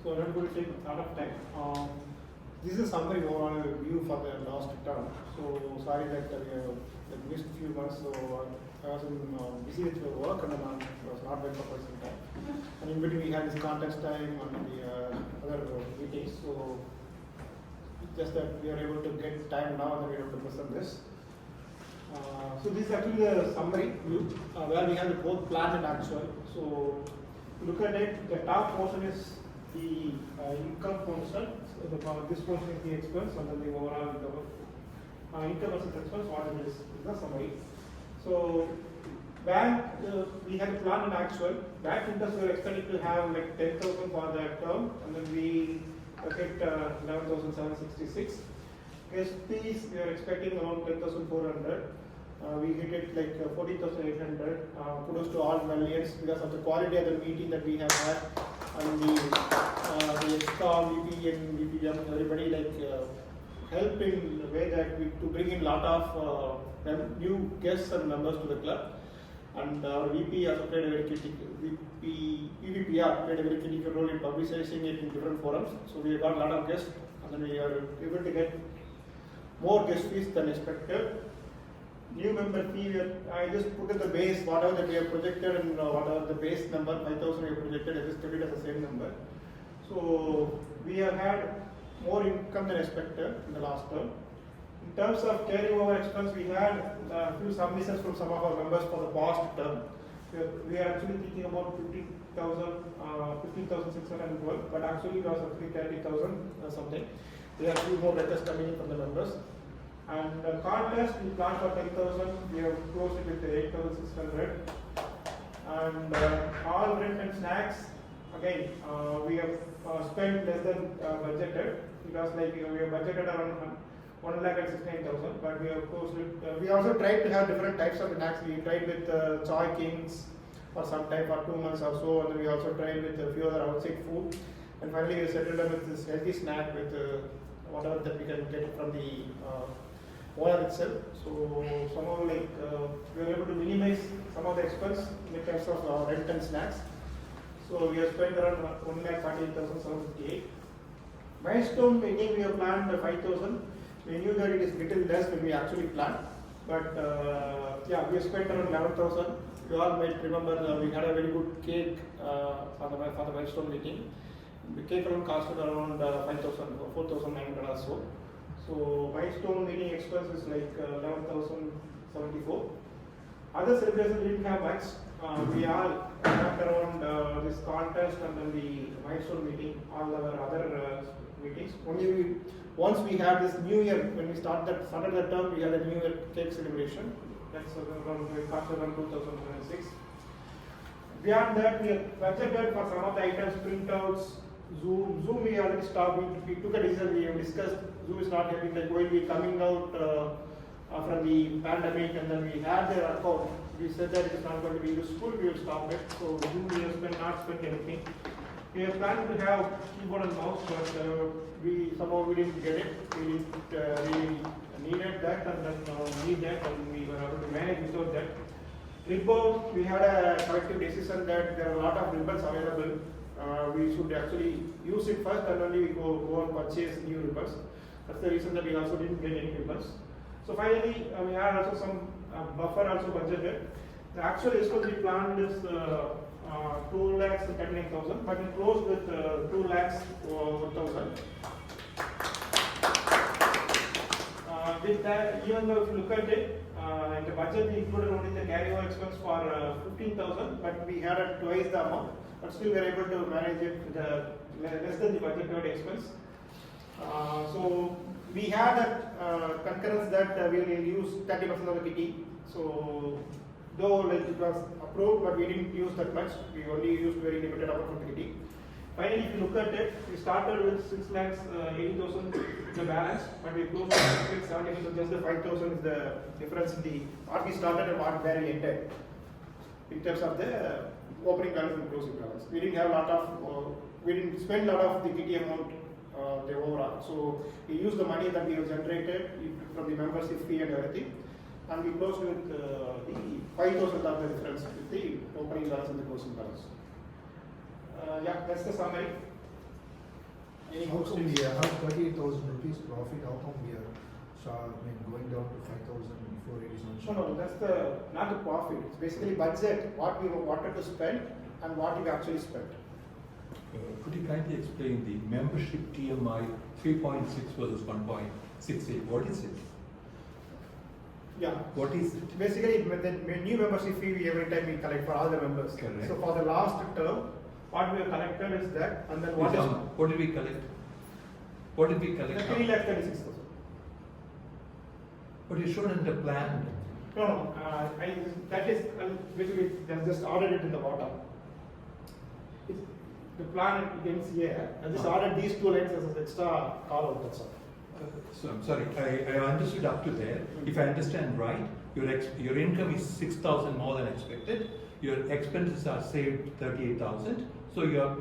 so I'm not going to take a lot of time. This is a summary overall view for the last term. So sorry that we have missed a few months. So I was busy with work and I was not well for quite some time. And in between we had this contest time and the other meetings. So just that we are able to get time now and we are able to present this. So this is actually the summary view where we have both planned and actual. So look at it, the top portion is the income portion. So this portion is the expense and then the overall income versus expense, what it is the summary. So bank, we had a plan and actual. Bank interest we were expecting to have like 10,000 for that term and then we hit 11,766. SPs we are expecting around 10,400. We hit it like 14,800. Kudos to all Malians because of the quality of the meeting that we have had and the EXCOM, VP and VPM, everybody like helped in the way that to bring in a lot of new guests and members to the club. And our VP also played a very critical, EVPR played a very critical role in publicizing it in different forums. So we got a lot of guests and then we are able to get more guest fees than expected. New member fee, I just put in the base, whatever that we have projected and whatever the base number, 5,000 we have projected, I just kept it as the same number. So we have had more income than expected in the last term. In terms of carryover expense, we had a few submissions from some of our members for the past term. We are actually thinking about 15,612, but actually it was actually 30,000 something. We have a few more letters coming in from the members. And the contest, we planned for 10,000, we have closed it with 8,600. And all rent and snacks, again, we have spent less than budgeted. It was like we have budgeted around 1,69,000, but we have closed it. We also tried to have different types of snacks. We tried with Choy Kings for some time, for 2 months or so, and then we also tried with a few other outside food. And finally, we settled on with this healthy snack with whatever that we can get from the owner itself. So somehow like we were able to minimize some of the expense in terms of rent and snacks. So we have spent around 1,48,758. Milestone meeting we have planned 5,000. We knew that it is little less when we actually planned, but yeah, we have spent around 11,000. You all might remember we had a very good cake for the milestone meeting. The cake alone costed around 5,000 or 4,900 or so. So milestone meeting expense is like 11,074. Other celebrations we didn't have much. We all wrapped around this contest and then the milestone meeting, all our other meetings. Only once we had this New Year, when we started the term, we had a New Year cake celebration. That's around 2006. Beyond that, we have budgeted for some of the items, printouts, Zoom we already stopped. We took a decision, we have discussed. Zoom is not having like going to be coming out from the pandemic, and then we had their account. We said that it is not going to be useful, we will stop it. So Zoom we have not spent anything. We are planning to have keyboard and mouse, but we didn't get it. We needed that and then need that, and we were able to manage without that. Ribbons, we had a collective decision that there are a lot of ribbons available. We should actually use it first and only we go and purchase new ribbons. That's the reason that we also didn't get any ribbons. So finally, we had also some buffer also budgeted. The actual expense we planned is 2,39,000, but we closed with 2,01,000. With that, even though if you look at it, in the budget we included only the carryover expense for 15,000, but we had it twice the amount. But still we are able to manage it with less than the budgeted expense. So we had a concurrence that we will use 30% of the kitty. So though like it was approved, but we didn't use that much. We only used very limited amount of the kitty. Finally, if you look at it, we started with 6,80,000 the balance, but we closed with 6,70,000. So just the 5,000 is the difference in the what we started and what where we ended in terms of the opening balance and closing balance. We didn't have a lot of, we didn't spend a lot of the kitty amount the overall. So we used the money that we have generated from the membership fee and everything, and we closed with the 5,000 of the difference with the opening balance and the closing balance. Yeah, that's the summary. Any How come questions? we have 38,000 rupees profit? How come we are going down to 5,000 before it is on? No, that's not the profit. It's basically budget, what we wanted to spend and what we actually spent. Could you kindly explain the membership TMI 3.6 versus 1.68? What is it? Yeah. What is it? Basically, the new membership fee every time we collect for all the members. Correct. So for the last term, what we have collected is that, and then what is What did we collect? What did we collect? 3,36,000. But you showed in the plan. No, that is basically just ordered it in the bottom. The plan you can see here. I just ordered these 2 lines as an extra call out. That's all. So I'm sorry, I understood up to there. If I understand right, your income is 6,000 more than expected. Your expenses are saved 38,000. So you're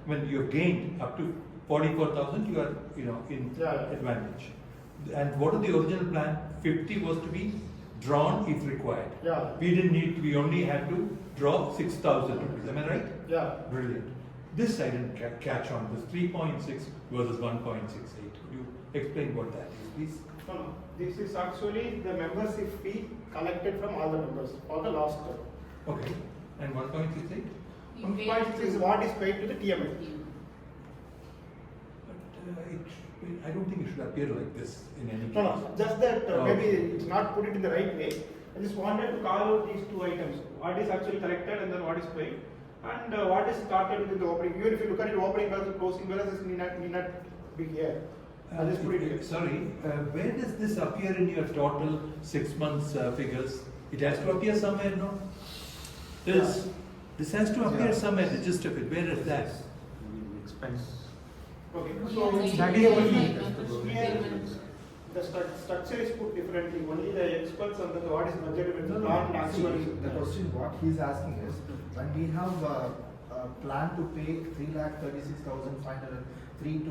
when you've gained up to 44,000, you are in advantage. And what is the original plan? 50 was to be drawn if required. Yeah. We didn't need to, we only had to draw 6,000 rupees. Am I right? Yeah. Brilliant. This I didn't catch on. This 3.6 versus 1.68. Could you explain what that is, please? No. This is actually the membership fee collected from all the members for the last term. Okay. And 1.68? 1.6 is what is paid to the TMA. I don't think it should appear like this in any case. No, just that maybe it's not put it in the right way. I just wanted to call out these 2 items. What is actually collected and then what is paid. And what is started with the opening. Even if you look at it, opening balance and closing balance is need not be here. I just put it here. Sorry, where does this appear in your total 6 months figures? It has to appear somewhere, no? This has to appear somewhere, the gist of it. Where is that? Expense. Okay, so That is only here, the structure is put differently. Only the expense and what is budgeted with the plan actually. The question what he is asking is, when we have a plan to pay 3,36,503 to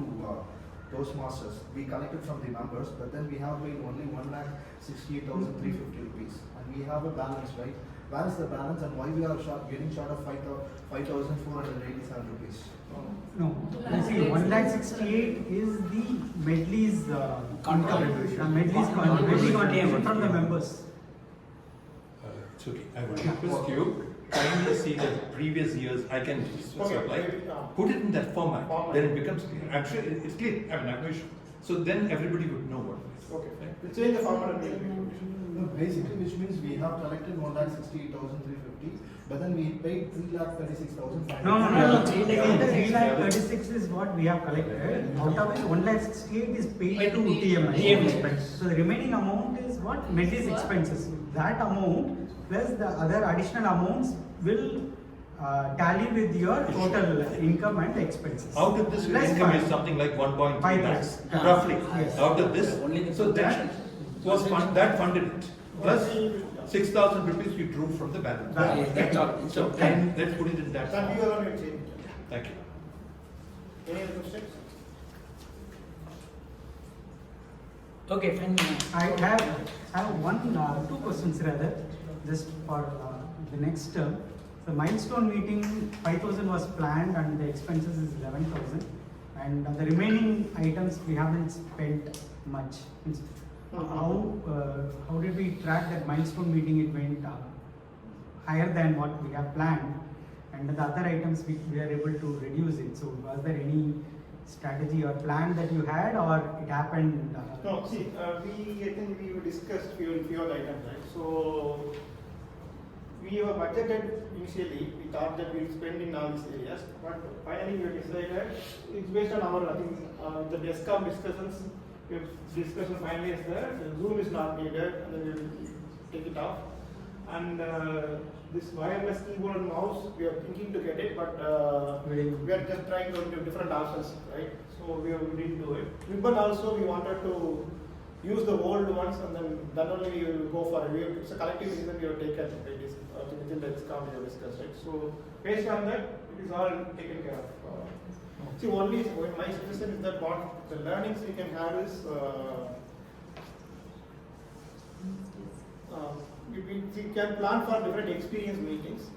Toastmasters, we collected from the members, but then we have paid only 1,68,350 rupees, and we have a balance, right? Where is the balance, and why we are getting short of 5,487 rupees? No, see, 1,68,000 is the Medley's contribution. Medley's contribution from the members. It's okay. I will request you kindly see the previous years. I can supply. Put it in that format. Then it becomes clear. I'm sure it's clear. I mean, I'm not sure. So then everybody would know what it is. Okay. We'll change the format and make it. No, basically, which means we have collected 1,68,350, but then we paid 3,36,500. No. 3,36,000 is what we have collected. Out of it, 1,68,000 is paid to TM expense. So the remaining amount is what? Medley's expenses. That amount plus the other additional amounts will tally with your total income and expenses. Out of this, your Plus income five. is something like 1.3 lakhs, Yes. roughly. Yes. Out of this, so that was that funded it. Plus 6,000 rupees we drew from the balance. That's all. So and let's put it in that. Then we form. will change it. Thank you. Any other questions? Okay, fine. I have two questions rather, just for the next term. The milestone meeting 5,000 was planned and the expenses is 11,000, and the remaining items we haven't spent much. How did we track that milestone meeting? It went higher than what we have planned, and the other items we are able to reduce it. So was there any strategy or plan that you had, or it happened? No, see, I think we discussed few items, right? So we were budgeted initially. We thought that we'll spend in all these areas, but finally we decided it's based on our the DESCOM discussions. If discussion finally is there, the Zoom is not needed, and then we'll take it off. And this wireless keyboard and mouse, we are thinking to get it, but we are just trying to do different options, right? So we didn't do it. Ribbon also, we wanted to use the old ones, and then only we will go for it. It's a collective decision we have taken, right? Within the discount we have discussed, right? So based on that, it is all taken care of. See, only my suggestion is that what the learnings we can have is we can plan for different experience meetings.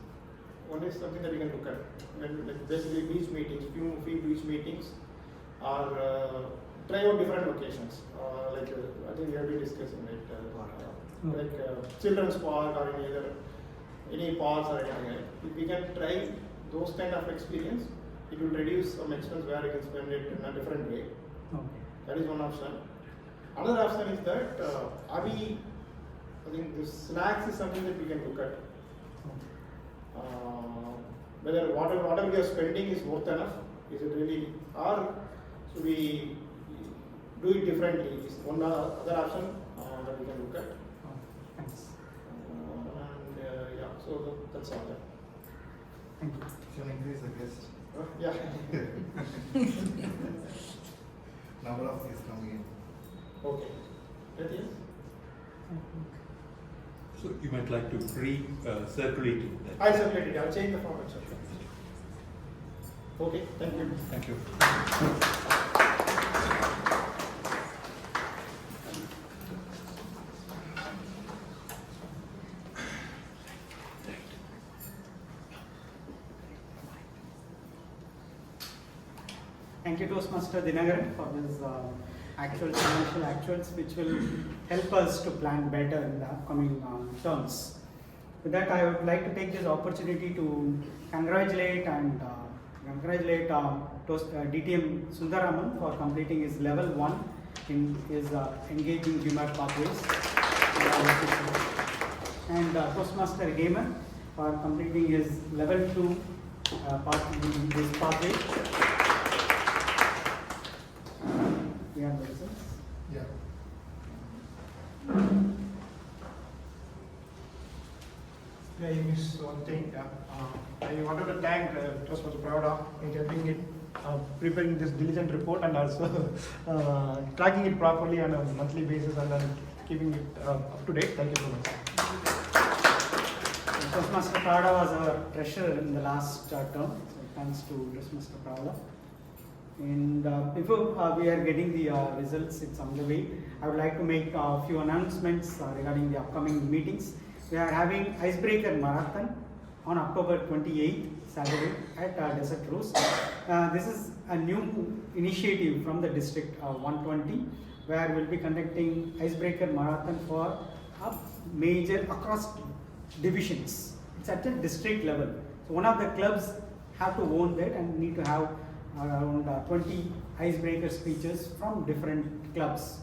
one is something that we can look at. Like basically beach meetings, few beach meetings, or try out different locations. I think we have been discussing it. Children's park or any parks or anything. If we can try those kind of experience, it will reduce some expense where you can spend it in a different way. Okay. That is one option. Another option is that I think the snacks is something that we can look at. Whether whatever we are spending is worth enough. Is it really, or should we do it differently? Is one other option that we can look at. Thanks. So that's all. Thank you. Shall I increase the guest? Yeah. Number of guests coming in. Okay. That is. So you might like to circulate it. I'll circulate it. I'll change the format. Okay. Thank you. Thank you. Thank you, Toastmaster Dinagaran, for this financial actuals, which will help us to plan better in the upcoming terms. With that, I would like to take this opportunity to congratulate DTM Sundaraman for completing his level 1 in his engaging humor pathways, and Toastmaster Hemant for completing his level 2 this pathway. We have the results. Yeah. I missed one thing. I wanted to thank Toastmaster Pravda in helping it preparing this diligent report and also tracking it properly on a monthly basis and then keeping it up to date. Thank you so much. Toastmaster Pravda was our treasurer in the last term, so thanks to Toastmaster Pravda. And before we are getting the results, it's on the way. I would like to make a few announcements regarding the upcoming meetings. We are having Icebreaker Marathon on October 28th, Saturday at Desert Rose. This is a new initiative from the District 120, where we'll be conducting Icebreaker Marathon for a major across divisions. It's at the district level. So one of the clubs have to own that and need to have around 20 icebreaker speeches from different clubs.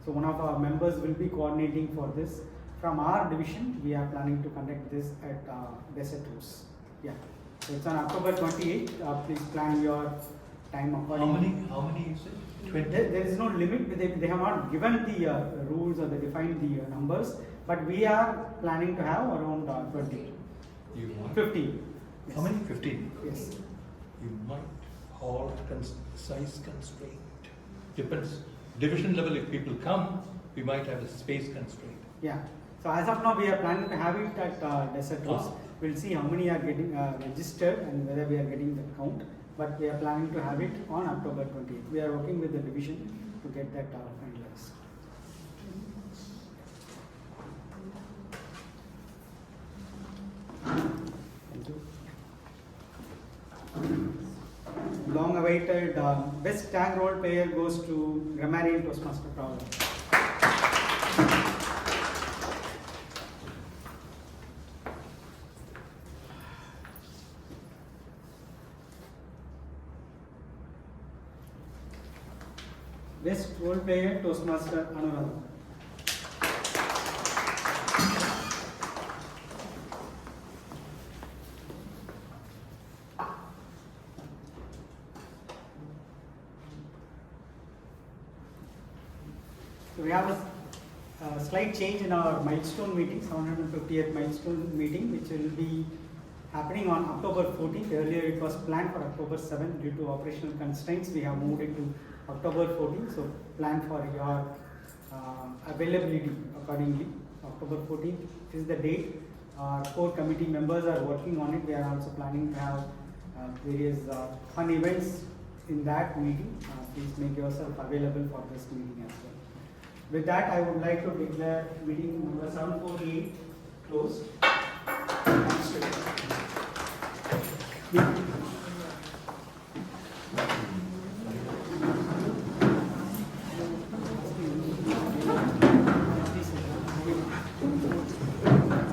So one of our members will be coordinating for this. From our division, we are planning to conduct this at Desert Rose. Yeah. So it's on October 28th. Please plan your time accordingly. How many you said? 20? There is no limit. They have not given the rules or they defined the numbers, but we are planning to have around 20. You want? 15. How many? 15? Yes. You might hall size constraint. Depends. Division level, if people come, we might have a space constraint. Yeah. So as of now, we are planning to have it at Desert Rose. We'll see how many are getting registered and whether we are getting the count. But we are planning to have it on October 28th. We are working with the division to get that finalized. Thank you. Long-awaited best tag role player goes to Grammarian Toastmaster Pravda. Best role player Toastmaster Anurag. So we have a slight change in our milestone meeting, 750th milestone meeting, which will be happening on October 14th. Earlier it was planned for October 7th. Due to operational constraints, we have moved it to October 14th. So plan for your availability accordingly. October 14th is the date. Our core committee members are working on it. We are also planning to have various fun events in that meeting. Please make yourself available for this meeting as well. With that, I would like to declare meeting number 748 closed.